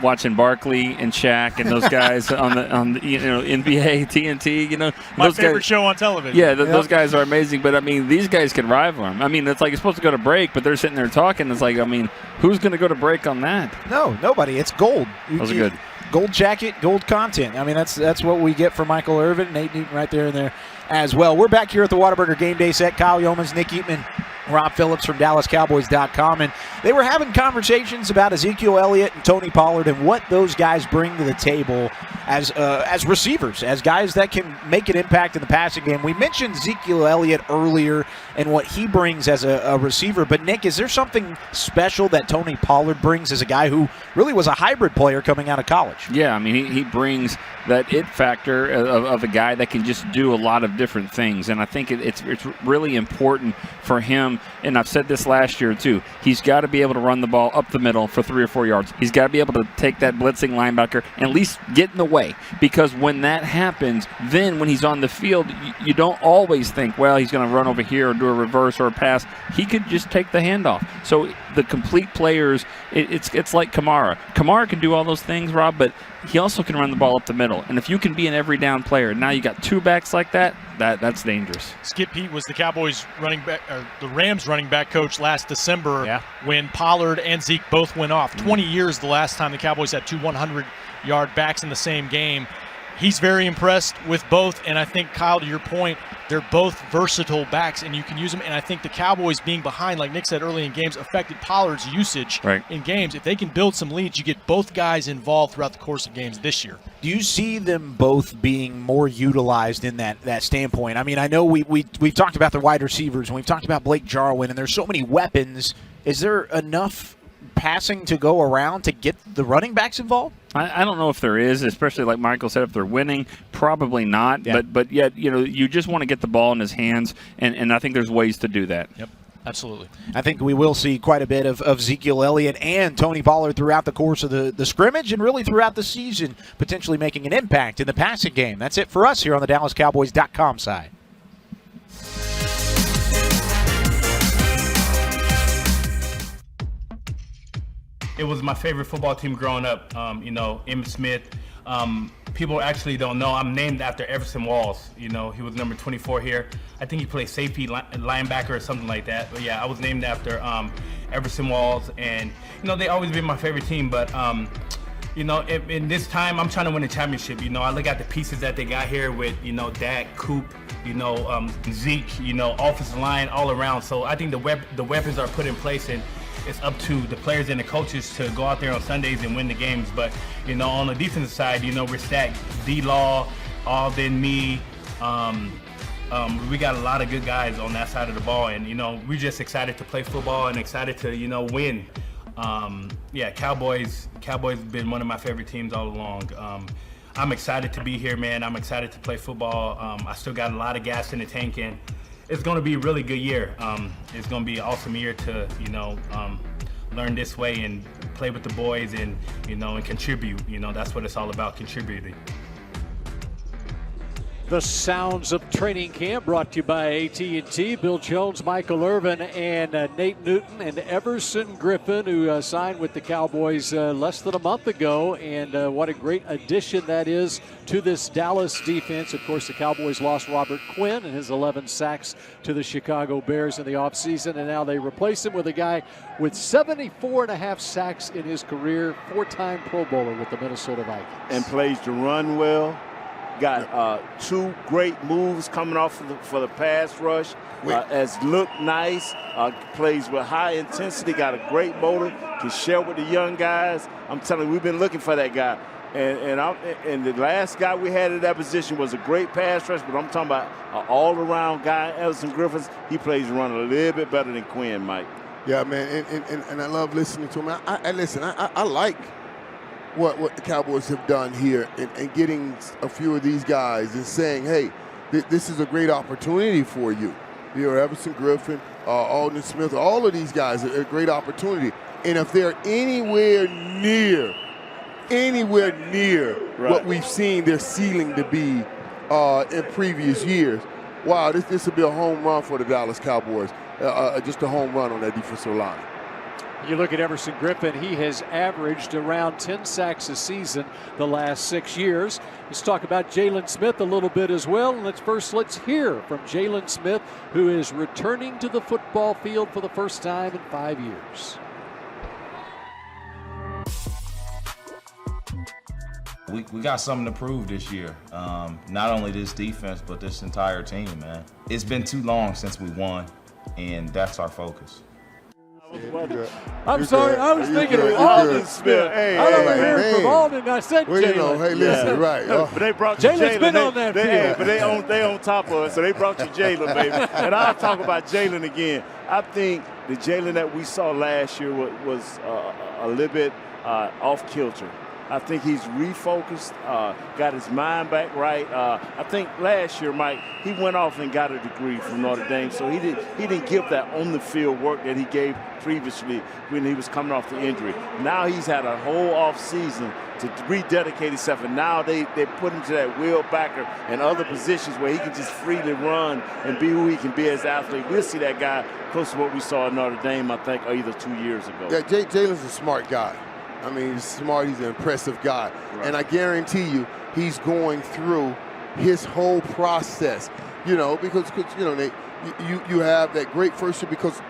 watching Barkley and Shaq and those guys on the NBA, TNT. My those favorite guys, show on television. Yeah, those guys are amazing. But I mean, these guys can rival them. I mean, it's like you're supposed to go to break, but they're sitting there talking. It's like, I mean, who's going to go to break on that? No, nobody. It's gold. Those are good. Gold jacket, gold content. I mean, that's what we get from Michael Irvin, Nate Newton right there and there as well. We're back here at the Whataburger Game Day set. Kyle Yeomans, Nick Eatman, Rob Phillips from DallasCowboys.com, and they were having conversations about Ezekiel Elliott and Tony Pollard and what those guys bring to the table as receivers, as guys that can make an impact in the passing game. We mentioned Ezekiel Elliott earlier and what he brings as a receiver, but Nick, is there something special that Tony Pollard brings as a guy who really was a hybrid player coming out of college? Yeah, I mean, he brings that it factor of a guy that can just do a lot of different things, and I think it's really important for him, and I've said this last year too, he's got to be able to run the ball up the middle for 3 or 4 yards. He's got to be able to take that blitzing linebacker and at least get in the way, because when that happens, then when he's on the field, you don't always think, well, he's going to run over here or do a reverse or a pass. He could just take the handoff. So the complete players, it's like Kamara. Kamara can do all those things, Rob, but he also can run the ball up the middle. And if you can be an every down player, now you got two backs like that's dangerous. Skip Pete was the Cowboys running back, or the Rams running back coach last December when Pollard and Zeke both went off. 20 years the last time the Cowboys had two 100-yard backs in the same game. He's very impressed with both, and I think, Kyle, to your point, they're both versatile backs, and you can use them. And I think the Cowboys being behind, like Nick said early in games, affected Pollard's usage in games. If they can build some leads, you get both guys involved throughout the course of games this year. Do you see them both being more utilized in that standpoint? I mean, I know we've talked about the wide receivers, and we've talked about Blake Jarwin, and there's so many weapons. Is there enough passing to go around to get the running backs involved? I don't know if there is, especially like Michael said, if they're winning, probably not. Yeah. But yet, you just want to get the ball in his hands, and I think there's ways to do that. Yep, absolutely. I think we will see quite a bit of Ezekiel Elliott and Tony Pollard throughout the course of the scrimmage and really throughout the season, potentially making an impact in the passing game. That's it for us here on the DallasCowboys.com side. It was my favorite football team growing up. Emmitt Smith. People actually don't know I'm named after Everson Walls. He was number 24 here. I think he played safety, linebacker, or something like that. But yeah, I was named after Everson Walls, and they always been my favorite team. But in this time, I'm trying to win a championship. I look at the pieces that they got here with Dak, Coop, Zeke, offensive line all around. So I think the weapons are put in place, and it's up to the players and the coaches to go out there on Sundays and win the games. But, on the defensive side, we're stacked. D-Law, Alden, me. We got a lot of good guys on that side of the ball. And, we're just excited to play football and excited to, win. Cowboys been one of my favorite teams all along. I'm excited to be here, man. I'm excited to play football. I still got a lot of gas in the tank, and it's going to be a really good year. It's going to be an awesome year to, learn this way and play with the boys and, and contribute. That's what it's all about, contributing. The sounds of training camp brought to you by AT&T. Bill Jones, Michael Irvin, and Nate Newton, and Everson Griffen, who signed with the Cowboys less than a month ago. And what a great addition that is to this Dallas defense. Of course, the Cowboys lost Robert Quinn and his 11 sacks to the Chicago Bears in the offseason. And now they replace him with a guy with 74.5 sacks in his career, 4-time Pro Bowler with the Minnesota Vikings. And plays to run well. Got two great moves coming off for the pass rush. Has looked nice. Plays with high intensity. Got a great motor. Can share with the young guys. I'm telling you, we've been looking for that guy. And the last guy we had at that position was a great pass rush, but I'm talking about an all-around guy, Everson Griffen. He plays run a little bit better than Quinn, Mike. Yeah, man, and I love listening to him. I like what the Cowboys have done here and getting a few of these guys and saying, hey, this is a great opportunity for you. Everson Griffen, Alden Smith, all of these guys are a great opportunity. And if they're anywhere near what we've seen their ceiling to be in previous years, wow, this would be a home run for the Dallas Cowboys. Just a home run on that defensive line. You look at Everson Griffen, he has averaged around 10 sacks a season the last 6 years. Let's talk about Jalen Smith a little bit as well. And let's hear from Jalen Smith, who is returning to the football field for the first time in 5 years. We got something to prove this year. Not only this defense, but this entire team, man. It's been too long since we won, and that's our focus. I'm sorry, I was thinking of Alden Smith. Hey, I don't hear from Alden. I said Jalen. Hey, listen, right. But they brought you Jalen's Jalen. been on that field. But they on top of it, so they brought you Jalen, baby. And I'll talk about Jalen again. I think the Jalen that we saw last year was a little bit off kilter. I think he's refocused, got his mind back right. I think last year, Mike, he went off and got a degree from Notre Dame, so he didn't give that on-the-field work that he gave previously when he was coming off the injury. Now he's had a whole off season to rededicate himself, and now they put him to that wheel backer and other positions where he can just freely run and be who he can be as an athlete. We'll see that guy close to what we saw at Notre Dame, I think, either 2 years ago. Yeah, Jalen's a smart guy. I mean, he's smart. He's an impressive guy. Right. And I guarantee you, he's going through his whole process, because you have that great first year, because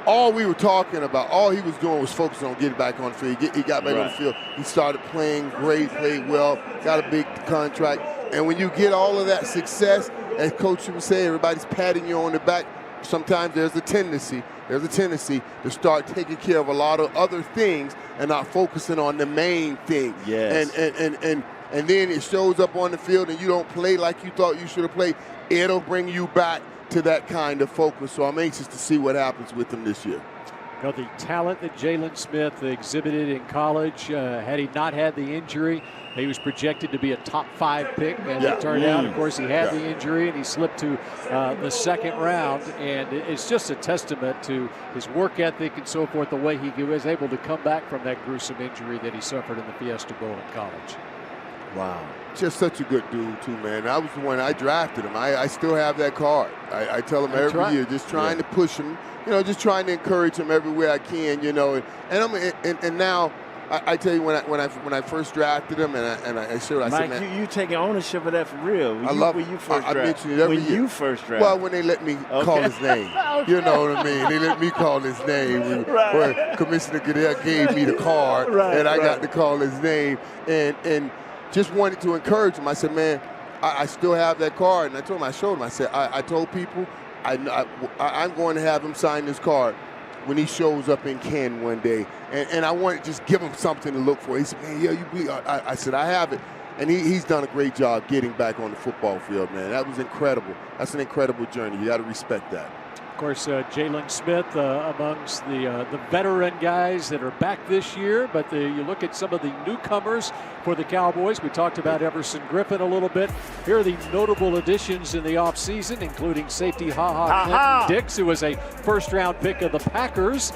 all we were talking about, all he was doing was focusing on getting back on the field. He got back on the field. He started playing great, played well, got a big contract. And when you get all of that success, as Coach would say, everybody's patting you on the back. Sometimes there's a tendency to start taking care of a lot of other things and not focusing on the main thing. Yes. And then it shows up on the field and you don't play like you thought you should have played. It'll bring you back to that kind of focus. So I'm anxious to see what happens with him this year. The talent that Jalen Smith exhibited in college, had he not had the injury, he was projected to be a top 5 pick, and it turned out, of course, he had the injury and he slipped to the second round. And it's just a testament to his work ethic and so forth, the way he was able to come back from that gruesome injury that he suffered in the Fiesta Bowl in college. Wow. Just such a good dude, too, man. I was the one, I drafted him. I still have that card. I tell him every year, just trying to push him, just trying to encourage him everywhere I can, And now, I tell you, when I first drafted him, and I showed, I Mike, said, man, you taking ownership of that for real. I love when you first drafted. I mention it every year. When you first drafted. Well, when they let me call his name. You know what I mean? They let me call his name. When Commissioner Goodell gave me the card, and I got to call his name. And just wanted to encourage him. I said, man, I still have that card. And I told him, I showed him. I said, I told people I'm going to have him sign this card when he shows up in Canton one day. And I want to just give him something to look for. He said, man, I said, I have it. And he's done a great job getting back on the football field, man. That was incredible. That's an incredible journey. You got to respect that. Of course, Jalen Smith amongst the veteran guys that are back this year, but you look at some of the newcomers for the Cowboys. We talked about Everson Griffen a little bit. Here are the notable additions in the offseason, including safety Clinton Dix, who was a first-round pick of the Packers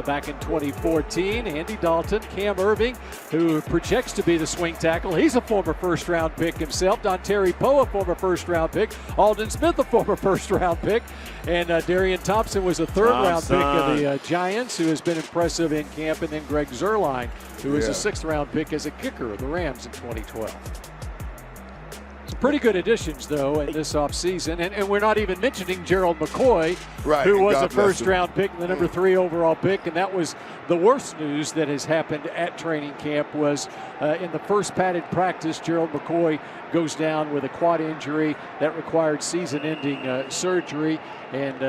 back in 2014. Andy Dalton, Cam Irving, who projects to be the swing tackle. He's a former first-round pick himself. Dontari Poe, a former first-round pick. Alden Smith, a former first-round pick. And Darian Thompson was a third-round pick of the Giants, who has been impressive in camp. And then Greg Zuerlein, who was a sixth-round pick as a kicker of the Rams in 2012. Some pretty good additions, though, in this offseason. And we're not even mentioning Gerald McCoy, who was a first-round pick and the number 3 overall pick. And that was the worst news that has happened at training camp was in the first padded practice, Gerald McCoy goes down with a quad injury that required season-ending surgery. And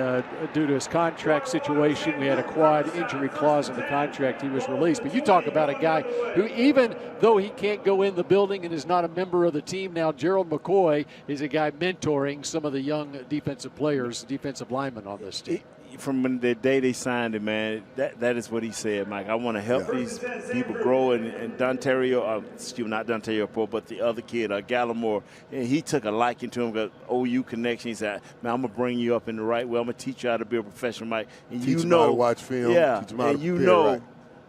due to his contract situation, we had a quad injury clause in the contract. He was released. But you talk about a guy who, even though he can't go in the building and is not a member of the team now, Gerald McCoy is a guy mentoring some of the young defensive players, defensive linemen on this team. From the day they signed him, man, that is what he said, Mike. I want to help these people grow. And not Dontari Poe, but the other kid, Gallimore, and he took a liking to him, got OU connection. He said, man, I'm going to bring you up in the right way. I'm going to teach you how to be a professional, Mike. And teach him how to watch film. Yeah, and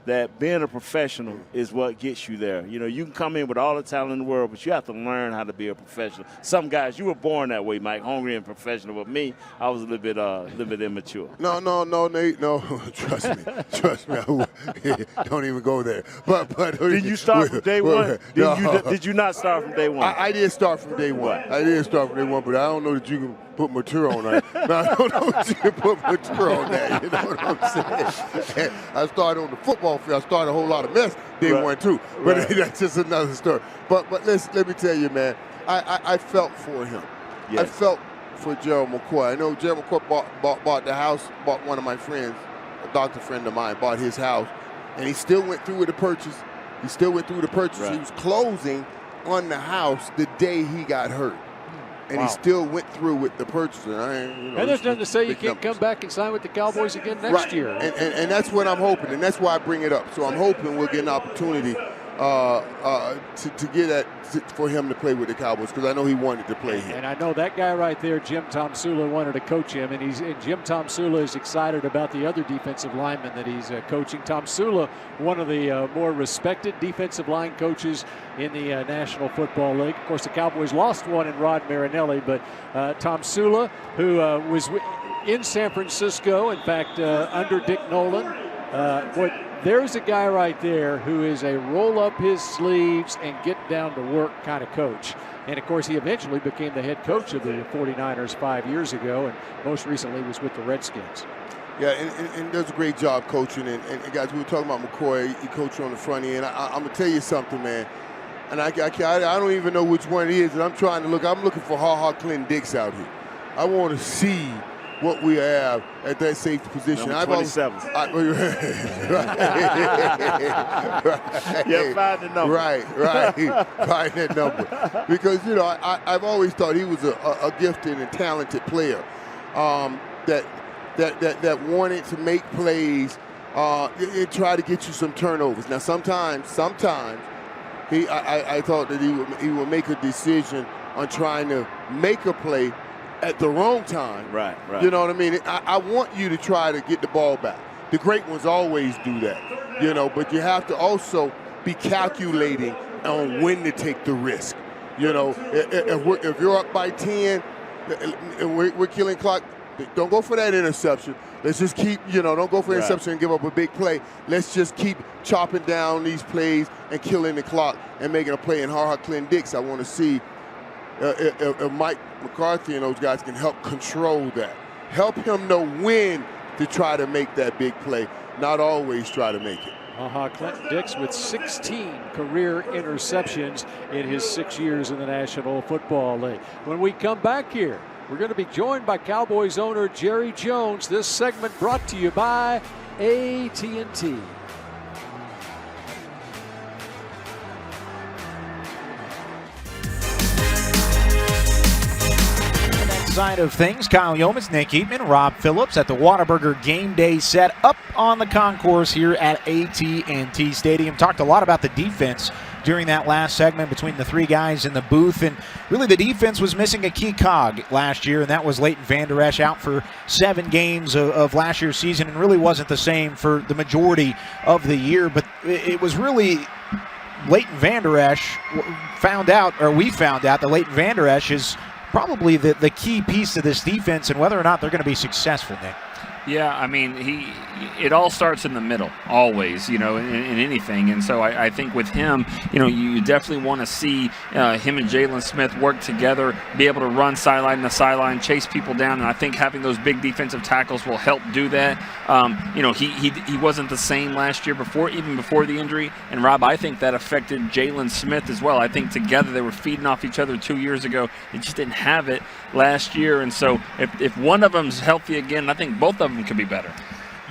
that being a professional is what gets you there. You know, you can come in with all the talent in the world, but you have to learn how to be a professional. Some guys, you were born that way, Mike, hungry and professional. But me, I was a little bit immature. No, Nate, no. Trust me. Don't even go there. But did you start from day one? Did you not start from day one? I did start from day one. I did start from day one, but I don't know that you can put mature on that. No, I don't know that you can put mature on that. You know what I'm saying? I started on the football field. I started a whole lot of mess day one too. But that's just another story. But let me tell you, man, I felt for him. Yes. I felt for Gerald McCoy. I know Gerald McCoy bought the house, bought one of my friends, a doctor friend of mine, bought his house, and he still went through with the purchase. He was closing on the house the day he got hurt. And he still went through with the purchase. And there's nothing to say you can't come back and sign with the Cowboys again next year. And that's what I'm hoping, and that's why I bring it up. So I'm hoping we'll get an opportunity to get that for him to play with the Cowboys, because I know he wanted to play here. And I know that guy right there, Jim Tomsula, wanted to coach him, and Jim Tomsula is excited about the other defensive lineman that he's coaching. Tomsula, one of the more respected defensive line coaches in the National Football League. Of course, the Cowboys lost one in Rod Marinelli, but Tomsula, who was in San Francisco, in fact, under Dick Nolan, there's a guy right there who is a roll up his sleeves and get down to work kind of coach. And, of course, he eventually became the head coach of the 49ers 5 years ago, and most recently was with the Redskins. Yeah, and does a great job coaching. And guys, we were talking about McCoy. He coached on the front end. I'm going to tell you something, man. And I don't even know which one it is. And I'm looking for Ha Clinton Dix out here. I want to see what we have at that safety position. Number 27. Yeah, find the number. Right. Find that number. Because, you know, I've always thought he was a gifted and talented player that wanted to make plays and try to get you some turnovers. Now, sometimes I thought that he would make a decision on trying to make a play at the wrong time. Right. You know what I mean? I want you to try to get the ball back. The great ones always do that, you know, but you have to also be calculating on when to take the risk. You know, if you're up by 10 and we're killing clock, don't go for that interception. Let's just keep, don't go for interception and give up a big play. Let's just keep chopping down these plays and killing the clock and making a play. And Ha Clinton Dix, I want to see if Mike McCarthy and those guys can help control that. Help him know when to try to make that big play, not always try to make it. Clinton Dix with 16 career interceptions in his 6 years in the National Football League. When we come back here, we're going to be joined by Cowboys owner Jerry Jones. This segment brought to you by AT&T. Side of things, Kyle Yeomans, Nick Eatman, Rob Phillips at the Whataburger Game Day set up on the concourse here at AT&T Stadium. Talked a lot about the defense during that last segment between the three guys in the booth, and really the defense was missing a key cog last year, and that was Leighton Vander Esch, out for 7 games of last year's season, and really wasn't the same for the majority of the year. But it was really Leighton Vander Esch we found out that Leighton Vander Esch is probably the key piece to this defense and whether or not they're going to be successful, Nick. Yeah, I mean, it all starts in the middle, always, in anything. And so I think with him, you definitely want to see him and Jalen Smith work together, be able to run sideline to sideline, chase people down. And I think having those big defensive tackles will help do that. He wasn't the same last year even before the injury. And, Rob, I think that affected Jalen Smith as well. I think together they were feeding off each other 2 years ago. They just didn't have it last year. And so if one of them's healthy again, I think both of them could be better.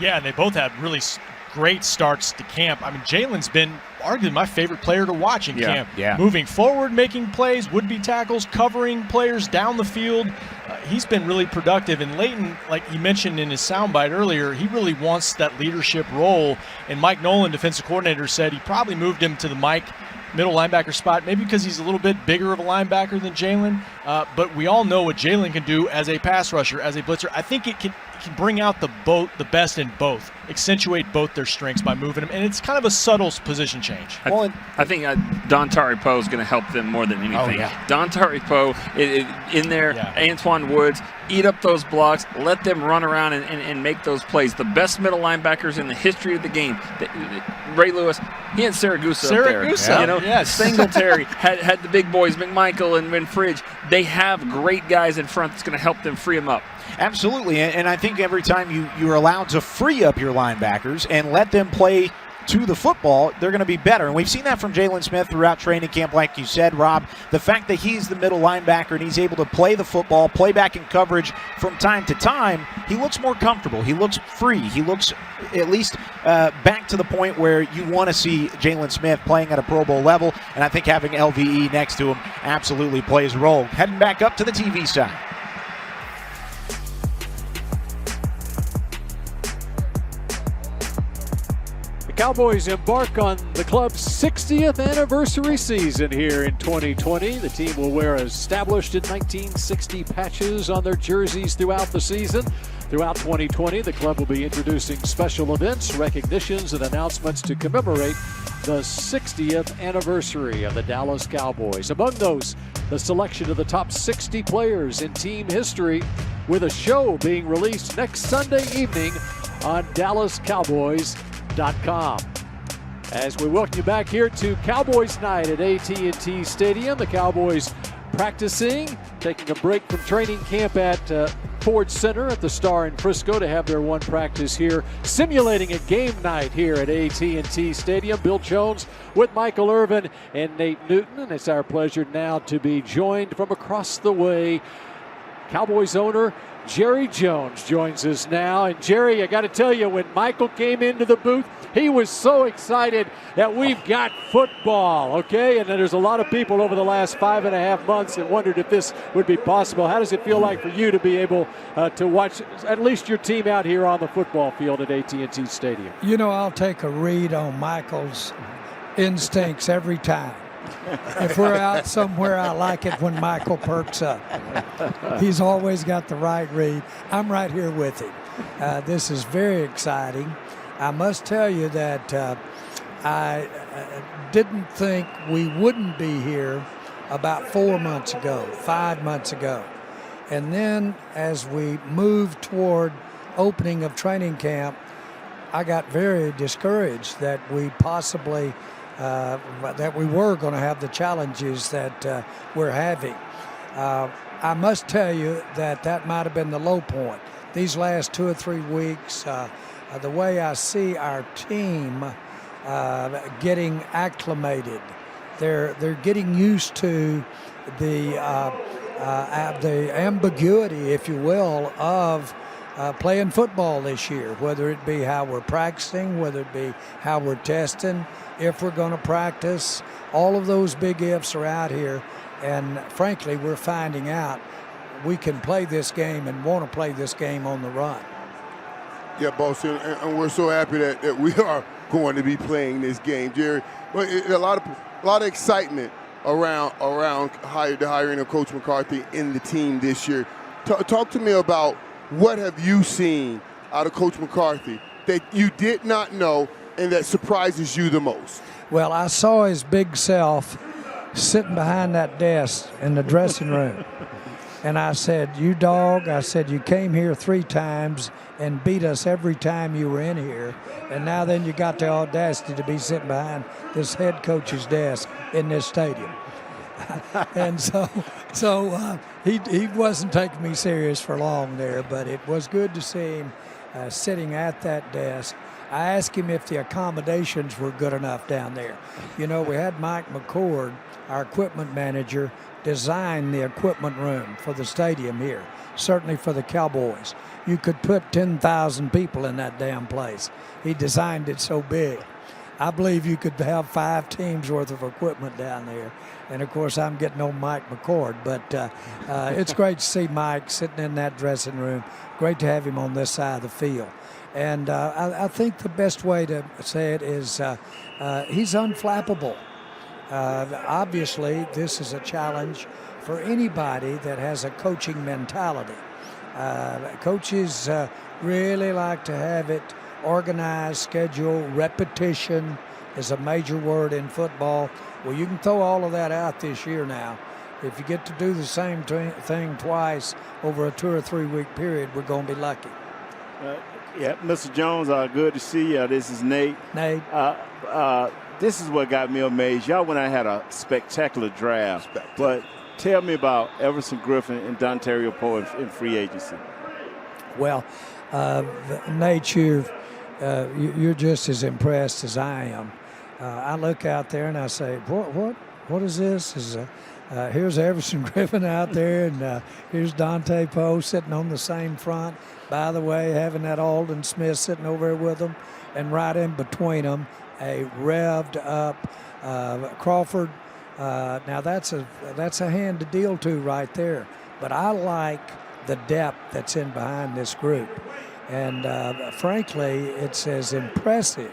Yeah, and they both had really great starts to camp. I mean, Jalen's been arguably my favorite player to watch in camp. Yeah. Moving forward, making plays, would-be tackles, covering players down the field. He's been really productive. And Leighton, like you mentioned in his soundbite earlier, he really wants that leadership role. And Mike Nolan, defensive coordinator, said he probably moved him to the middle linebacker spot, maybe because he's a little bit bigger of a linebacker than Jalen. But we all know what Jalen can do as a pass rusher, as a blitzer. I think it can bring out the best in both accentuate both their strengths by moving them, and it's kind of a subtle position change. I think Dontari Poe is going to help them more than anything. Oh, yeah. Dontari Poe in there, Antoine Woods, eat up those blocks, let them run around and make those plays. The best middle linebackers in the history of the game. Ray Lewis, he had Saragusa up there. Yeah. You know, Yes. Singletary had the big boys, McMichael and Fridge. They have great guys in front that's going to help them free them up. Absolutely, and I think every time you're allowed to free up your linebackers and let them play to the football, they're going to be better. And we've seen that from Jalen Smith throughout training camp, like you said, Rob. The fact that he's the middle linebacker and he's able to play the football, play back in coverage from time to time, he looks more comfortable. He looks free. He looks at least back to the point where you want to see Jalen Smith playing at a Pro Bowl level, and I think having LVE next to him absolutely plays a role. Heading back up to the TV side. Cowboys embark on the club's 60th anniversary season here in 2020. The team will wear established in 1960 patches on their jerseys throughout the season. Throughout 2020, the club will be introducing special events, recognitions, and announcements to commemorate the 60th anniversary of the Dallas Cowboys. Among those, the selection of the top 60 players in team history, with a show being released next Sunday evening on DallasCowboys.com. As we welcome you back here to Cowboys Night at AT&T Stadium, the Cowboys practicing, taking a break from training camp at Ford Center at the Star in Frisco to have their one practice here, simulating a game night here at AT&T Stadium. Bill Jones with Michael Irvin and Nate Newton, and it's our pleasure now to be joined from across the way. Cowboys owner Jerry Jones joins us now. And Jerry, I got to tell you, when Michael came into the booth, he was so excited that we've got football, okay? And there's a lot of people over the last 5.5 months that wondered if this would be possible. How does it feel like for you to be able to watch at least your team out here on the football field at AT&T Stadium? You know, I'll take a read on Michael's instincts every time. If we're out somewhere, I like it when Michael perks up. He's always got the right read. I'm right here with him. This is very exciting. I must tell you that I didn't think we wouldn't be here about 4 months ago, 5 months ago. And then as we moved toward opening of training camp, I got very discouraged that we possibly that we were going to have the challenges that we're having. I must tell you that might have been the low point. These last 2 or 3 weeks, the way I see our team getting acclimated, they're getting used to the ambiguity, if you will, of playing football this year, whether it be how we're practicing, whether it be how we're testing, if we're going to practice. All of those big ifs are out here, and frankly, we're finding out we can play this game and want to play this game on the run. Yeah, boss, and we're so happy that we are going to be playing this game, Jerry. But a lot of excitement around the hiring of Coach McCarthy in the team this year. Talk to me about what have you seen out of Coach McCarthy that you did not know and that surprises you the most? Well, I saw his big self sitting behind that desk in the dressing room. And I said, you dog, I said, you came here 3 times and beat us every time you were in here. And now then you got the audacity to be sitting behind this head coach's desk in this stadium. And so he wasn't taking me serious for long there, but it was good to see him sitting at that desk. I asked him if the accommodations were good enough down there. You know, we had Mike McCord, our equipment manager, design the equipment room for the stadium here, certainly for the Cowboys. You could put 10,000 people in that damn place. He designed it so big. I believe you could have 5 teams worth of equipment down there. And, of course, I'm getting on Mike McCord. But it's great to see Mike sitting in that dressing room. Great to have him on this side of the field. And I think the best way to say it is he's unflappable. Obviously, this is a challenge for anybody that has a coaching mentality. Coaches really like to have it organized schedule, repetition is a major word in football. Well, you can throw all of that out this year now. If you get to do the same thing twice over a 2 or 3 week period, we're going to be lucky. Yeah, Mr. Jones, good to see you. This is Nate. Nate. This is what got me amazed. Y'all went out and had a spectacular draft. But tell me about Everson Griffen and Dontario Poe in free agency. Well, Nate, you're just as impressed as I am. I look out there and I say, what is this? Here's Everson Griffen out there, and here's Dante Poe sitting on the same front. By the way, having that Aldon Smith sitting over there with them, and right in between them, a revved up Crawford. Now that's a hand to deal to right there. But I like the depth that's in behind this group, and frankly, it's as impressive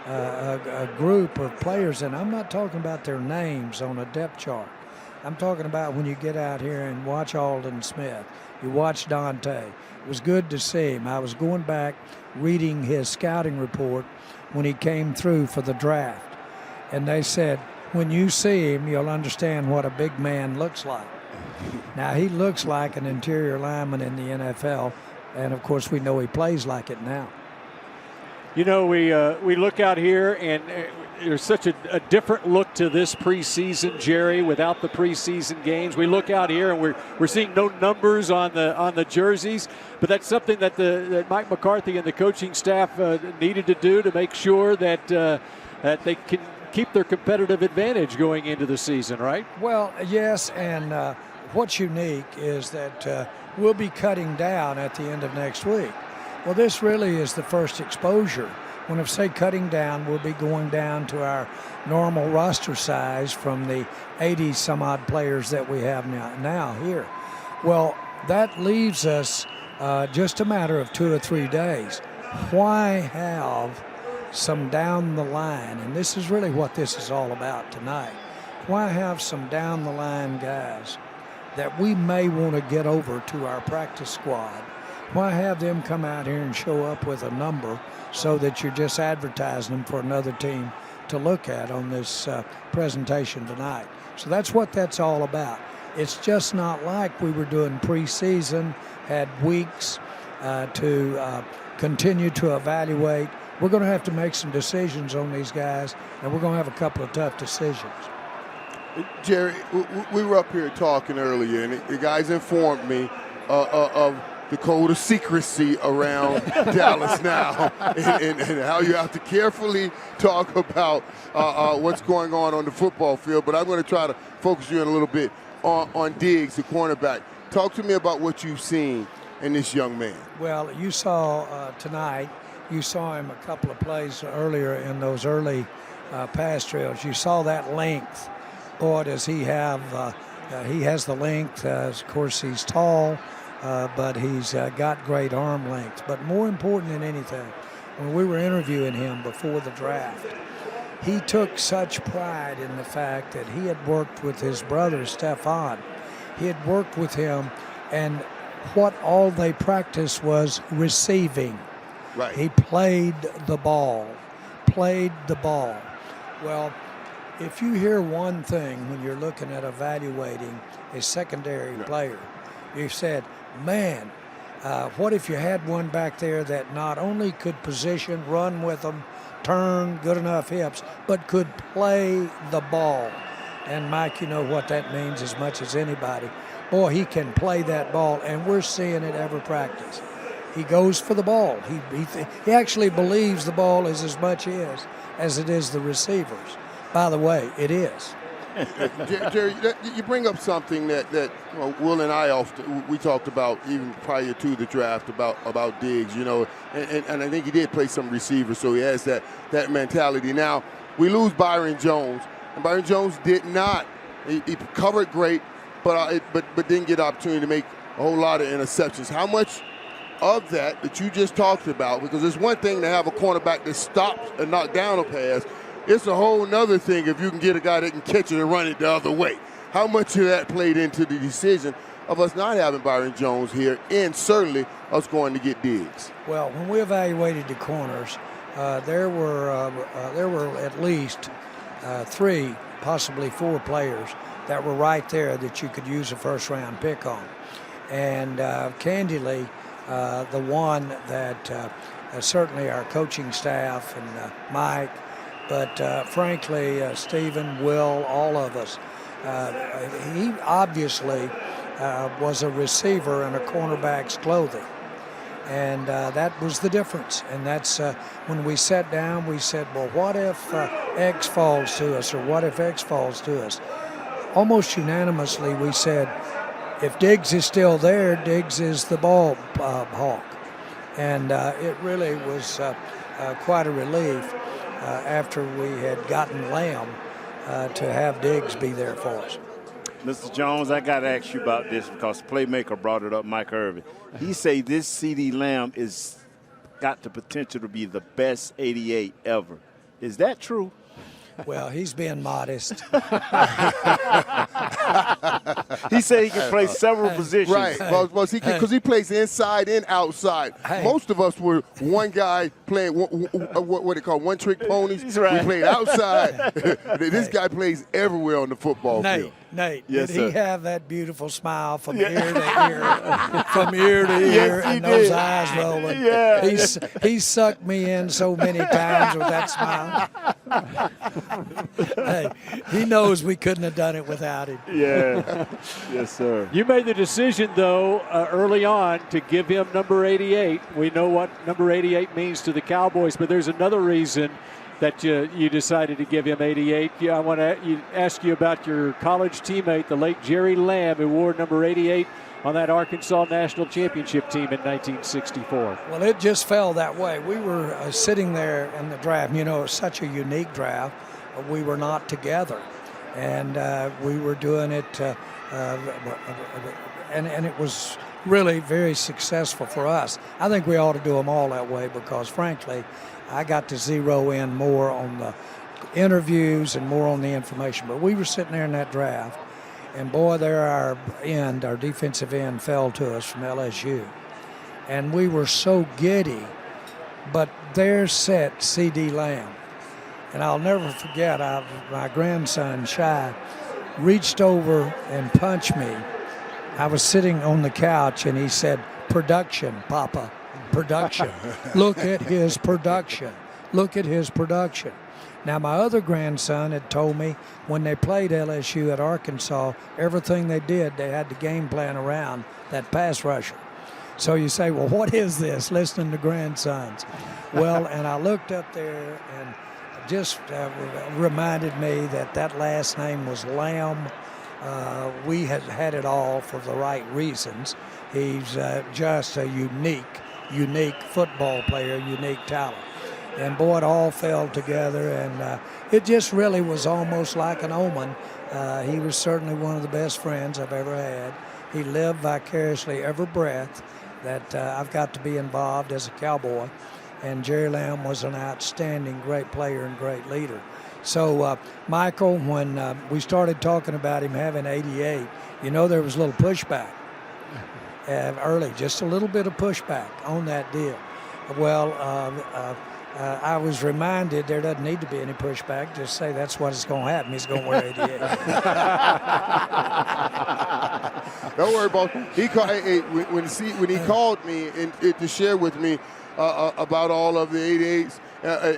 a group of players. And I'm not talking about their names on a depth chart. I'm talking about when you get out here and watch Aldon Smith, you watch Dante. It was good to see him. I was going back reading his scouting report when he came through for the draft, and they said, when you see him, you'll understand what a big man looks like. Now, he looks like an interior lineman in the NFL, and of course we know he plays like it now. You know, we look out here, and there's such a different look to this preseason, Jerry, without the preseason games. We look out here, and we're seeing no numbers on the jerseys, but that's something that Mike McCarthy and the coaching staff needed to do to make sure that they can keep their competitive advantage going into the season, right? Well, yes, and what's unique is that we'll be cutting down at the end of next week. Well, this really is the first exposure. When I say cutting down, we'll be going down to our normal roster size from the 80-some-odd players that we have now here. Well, that leaves us just a matter of 2 or 3 days. Why have some down the line, and this is really what this is all about tonight, why have some down the line guys that we may want to get over to our practice squad? Why have them come out here and show up with a number so that you're just advertising them for another team to look at on this presentation tonight? So that's what that's all about. It's just not like we were doing preseason, had weeks to continue to evaluate. We're going to have to make some decisions on these guys, and we're going to have a couple of tough decisions. Jerry, we were up here talking earlier, and the guys informed me of the code of secrecy around Dallas now, and how you have to carefully talk about what's going on the football field. But I'm going to try to focus you in a little bit on Diggs, the cornerback. Talk to me about what you've seen in this young man. Well, you saw tonight, you saw him a couple of plays earlier in those early pass drills. You saw that length. Boy, does he have, he has the length. Of course, he's tall. But he's got great arm length. But more important than anything, when we were interviewing him before the draft, he took such pride in the fact that he had worked with his brother, Stephon. He had worked with him, and what all they practiced was receiving. Right. He played the ball. Well, if you hear one thing when you're looking at evaluating a secondary player, you said, man, what if you had one back there that not only could position, run with them, turn, good enough hips, but could play the ball? And, Mike, you know what that means as much as anybody. Boy, he can play that ball, and we're seeing it every practice. He goes for the ball. He actually believes the ball is as much his as it is the receivers. By the way, it is. Jerry, you bring up something that Will and I we talked about even prior to the draft about Diggs, you know, and I think he did play some receivers, so he has that mentality. Now, we lose Byron Jones, and Byron Jones did not. He covered great, but didn't get opportunity to make a whole lot of interceptions. How much of that you just talked about, because it's one thing to have a cornerback that stops and knock down a pass. It's a whole nother thing if you can get a guy that can catch it and run it the other way. How much of that played into the decision of us not having Byron Jones here, and certainly us going to get Diggs? Well, when we evaluated the corners, there were at least 3, possibly 4 players that were right there that you could use a first-round pick on. And candidly, the one that certainly our coaching staff and Mike, but frankly, Stephen, Will, all of us, he obviously was a receiver in a cornerback's clothing. And that was the difference. And that's when we sat down, we said, well, what if X falls to us, or what if X falls to us? Almost unanimously, we said, if Diggs is still there, Diggs is the ball hawk. And it really was quite a relief after we had gotten Lamb to have Diggs be there for us. Mr. Jones, I got to ask you about this because Playmaker brought it up, Michael Irvin. He say this CeeDee Lamb is got the potential to be the best 88 ever. Is that true? Well, he's being modest. He said he can play several positions. Right, well, because he plays inside and outside. Most of us were one guy playing what they call one-trick ponies. Right. We played outside. This guy plays everywhere on the football field. Nate, yes, did sir. he have that beautiful smile from ear to ear, from ear to ear, and those eyes rolling? Yeah. He sucked me in so many times with that smile. Hey, he knows we couldn't have done it without him. Yeah, yes, sir. You made the decision, though, early on to give him number 88. We know what number 88 means to the Cowboys, but there's another reason that you decided to give him 88. Yeah, I want to ask you about your college teammate, the late Jerry Lamb, who wore number 88 on that Arkansas National Championship team in 1964. Well, it just fell that way. We were sitting there in the draft. You know, it's such a unique draft. We were not together, and we were doing it, and it was really very successful for us. I think we ought to do them all that way because, frankly, I got to zero in more on the interviews and more on the information. But we were sitting there in that draft, and boy, there our defensive end fell to us from LSU. And we were so giddy, but there sat CeeDee Lamb. And I'll never forget, my grandson, Shai, reached over and punched me. I was sitting on the couch, and he said, "Production, Papa. Production. Look at his production. Look at his production." Now, my other grandson had told me when they played LSU at Arkansas, everything they did, they had the game plan around that pass rusher. So you say, well, what is this, listening to grandsons? Well, and I looked up there and just reminded me that last name was Lamb. We had it all for the right reasons. He's just a unique football player, unique talent. And boy, it all fell together, and it just really was almost like an omen. He was certainly one of the best friends I've ever had. He lived vicariously every breath that I've got to be involved as a Cowboy. And Jerry Lamb was an outstanding, great player and great leader. So, Michael, when we started talking about him having 88, you know, there was a little pushback early, just a little bit of pushback on that deal. Well, I was reminded there doesn't need to be any pushback. Just say that's what's going to happen. He's going to wear 88. Don't worry about it. When he called me to share with me about all of the 88s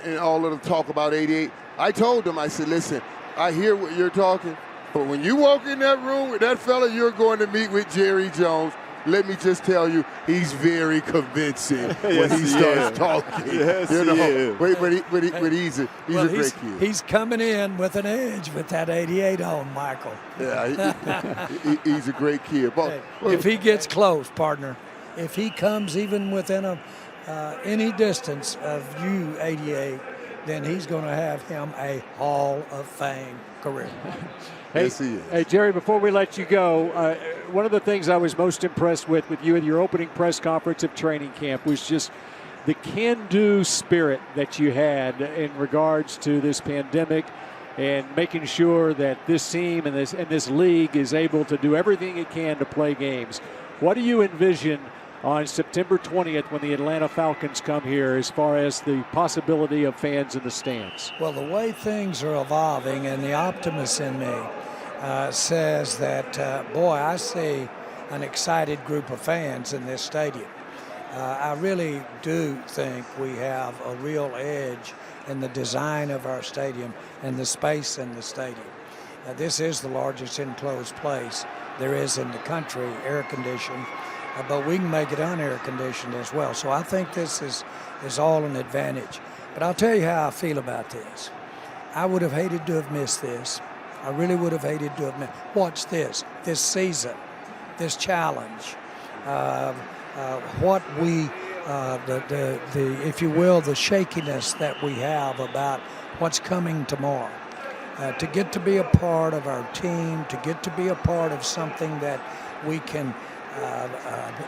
and all of the talk about 88, I told him, I said, listen, I hear what you're talking, but when you walk in that room with that fella you're going to meet with, Jerry Jones, let me just tell you, he's very convincing when he starts talking. Yes, you know, he is. But he's a great kid. He's coming in with an edge with that 88 on, Michael. Yeah, he's a great kid. But, if he gets close, partner, if he comes even within any distance of you, 88, then he's going to have him a Hall of Fame career. Hey, yes, he is. Hey, Jerry, before we let you go, one of the things I was most impressed with you in your opening press conference of training camp was just the can-do spirit that you had in regards to this pandemic and making sure that this team and this league is able to do everything it can to play games. What do you envision on September 20th when the Atlanta Falcons come here as far as the possibility of fans in the stands? Well, the way things are evolving and the optimist in me says that, boy, I see an excited group of fans in this stadium. I really do think we have a real edge in the design of our stadium and the space in the stadium. This is the largest enclosed place there is in the country, air-conditioned, but we can make it unair-conditioned as well. So I think this is all an advantage. But I'll tell you how I feel about this. I would have hated to have missed this. I really would have hated to have missed. Watch this season, this challenge, what we, if you will, the shakiness that we have about what's coming tomorrow. To get to be a part of our team, to get to be a part of something that we can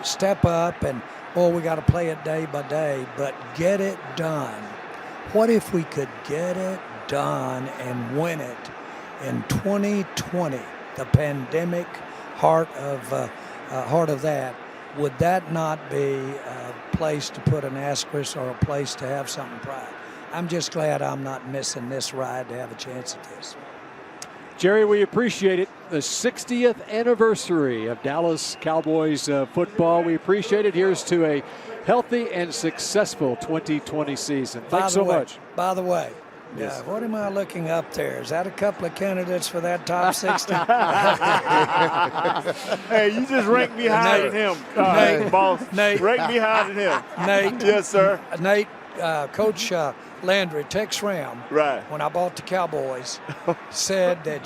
step up and, we got to play it day by day, but get it done. What if we could get it done and win it in 2020, the pandemic heart of that? Would that not be a place to put an asterisk or a place to have something pride? I'm just glad I'm not missing this ride to have a chance at this. Jerry, we appreciate it. The 60th anniversary of Dallas Cowboys football. We appreciate it. Here's to a healthy and successful 2020 season. Thanks so much. By the way, what am I looking up there? Is that a couple of candidates for that top 60? Hey, you just ranked me higher than him, Nate, boss. Nate, rank me higher than him. Nate. Yes, sir. Nate, Coach Landry, Tex Ram, right, when I bought the Cowboys, said that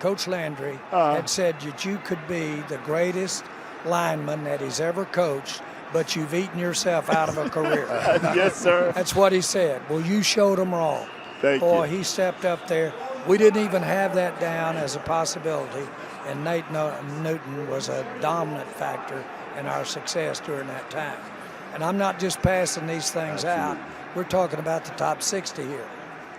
Coach Landry had said that you could be the greatest lineman that he's ever coached, but you've eaten yourself out of a career. Yes, sir. That's what he said. Well, you showed him wrong. Thank you. Boy, he stepped up there. We didn't even have that down as a possibility, and Nate Newton was a dominant factor in our success during that time. And I'm not just passing these things out. We're talking about the top 60 here.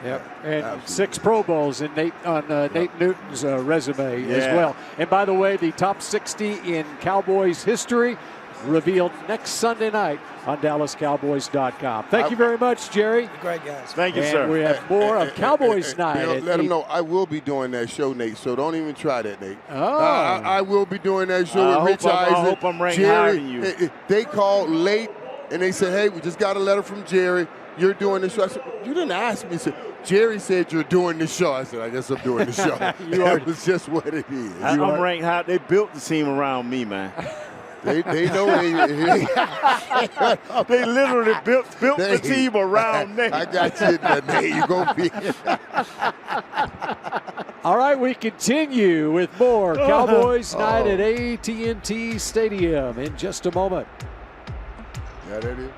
Yep, and 6 Pro Bowls in Nate Newton's resume as well. And by the way, the top 60 in Cowboys history revealed next Sunday night on DallasCowboys.com. Thank you very much, Jerry. Great guys. Thank you, sir. We have more of Cowboys Night. Bill, let them know I will be doing that show, Nate, so don't even try that, Nate. Oh. I will be doing that show with Rich Eisen. I hope I'm ranked higher than you. They called late, and they said, hey, we just got a letter from Jerry. You're doing the show. I said, you didn't ask me. He said, Jerry said you're doing the show. I said, I guess I'm doing the show. That was just what it is. I'm ranked high. They built the team around me, man. They know they literally built the team around me. I got you in there, Nate. You're going to be. All right, we continue with more Cowboys Night at AT&T Stadium in just a moment. Yeah, that is.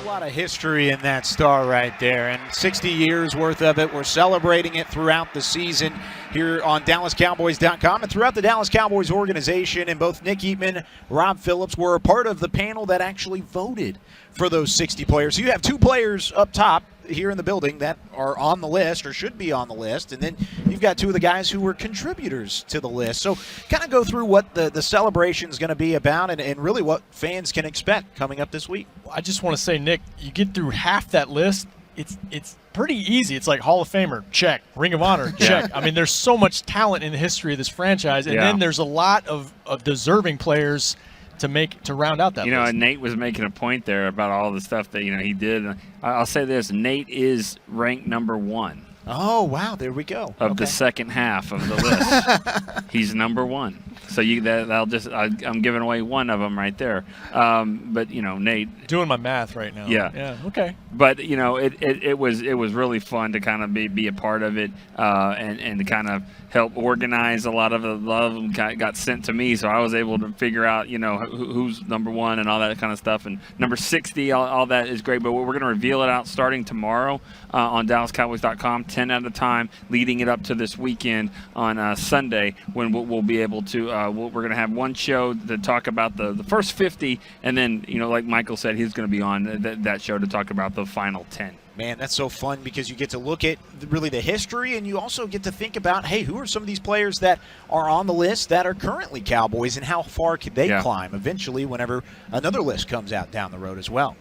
A lot of history in that star right there, and 60 years worth of it. We're celebrating it throughout the season here on DallasCowboys.com and throughout the Dallas Cowboys organization. And both Nick Eatman, Rob Phillips were a part of the panel that actually voted for those 60 players. So you have 2 players up top here in the building that are on the list or should be on the list, and then you've got 2 of the guys who were contributors to the list. So kind of go through what the celebration is going to be about and really what fans can expect coming up this week. I just want to say, Nick, you get through half that list, it's pretty easy. It's like Hall of Famer, check. Ring of Honor, check. I mean, there's so much talent in the history of this franchise, and then there's a lot of deserving players to round out that list. And Nate was making a point there about all the stuff that he did. I'll say this: Nate is ranked number 1. Oh wow, there we go. Of the second half of the list, he's number 1. So I'm giving away one of them right there. But Nate, doing my math right now. Yeah. Yeah. Okay. But it was really fun to kind of be a part of it, and to kind of help organize. A lot of them got sent to me, so I was able to figure out who's number 1 and all that kind of stuff. And number 60, all that is great. But we're going to reveal it out starting tomorrow on DallasCowboys.com, 10 at a time, leading it up to this weekend on Sunday, when we'll be able to. We're going to have one show to talk about the first 50, and then like Michael said, he's going to be on that show to talk about the final 10. Man, that's so fun because you get to look at really the history, and you also get to think about, hey, who are some of these players that are on the list that are currently Cowboys, and how far could they climb eventually whenever another list comes out down the road as well.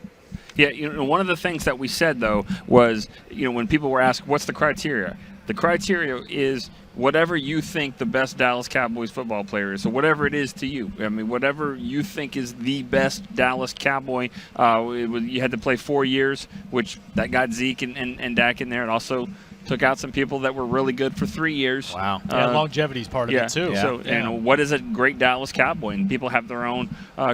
Yeah, one of the things that we said, though, was, when people were asked, what's the criteria? The criteria is whatever you think the best Dallas Cowboys football player is. So whatever it is to you. I mean, whatever you think is the best Dallas Cowboy. You had to play 4 years, which that got Zeke and Dak in there. It also took out some people that were really good for 3 years. Wow. Longevity's part of it, too. Yeah. So, what is a great Dallas Cowboy? And people have their own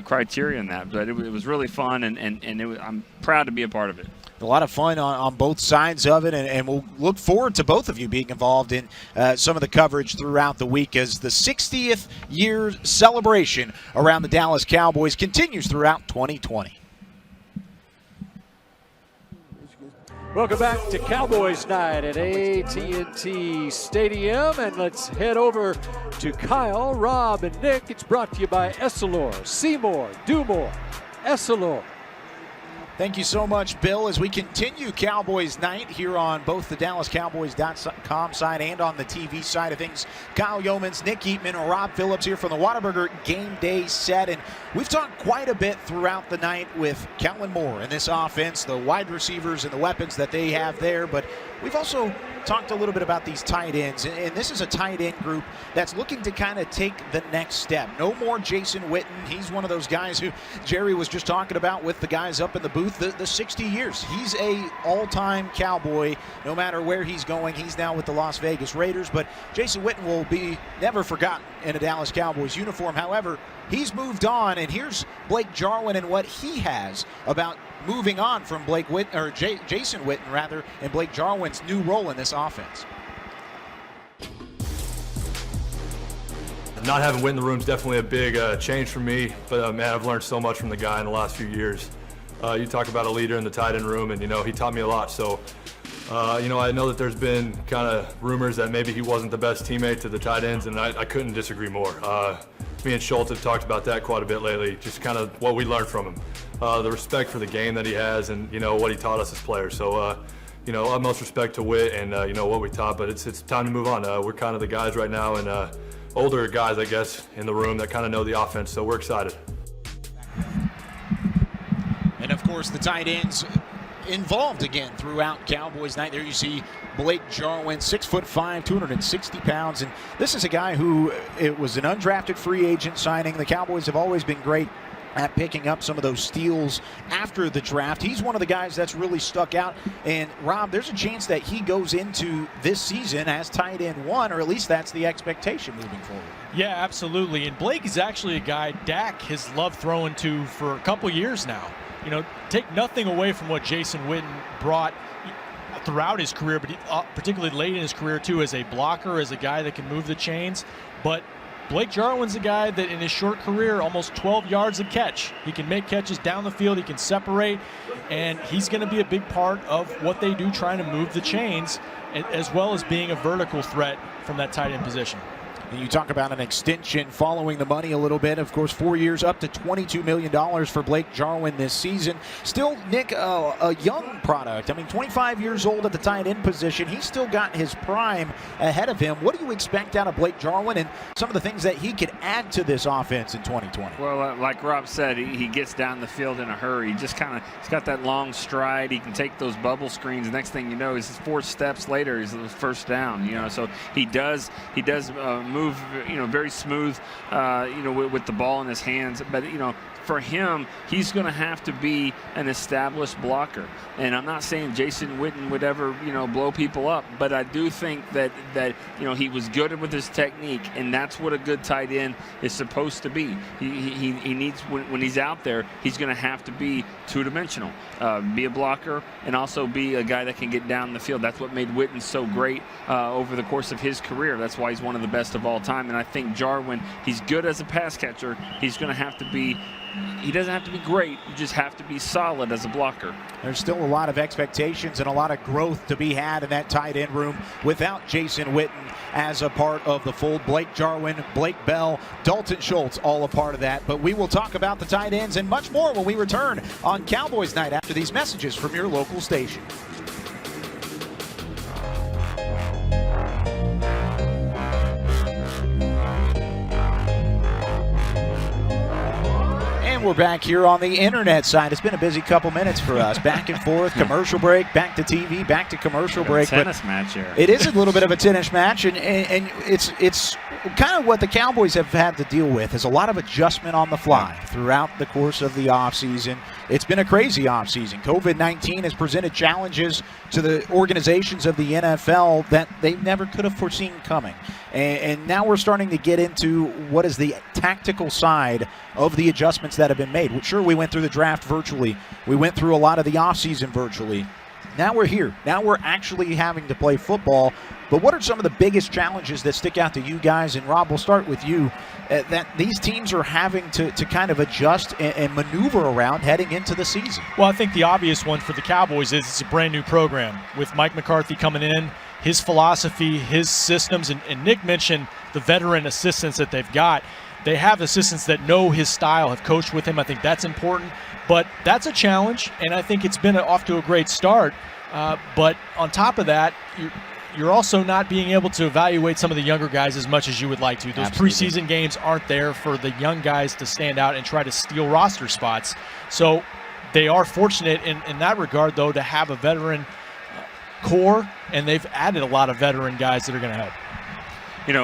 criteria in that. But it was really fun, and I'm proud to be a part of it. A lot of fun on both sides of it, and we'll look forward to both of you being involved in some of the coverage throughout the week as the 60th year celebration around the Dallas Cowboys continues throughout 2020. Welcome back to Cowboys Night at AT&T Stadium, and let's head over to Kyle, Rob, and Nick. It's brought to you by Essilor, Seymour, Do More, Essilor. Thank you so much, Bill, as we continue Cowboys Night here on both the DallasCowboys.com side and on the TV side of things. Kyle Yeomans, Nick Eatman, Rob Phillips here from the Whataburger Game Day set. And we've talked quite a bit throughout the night with Kellen Moore and this offense, the wide receivers and the weapons that they have there. But we've also talked a little bit about these tight ends, and this is a tight end group that's looking to kind of take the next step. No more Jason Witten. He's one of those guys who Jerry was just talking about with the guys up in the booth, the 60 years. He's a all-time Cowboy no matter where he's going. He's now with the Las Vegas Raiders, but Jason Witten will be never forgotten in a Dallas Cowboys uniform. However, he's moved on, and here's Blake Jarwin and what he has about moving on from Jason Witten, rather, and Blake Jarwin's new role in this offense. Not having Witten in the room is definitely a big change for me, but man, I've learned so much from the guy in the last few years. You talk about a leader in the tight end room, and he taught me a lot. So, I know that there's been kind of rumors that maybe he wasn't the best teammate to the tight ends, and I couldn't disagree more. Me and Schultz have talked about that quite a bit lately, just kind of what we learned from him. The respect for the game that he has, and what he taught us as players. So, utmost respect to Witt and what we taught. But it's time to move on. We're kind of the guys right now, and older guys, I guess, in the room that kind of know the offense. So we're excited. And of course, the tight ends involved again throughout Cowboys Night. There you see Blake Jarwin, 6'5", 260 pounds, and this is a guy who it was an undrafted free agent signing. The Cowboys have always been great at picking up some of those steals after the draft. He's one of the guys that's really stuck out. And Rob, there's a chance that he goes into this season as tight end 1, or at least that's the expectation moving forward. Yeah, absolutely. And Blake is actually a guy Dak has loved throwing to for a couple years now. Take nothing away from what Jason Witten brought throughout his career, but particularly late in his career too, as a blocker, as a guy that can move the chains. But Blake Jarwin's a guy that in his short career, almost 12 yards a catch. He can make catches down the field, he can separate, and he's going to be a big part of what they do trying to move the chains, as well as being a vertical threat from that tight end position. And you talk about an extension following the money a little bit. Of course, 4 years, up to $22 million for Blake Jarwin this season. Still, Nick, a young product. I mean, 25 years old at the tight end position. He's still got his prime ahead of him. What do you expect out of Blake Jarwin and some of the things that he could add to this offense in 2020? Well, like Rob said, he gets down the field in a hurry. He's got that long stride. He can take those bubble screens. Next thing you know, he's 4 steps later, he's the first down. So he does move move, very smooth, with the ball in his hands. But, for him, he's going to have to be an established blocker. And I'm not saying Jason Witten would ever, blow people up, but I do think that he was good with his technique, and that's what a good tight end is supposed to be. He needs, when he's out there, he's going to have to be two-dimensional, be a blocker, and also be a guy that can get down the field. That's what made Witten so great over the course of his career. That's why he's one of the best of all time. And I think Jarwin, he's good as a pass catcher. He's going to have to be. He doesn't have to be great. You just have to be solid as a blocker. There's still a lot of expectations and a lot of growth to be had in that tight end room without Jason Witten as a part of the fold. Blake Jarwin, Blake Bell, Dalton Schultz, all a part of that. But we will talk about the tight ends and much more when we return on Cowboys Night after these messages from your local station. We're back here on the internet side. It's been a busy couple minutes for us. Back and forth, commercial break, back to TV, back to commercial break. Tennis match here. It is a little bit of a tennis match, and it's kind of what the Cowboys have had to deal with is a lot of adjustment on the fly throughout the course of the offseason. It's been a crazy offseason. COVID-19 has presented challenges to the organizations of the NFL that they never could have foreseen coming. And now we're starting to get into what is the tactical side of the adjustments that have been made. Sure, we went through the draft virtually. We went through a lot of the offseason virtually. Now we're here. Now we're actually having to play football. But what are some of the biggest challenges that stick out to you guys? And Rob, we'll start with you. That these teams are having to kind of adjust and maneuver around heading into the season. Well, I think the obvious one for the Cowboys is it's a brand new program with Mike McCarthy coming in, his philosophy, his systems, and Nick mentioned the veteran assistants that they've got. They have assistants that know his style, have coached with him. I think that's important. But that's a challenge, and I think it's been off to a great start. But on top of that, you're also not being able to evaluate some of the younger guys as much as you would like to. Those preseason games aren't there for the young guys to stand out and try to steal roster spots. So they are fortunate in that regard, though, to have a veteran core, and they've added a lot of veteran guys that are going to help.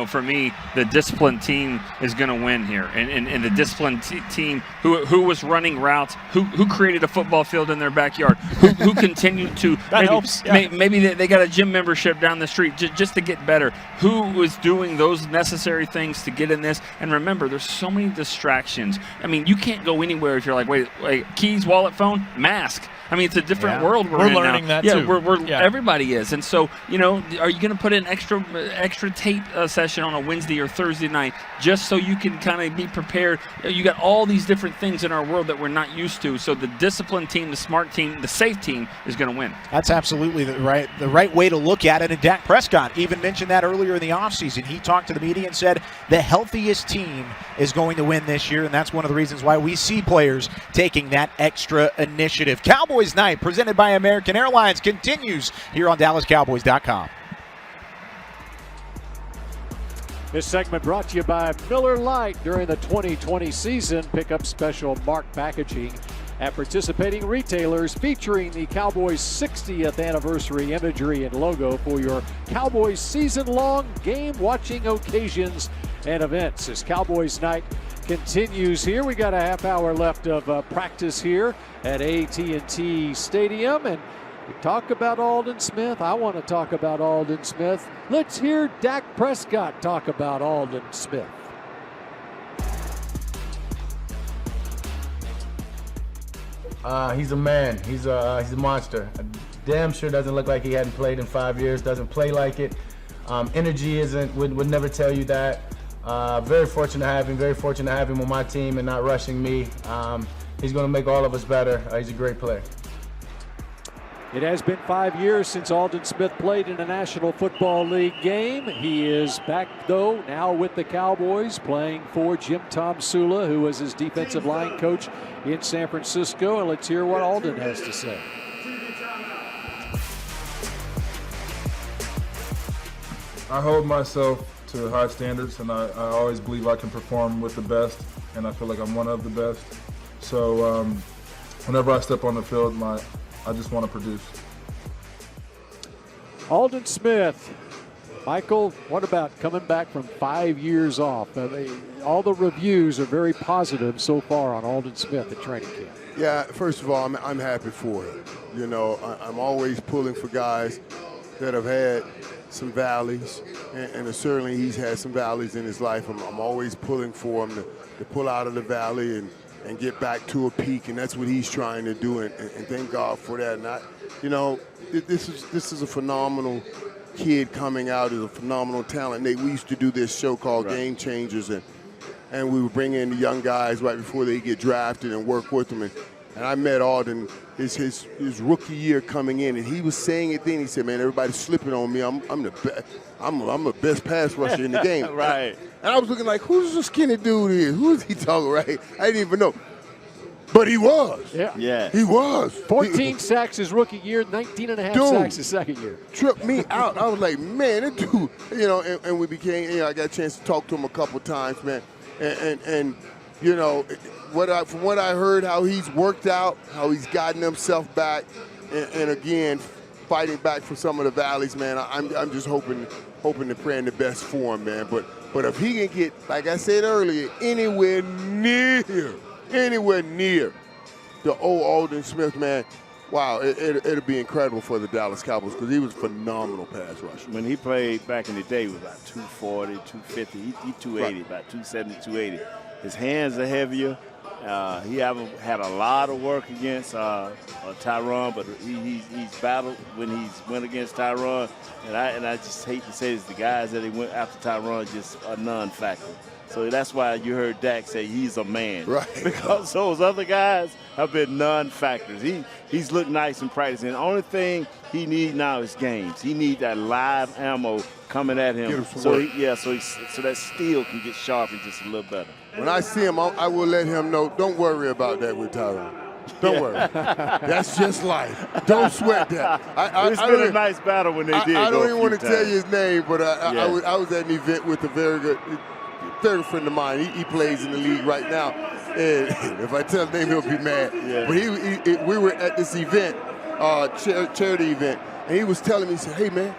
For me, the disciplined team is going to win here. And the disciplined team who was running routes, who created a football field in their backyard, who continued to maybe they got a gym membership down the street just to get better. Who was doing those necessary things to get in this? And remember, there's so many distractions. I mean, you can't go anywhere if you're like, wait, keys, wallet, phone, mask. I mean, it's a different world we're in learning now. that too. Everybody is. And so, are you going to put in extra tape session on a Wednesday or Thursday night just so you can kind of be prepared? You got all these different things in our world that we're not used to. So the disciplined team, the smart team, the safe team is going to win. That's absolutely the right way to look at it. And Dak Prescott even mentioned that earlier in the offseason. He talked to the media and said the healthiest team is going to win this year, and that's one of the reasons why we see players taking that extra initiative. Cowboys Night, presented by American Airlines, continues here on DallasCowboys.com. This segment brought to you by Miller Lite. During the 2020 season, pick up special marked packaging at participating retailers featuring the Cowboys 60th anniversary imagery and logo for your Cowboys season-long game-watching occasions and events. As Cowboys Night continues here, we got a half hour left of practice here at AT&T Stadium, and we talk about Aldon Smith. I want to talk about Aldon Smith. Let's hear Dak Prescott talk about Aldon Smith. He's a man. He's a monster. Damn sure doesn't look like he hadn't played in 5 years. Doesn't play like it. Energy would never tell you that. Very fortunate to have him. Very fortunate to have him on my team and not rushing me. He's going to make all of us better. He's a great player. It has been 5 years since Aldon Smith played in a National Football League game. He is back, though, now with the Cowboys, playing for Jim Tomsula, who was his defensive line coach in San Francisco. And let's hear what Aldon has to say. I hold myself to high standards, and I always believe I can perform with the best, and I feel like I'm one of the best. So whenever I step on the field, I just want to produce. Aldon Smith, Michael, what about coming back from 5 years off? All the reviews are very positive so far on Aldon Smith at training camp. Yeah, first of all, I'm happy for him. You know, I'm always pulling for guys that have had some valleys, and certainly he's had some valleys in his life. I'm always pulling for him to pull out of the valley and get back to a peak, and that's what he's trying to do, and thank God for that. And this is a phenomenal kid coming out, is a phenomenal talent. We used to do this show called Game Changers, and we would bring in the young guys right before they get drafted and work with them. And I met Aldon his rookie year coming in, and he was saying it then. He said, "Man, everybody's slipping on me. I'm the best pass rusher in the game." Right. And I was looking like, who's this skinny dude here? Who is he talking, right? I didn't even know. But he was. Yeah. He was. 14 sacks his rookie year, 19 and a half sacks his second year. Tripped me out. I was like, man, that dude, and we became, I got a chance to talk to him a couple times, man. And from what I heard, how he's worked out, how he's gotten himself back, and again, fighting back for some of the valleys, man, I'm just hoping and praying the best for him, man. But if he can get, like I said earlier, anywhere near the old Aldon Smith, man, wow, it'll be incredible for the Dallas Cowboys because he was a phenomenal pass rusher. When he played back in the day, he was about 240, 250. He 280, about 270, 280. His hands are heavier. He haven't had a lot of work against Tyron, but he's battled when he's went against Tyron. And I just hate to say this, the guys that he went after Tyron just a non-factor. So that's why you heard Dak say he's a man. Right. Because those other guys have been non-factors. He's looked nice in practice. And the only thing he needs now is games. He needs that live ammo coming at him. So that steel can get sharpened just a little better. When I see him, I will let him know, don't worry about that with Tyron. Don't worry. That's just life. Don't sweat that. It's been a nice battle when they did. I don't even want to tell you his name, but I was at an event with a very good friend of mine. He plays in the league right now. And if I tell his name, he'll be mad. Yeah. But we were at this event, charity event, and he was telling me, he said, "Hey, man,"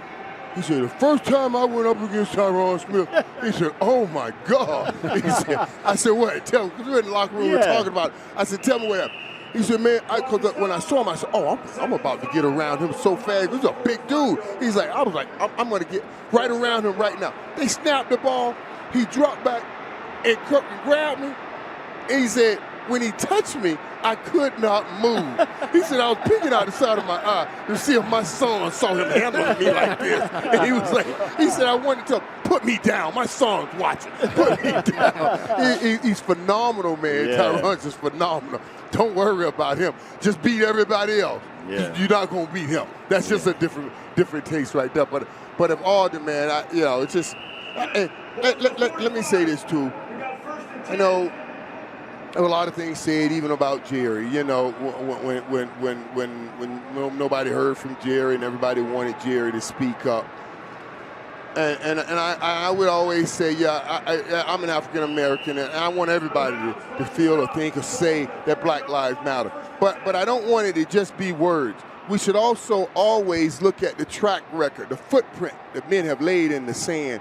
he said, "the first time I went up against Tyron Smith," he said, "Oh, my God." He said, I said, "What? Tell me," because we were in the locker room, we were talking about it. I said, "Tell me what happened." He said, "Man," because when I saw him, I said, "Oh, I'm about to get around him so fast. He's a big dude." He's like, I was like, I'm going to get right around him right now. They snapped the ball. He dropped back and grabbed me. And he said, when he touched me, I could not move. He said, I was peeking out the side of my eye to see if my son saw him handling me like this. And he was like, he said, I wanted to put me down. My son's watching. Put me down. He's phenomenal, man. Yeah. Tyron's just phenomenal. Don't worry about him. Just beat everybody else. Yeah. You're not going to beat him. That's just a different taste right there. But if Aldon, man, it's just, let me say this too. There were a lot of things said even about Jerry, when nobody heard from Jerry and everybody wanted Jerry to speak up. And I would always say, I'm an African American, and I want everybody to feel or think or say that Black Lives Matter. But I don't want it to just be words. We should also always look at the track record, the footprint that men have laid in the sand.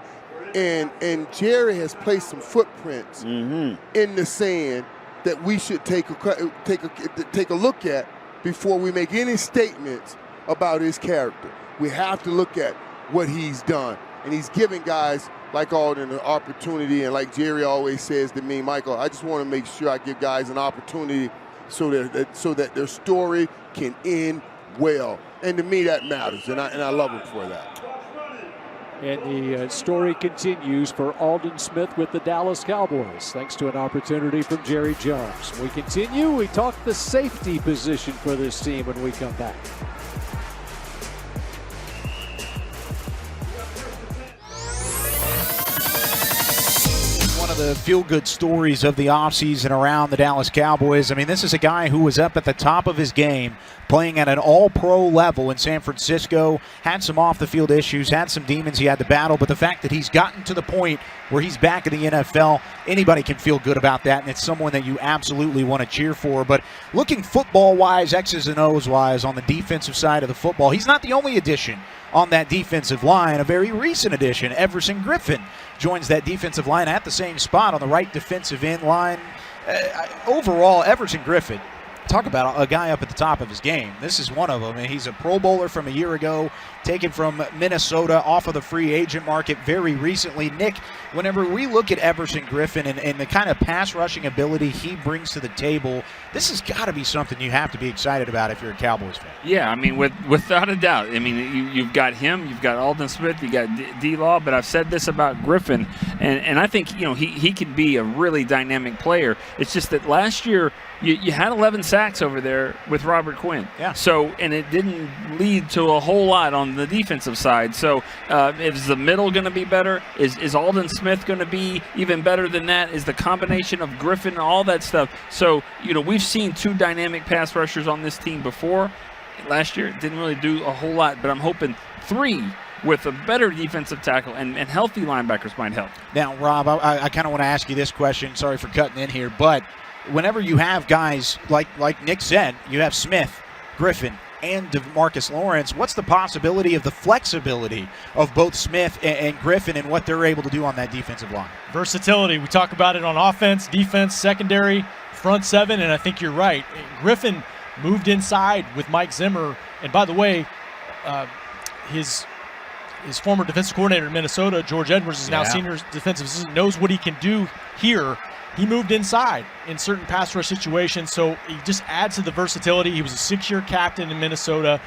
And Jerry has placed some footprints in the sand that we should take a look at before we make any statements about his character. We have to look at what he's done. And he's giving guys like Aldon an opportunity. And like Jerry always says to me, Michael, I just want to make sure I give guys an opportunity so that their story can end well. And to me, that matters. And I love him for that. And the story continues for Aldon Smith with the Dallas Cowboys, thanks to an opportunity from Jerry Jones. We continue. We talk the safety position for this team when we come back. One of the feel-good stories of the offseason around the Dallas Cowboys. I mean, this is a guy who was up at the top of his game, playing at an all-pro level in San Francisco, had some off-the-field issues, had some demons he had to battle, but the fact that he's gotten to the point where he's back in the NFL. Anybody can feel good about that, and it's someone that you absolutely want to cheer for. But looking football-wise, X's and O's-wise on the defensive side of the football, he's not the only addition on that defensive line. A very recent addition, Everson Griffen, joins that defensive line at the same spot on the right defensive end line. Overall, Everson Griffen, talk about a guy up at the top of his game. This is one of them, and he's a Pro Bowler from a year ago, taken from Minnesota off of the free agent market very recently. Nick, whenever we look at Everson Griffen and the kind of pass rushing ability he brings to the table, this has got to be something you have to be excited about if you're a Cowboys fan. Yeah, I mean, without a doubt. I mean, you've got him, you've got Aldon Smith, you got D-Law, but I've said this about Griffen, and I think, he could be a really dynamic player. It's just that last year you had 11 sacks over there with Robert Quinn. Yeah. So, and it didn't lead to a whole lot on the defensive side. So, is the middle going to be better? Is Aldon Smith going to be even better than that? Is the combination of Griffen, all that stuff? So, we've seen two dynamic pass rushers on this team before. Last year, it didn't really do a whole lot, but I'm hoping three with a better defensive tackle and healthy linebackers might help. Now, Rob, I kind of want to ask you this question. Sorry for cutting in here, but whenever you have guys like Nick said, you have Smith, Griffen, and DeMarcus Lawrence, what's the possibility of the flexibility of both Smith and Griffen and what they're able to do on that defensive line? Versatility. We talk about it on offense, defense, secondary, front seven, and I think you're right. Griffen moved inside with Mike Zimmer, and by the way, his former defensive coordinator in Minnesota, George Edwards, is now senior defensive assistant, knows what he can do here. He moved inside in certain pass rush situations, so he just adds to the versatility. He was a 6-year captain in Minnesota.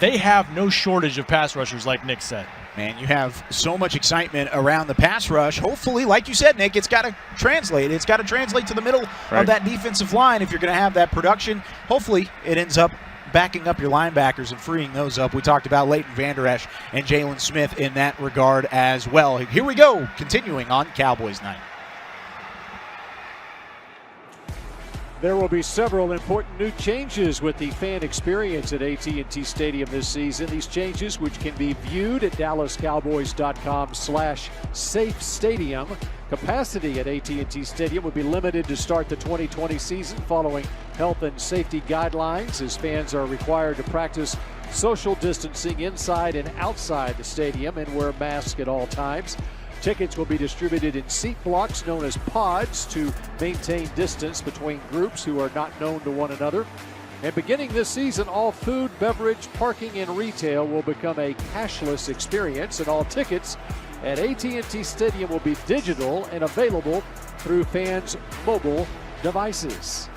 They have no shortage of pass rushers, like Nick said. Man, you have so much excitement around the pass rush. Hopefully, like you said, Nick, it's got to translate. It's got to translate to the middle of that defensive line if you're going to have that production. Hopefully, it ends up backing up your linebackers and freeing those up. We talked about Leighton Vander Esch and Jalen Smith in that regard as well. Here we go, continuing on Cowboys Night. There will be several important new changes with the fan experience at AT&T Stadium this season. These changes, which can be viewed at dallascowboys.com/SafeStadium. Capacity at AT&T Stadium will be limited to start the 2020 season following health and safety guidelines, as fans are required to practice social distancing inside and outside the stadium and wear masks at all times. Tickets will be distributed in seat blocks known as pods to maintain distance between groups who are not known to one another. And beginning this season, all food, beverage, parking, and retail will become a cashless experience, and all tickets at AT&T Stadium will be digital and available through fans' mobile devices.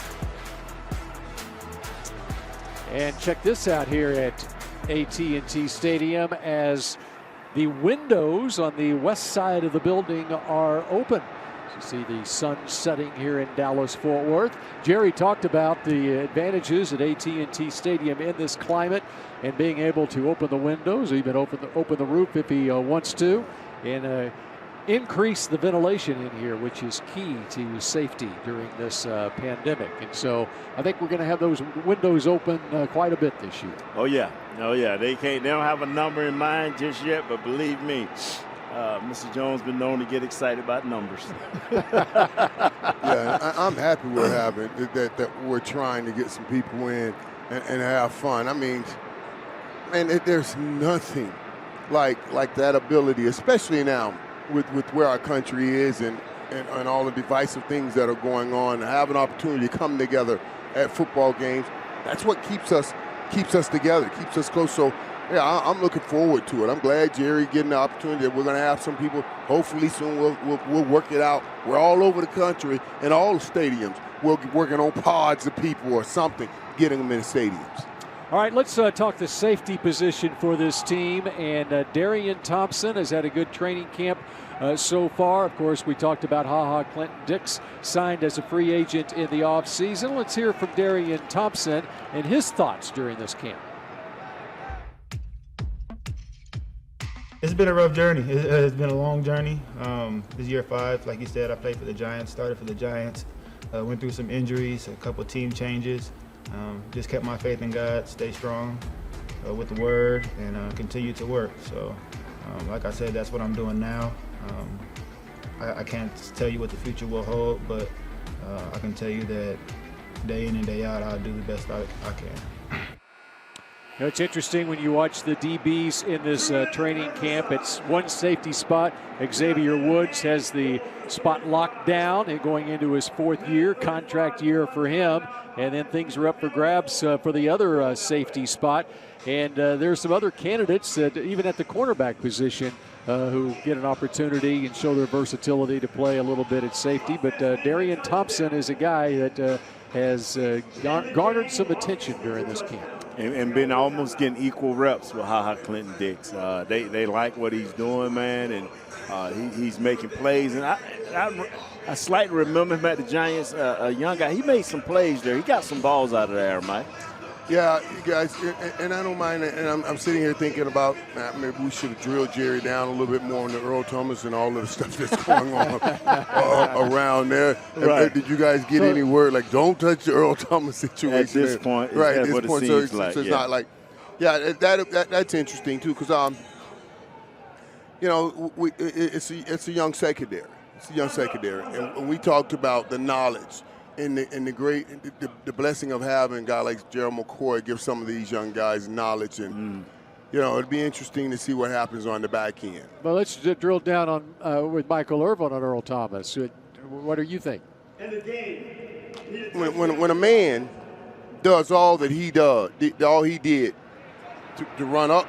And check this out here at AT&T Stadium as the windows on the west side of the building are open. You see the sun setting here in Dallas-Fort Worth. Jerry talked about the advantages at AT&T Stadium in this climate and being able to open the windows, or even open the roof if he wants to, and increase the ventilation in here, which is key to safety during this pandemic. And so I think we're going to have those windows open quite a bit this year. Oh yeah. They don't have a number in mind just yet, but believe me, Mr. Jones been known to get excited about numbers. Yeah, I'm happy we're having that we're trying to get some people in and have fun. I mean, there's nothing like that ability, especially now with where our country is and all the divisive things that are going on. To have an opportunity to come together at football games, that's what keeps us together, keeps us close. So, yeah, I'm looking forward to it. I'm glad Jerry getting the opportunity. We're going to have some people. Hopefully soon we'll work it out. We're all over the country in all the stadiums. We're working on pods of people or something, getting them in the stadiums. All right, let's talk the safety position for this team. And Darian Thompson has had a good training camp so far. Of course, we talked about HaHa Clinton-Dix signed as a free agent in the offseason. Let's hear from Darian Thompson and his thoughts during this camp. It's been a rough journey. It has been a long journey. This year 5, like you said, I played for the Giants, started for the Giants, went through some injuries, a couple team changes. Just kept my faith in God, stay strong with the word, and continue to work. So, like I said, that's what I'm doing now. I can't tell you what the future will hold, but I can tell you that day in and day out, I'll do the best I can. It's interesting when you watch the DBs in this training camp. It's one safety spot. Xavier Woods has the spot locked down and going into his 4th year, contract year for him. And then things are up for grabs for the other safety spot. And there's some other candidates, even at the cornerback position, who get an opportunity and show their versatility to play a little bit at safety. But Darian Thompson is a guy that has garnered some attention during this camp. And been almost getting equal reps with HaHa Clinton Dix. They like what he's doing, man, and he's making plays. And I slightly remember him at the Giants, a young guy. He made some plays there. He got some balls out of there, Mike. Yeah, you guys, and I don't mind it. And I'm sitting here thinking about maybe we should have drilled Jerry down a little bit more on the Earl Thomas and all of the stuff that's going on around there. Right. Did you guys get any word like, don't touch the Earl Thomas situation? At this point, right? That's At what this point, it so seems like. it's not like, that's interesting too, because it's a young secondary. It's a young secondary, and we talked about the knowledge. And the blessing of having a guy like Gerald McCoy give some of these young guys knowledge, and it'd be interesting to see what happens on the back end. Well, let's drill down on with Michael Irvin on Earl Thomas. What do you think? When a man does all that he does, all he did to run up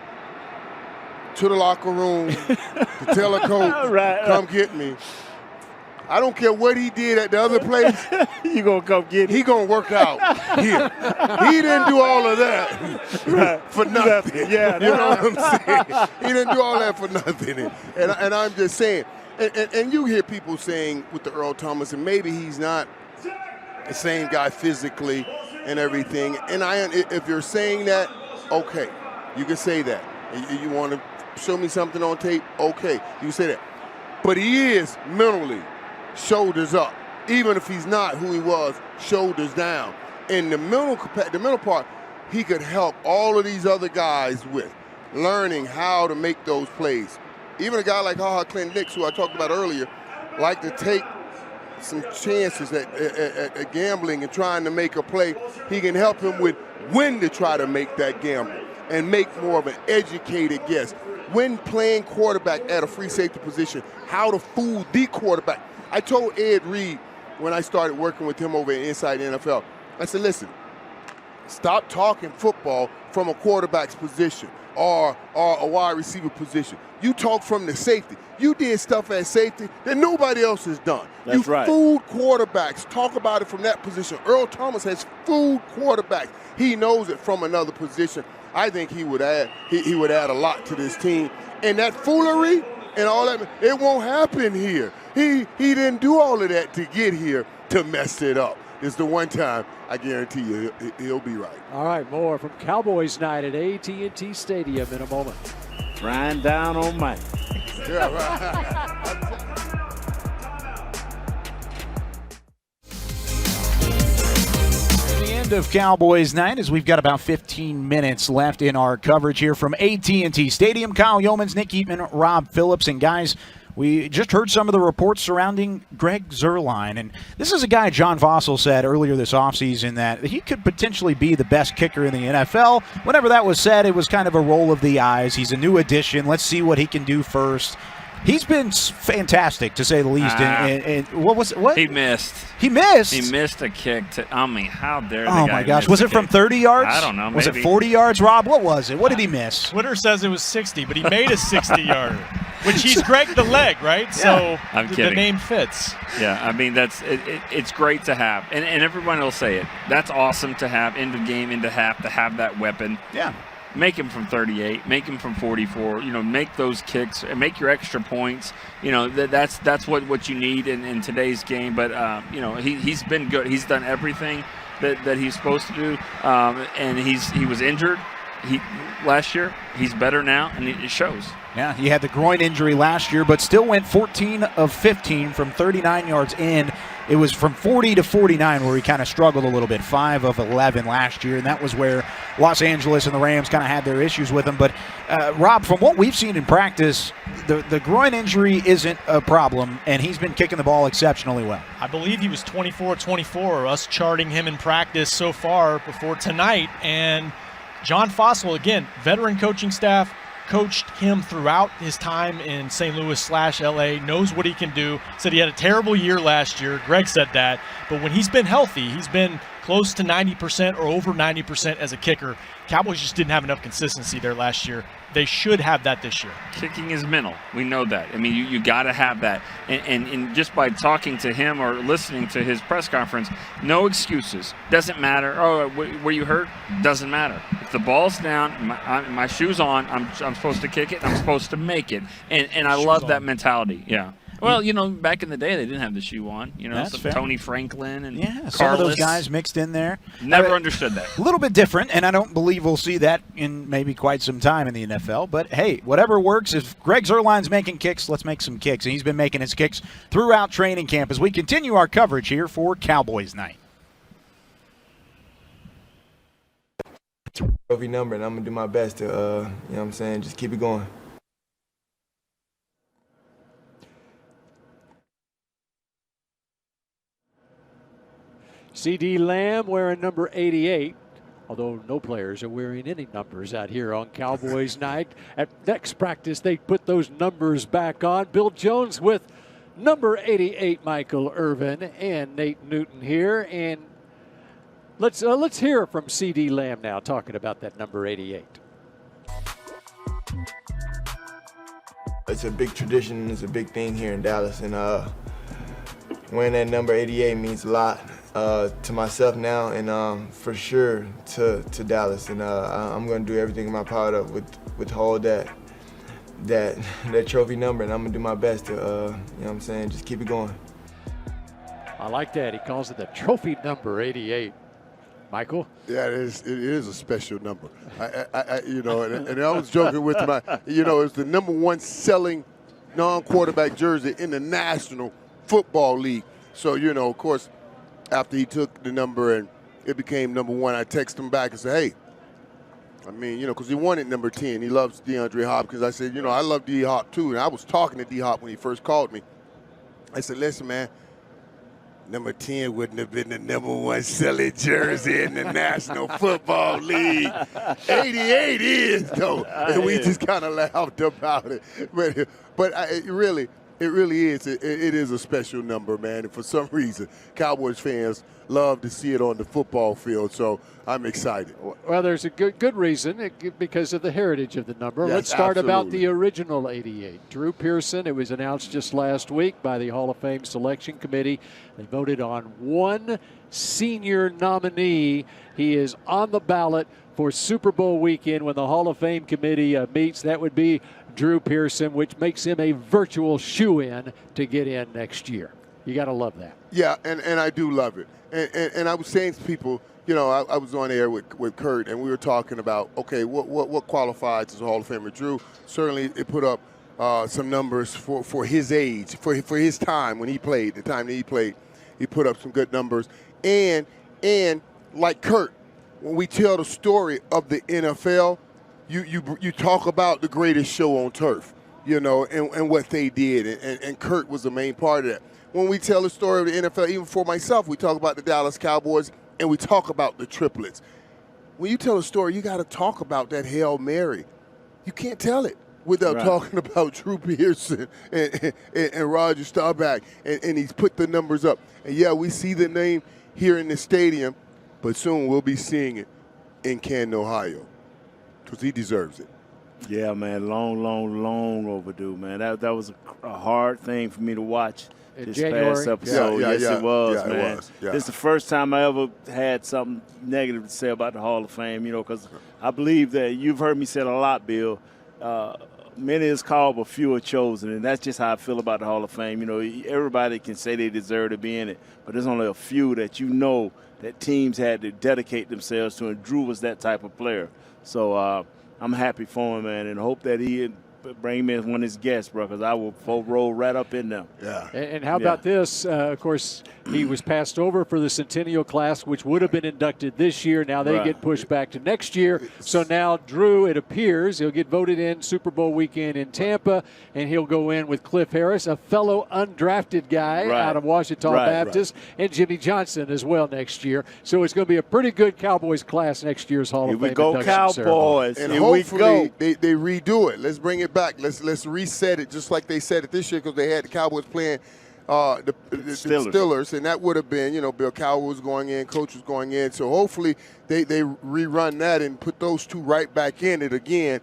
to the locker room to tell a coach, come get me. I don't care what he did at the other place. You gonna come get him. He gonna work out here. He didn't do all of that for nothing. Yeah, you know what I'm saying? He didn't do all that for nothing. And I'm just saying. And you hear people saying with the Earl Thomas, and maybe he's not the same guy physically and everything. And if you're saying that, okay, you can say that. You want to show me something on tape? Okay, you can say that. But he is mentally shoulders up, even if he's not who he was, shoulders down. In the middle part, he could help all of these other guys with learning how to make those plays. Even a guy like HaHa Clinton Dix, who I talked about earlier, like to take some chances at gambling and trying to make a play. He can help him with when to try to make that gamble and make more of an educated guess. When playing quarterback at a free safety position, how to fool the quarterback. I told Ed Reed when I started working with him over at Inside NFL, I said, listen, stop talking football from a quarterback's position or a wide receiver position. You talk from the safety. You did stuff at safety that nobody else has done. That's right. You fooled quarterbacks. Talk about it from that position. Earl Thomas has fooled quarterbacks. He knows it from another position. I think he would add a lot to this team. And that foolery and all that, it won't happen here. He didn't do all of that to get here to mess it up. It's the one time, I guarantee you, he'll be right. All right, more from Cowboys Night at AT&T Stadium in a moment. Trying down on Mike. Yeah, right. Of Cowboys Night, as we've got about 15 minutes left in our coverage here from AT&T Stadium. Kyle Yeomans, Nick Eatman, Rob Phillips, and guys, we just heard some of the reports surrounding Greg Zuerlein, and this is a guy John Vossel said earlier this offseason that he could potentially be the best kicker in the NFL. Whenever that was said, it was kind of a roll of the eyes. He's a new addition. Let's see what he can do first. He's been fantastic, to say the least. And what? He missed. He missed? He missed a kick. How dare the guy? Oh, my gosh. Was it from 30 yards? I don't know. Was it 40 yards, Rob? What was it? What did he miss? Twitter says it was 60, but he made a 60-yarder, which he's Greg the Leg, right? Yeah. So the name fits. Yeah, I mean, it's great to have. And everyone will say it. That's awesome to have in the game, into half, to have that weapon. Yeah. Make him from 38, make him from 44, make those kicks and make your extra points. That's what you need in today's game. But, he's been good. He's done everything that he's supposed to do. And he was injured. last year. He's better now, and it shows. Yeah, he had the groin injury last year, but still went 14 of 15 from 39 yards in. It was from 40 to 49 where he kind of struggled a little bit, 5 of 11 last year, and that was where Los Angeles and the Rams kind of had their issues with him. But, Rob, from what we've seen in practice, the groin injury isn't a problem, and he's been kicking the ball exceptionally well. I believe he was 24-24, us charting him in practice so far before tonight. And John Fossil, again, veteran coaching staff, coached him throughout his time in St. Louis/LA, knows what he can do. Said he had a terrible year last year. Greg said that. But when he's been healthy, he's been close to 90% or over 90% as a kicker. Cowboys just didn't have enough consistency there last year. They should have that this year. Kicking is mental. We know that. I mean, you got to have that. And just by talking to him or listening to his press conference, no excuses. Doesn't matter. Oh, were you hurt? Doesn't matter. If the ball's down, my shoe's on, I'm supposed to kick it, and I'm supposed to make it. And I love that mentality. Yeah. Well, back in the day, they didn't have the shoe on. That's fair. Tony Franklin and some of those Carlos. guys mixed in there. Never understood that. A little bit different, and I don't believe we'll see that in maybe quite some time in the NFL. But, hey, whatever works. If Greg Zuerlein's making kicks, let's make some kicks. And he's been making his kicks throughout training camp as we continue our coverage here for Cowboys Night. Trophy number, and I'm going to do my best to, just keep it going. CeeDee Lamb wearing number 88, although no players are wearing any numbers out here on Cowboys Night. At next practice, they put those numbers back on. Bill Jones with number 88, Michael Irvin, and Nate Newton here. And let's hear from CeeDee Lamb now talking about that number 88. It's a big tradition. It's a big thing here in Dallas, and wearing that number 88 means a lot. To myself now, and for sure to Dallas, and I'm going to do everything in my power to withhold that trophy number, and I'm going to do my best to, just keep it going. I like that. He calls it the trophy number 88. Michael? Yeah, it is a special number. And I was joking with my, it's the number 1 selling non-quarterback jersey in the National Football League. So, of course, after he took the number and it became number 1, I texted him back and said, hey, because he wanted number 10. He loves DeAndre Hopkins. I said, I love D-Hop too. And I was talking to D-Hop when he first called me. I said, listen, man, number 10 wouldn't have been the number 1 selling jersey in the National Football League. 88 is, though. And we just kind of laughed about it. But it really is. It is a special number, man. And for some reason, Cowboys fans love to see it on the football field. So I'm excited. Well, there's a good reason, because of the heritage of the number. Yes, Let's start about absolutely. the original 88. Drew Pearson. It was announced just last week by the Hall of Fame Selection Committee. They voted on 1 senior nominee. He is on the ballot for Super Bowl weekend when the Hall of Fame committee meets. That would be Drew Pearson, which makes him a virtual shoo-in to get in next year. You got to love that. Yeah, and I do love it. And I was saying to people, I was on air with Kurt, and we were talking about, okay, what qualifies as a Hall of Famer? Drew, certainly it put up some numbers for his age, for his time when he played, the time that he played. He put up some good numbers. And like Kurt, when we tell the story of the NFL, you talk about the greatest show on turf, and what they did, and Kurt was the main part of that. When we tell the story of the NFL, even for myself, we talk about the Dallas Cowboys, and we talk about the triplets. When you tell a story, you got to talk about that Hail Mary. You can't tell it without talking about Drew Pearson and Roger Staubach, and he's put the numbers up. And, yeah, we see the name here in the stadium, but soon we'll be seeing it in Canton, Ohio, because he deserves it. Yeah, man, long overdue, man. That was a hard thing for me to watch this past episode. Yeah, it was, yeah, man. It was, yeah. This is the first time I ever had something negative to say about the Hall of Fame, because I believe that you've heard me say it a lot, Bill. many is called, but few are chosen, and that's just how I feel about the Hall of Fame. You know, everybody can say they deserve to be in it, but there's only a few that you know that teams had to dedicate themselves to, and Drew was that type of player. So I'm happy for him, man, and hope that he bring me as one of his guests, bro, because I will roll right up in them. Yeah. And how about this? Of course, he was passed over for the Centennial class, which would have been inducted this year. Now they get pushed back to next year. So now Drew, it appears, he'll get voted in Super Bowl weekend in Tampa, and he'll go in with Cliff Harris, a fellow undrafted guy out of Washita Baptist, and Jimmy Johnson as well next year. So it's going to be a pretty good Cowboys class next year's Hall of Fame. Here we go, Cowboys. And Here hopefully we go. They redo it. Let's bring it back. Let's reset it just like they said it this year, because they had the Cowboys playing the Steelers, and that would have been, Bill Cowher was going in, coach was going in. So hopefully they rerun that and put those two right back in it again,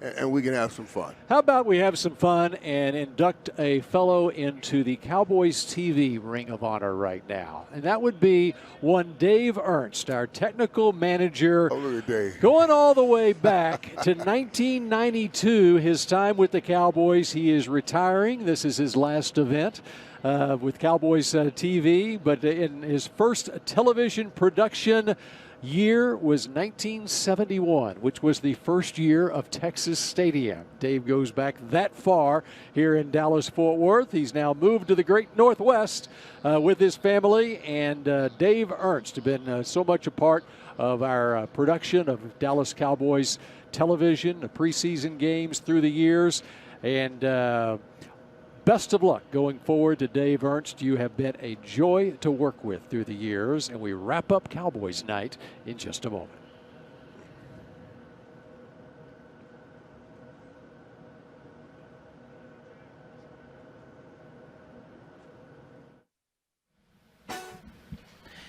and we can have some fun. How about we have some fun and induct a fellow into the Cowboys TV Ring of Honor right now? And that would be one Dave Ernst, our technical manager. Oh, look at Dave. Going all the way back to 1992, his time with the Cowboys. He is retiring. This is his last event with Cowboys TV. But in his first television production year was 1971, which was the first year of Texas Stadium. Dave goes back that far here in Dallas-Fort Worth. He's now moved to the great Northwest with his family, and Dave Ernst has been so much a part of our production of Dallas Cowboys television, the preseason games through the years, and best of luck going forward to Dave Ernst. You have been a joy to work with through the years, and we wrap up Cowboys Night in just a moment.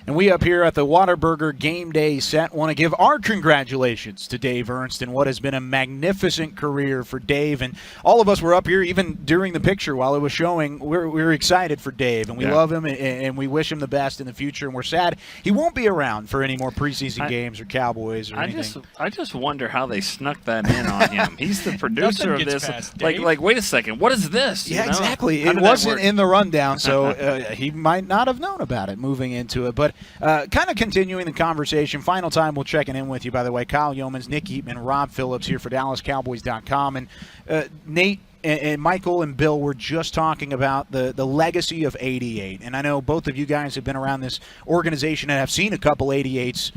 And we up here at the Whataburger Game Day set want to give our congratulations to Dave Ernst and what has been a magnificent career for Dave. And all of us were up here, even during the picture while it was showing. We're excited for Dave, and we love him, and we wish him the best in the future. And we're sad he won't be around for any more preseason games or Cowboys or anything. I just wonder how they snuck that in on him. He's the producer of this. Dave. Like, wait a second, what is this? Yeah, you know? exactly. How It did that wasn't work? in the rundown, so he might not have known about it moving into it. But kind of continuing the conversation, final time we'll check in with you, by the way. Kyle Yeomans, Nick Eatman, Rob Phillips here for DallasCowboys.com. And Nate and Michael and Bill were just talking about the legacy of 88. And I know both of you guys have been around this organization and have seen a couple 88s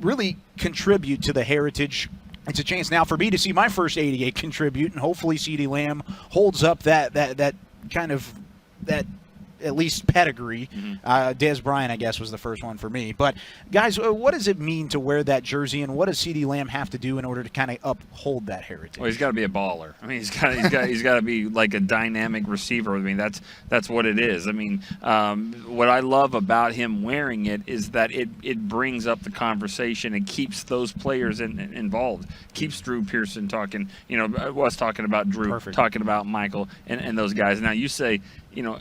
really contribute to the heritage. It's a chance now for me to see my first 88 contribute, and hopefully CeeDee Lamb holds up that kind of that at least pedigree. Dez Bryant, I guess, was the first one for me. But, guys, what does it mean to wear that jersey, and what does CeeDee Lamb have to do in order to kind of uphold that heritage? Well, he's got to be a baller. I mean, he's got to be like a dynamic receiver. I mean, that's what it is. I mean, what I love about him wearing it is that it brings up the conversation and keeps those players involved. Keeps Drew Pearson talking. Was talking about Drew, talking about Michael, and those guys. Now you say,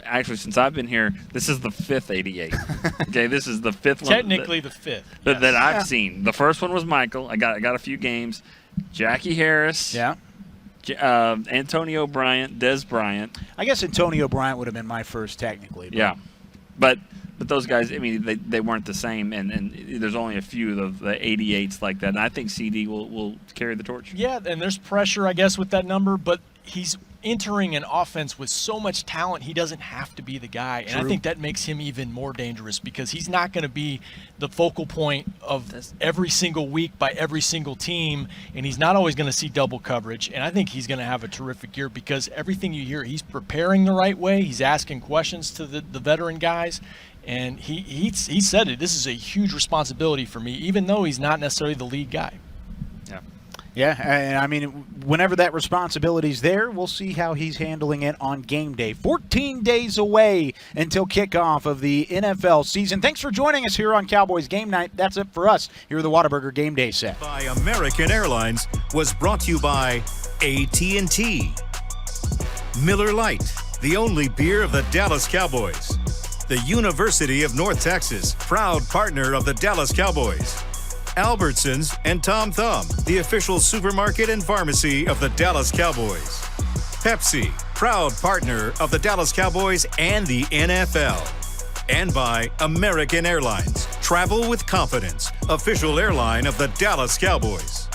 actually, since I've been here, this is the fifth 88. Okay, this is the fifth one. Technically the fifth. That I've seen. The first one was Michael. I got a few games. Jackie Harris. Yeah. Antonio Bryant, Dez Bryant. I guess Antonio Bryant would have been my first technically. Yeah. But those guys, I mean, they weren't the same, and there's only a few of the 88s like that. And I think CD will carry the torch. Yeah, and there's pressure, I guess, with that number, but he's entering an offense with so much talent, he doesn't have to be the guy. And I think that makes him even more dangerous, because he's not going to be the focal point of every single week by every single team, and he's not always going to see double coverage. And I think he's going to have a terrific year, because everything you hear, he's preparing the right way. He's asking questions to the veteran guys. And he said it. This is a huge responsibility for me, even though he's not necessarily the lead guy. Yeah, and I mean, whenever that responsibility's there, we'll see how he's handling it on game day. 14 days away until kickoff of the NFL season. Thanks for joining us here on Cowboys Game Night. That's it for us here at the Whataburger Game Day set. By American Airlines was brought to you by AT&T. Miller Lite, the only beer of the Dallas Cowboys. The University of North Texas, proud partner of the Dallas Cowboys. Albertsons and Tom Thumb, the official supermarket and pharmacy of the Dallas Cowboys. Pepsi, proud partner of the Dallas Cowboys and the NFL. And by American Airlines. Travel with confidence. Official airline of the Dallas Cowboys.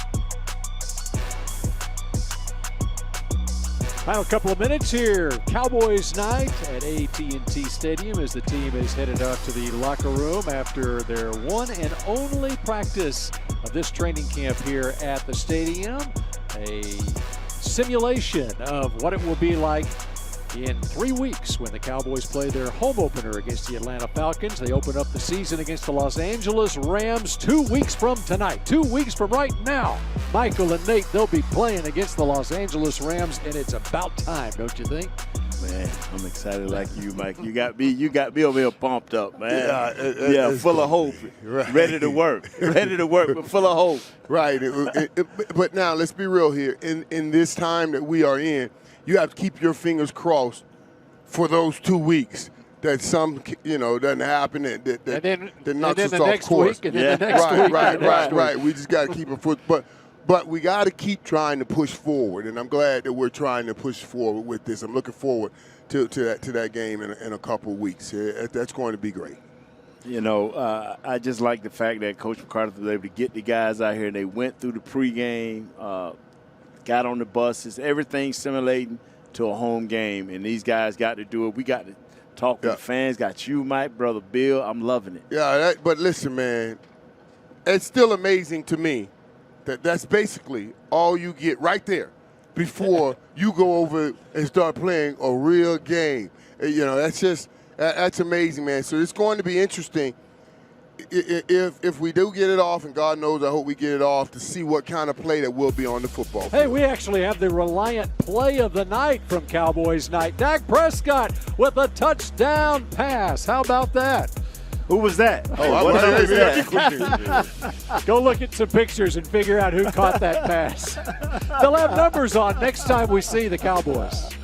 Final couple of minutes here. Cowboys night at AT&T Stadium as the team is headed out to the locker room after their one and only practice of this training camp here at the stadium. A simulation of what it will be like in 3 weeks when the Cowboys play their home opener against the Atlanta Falcons. They open up the season against the Los Angeles Rams 2 weeks from tonight. 2 weeks from right now. Michael and Nate, they'll be playing against the Los Angeles Rams, and it's about time, don't you think? Man, I'm excited like you, Mike. You got me over here pumped up, man. Yeah, full of hope. Right. Ready to work, but full of hope. Right. But now, let's be real here. In this time that we are in, you have to keep your fingers crossed for those 2 weeks that doesn't happen that knocks us off course. Right. We just got to keep it but we got to keep trying to push forward, and I'm glad that we're trying to push forward with this. I'm looking forward to that game in a couple of weeks. That's going to be great. I just like the fact that Coach McCarthy was able to get the guys out here, and they went through the pregame, got on the buses, everything simulating to a home game, and these guys got to do it. We got to talk with the fans. Got you, Mike, Brother Bill. I'm loving it. Yeah, but listen, man, it's still amazing to me that's basically all you get right there before you go over and start playing a real game. That's amazing, man. So it's going to be interesting if we do get it off, and God knows I hope we get it off, to see what kind of play that will be on the football field. Hey, we actually have the Reliant play of the night from Cowboys night. Dak Prescott with a touchdown pass. How about that? Who was that? What was that? Go look at some pictures and figure out who caught that pass. They'll have numbers on next time we see the Cowboys.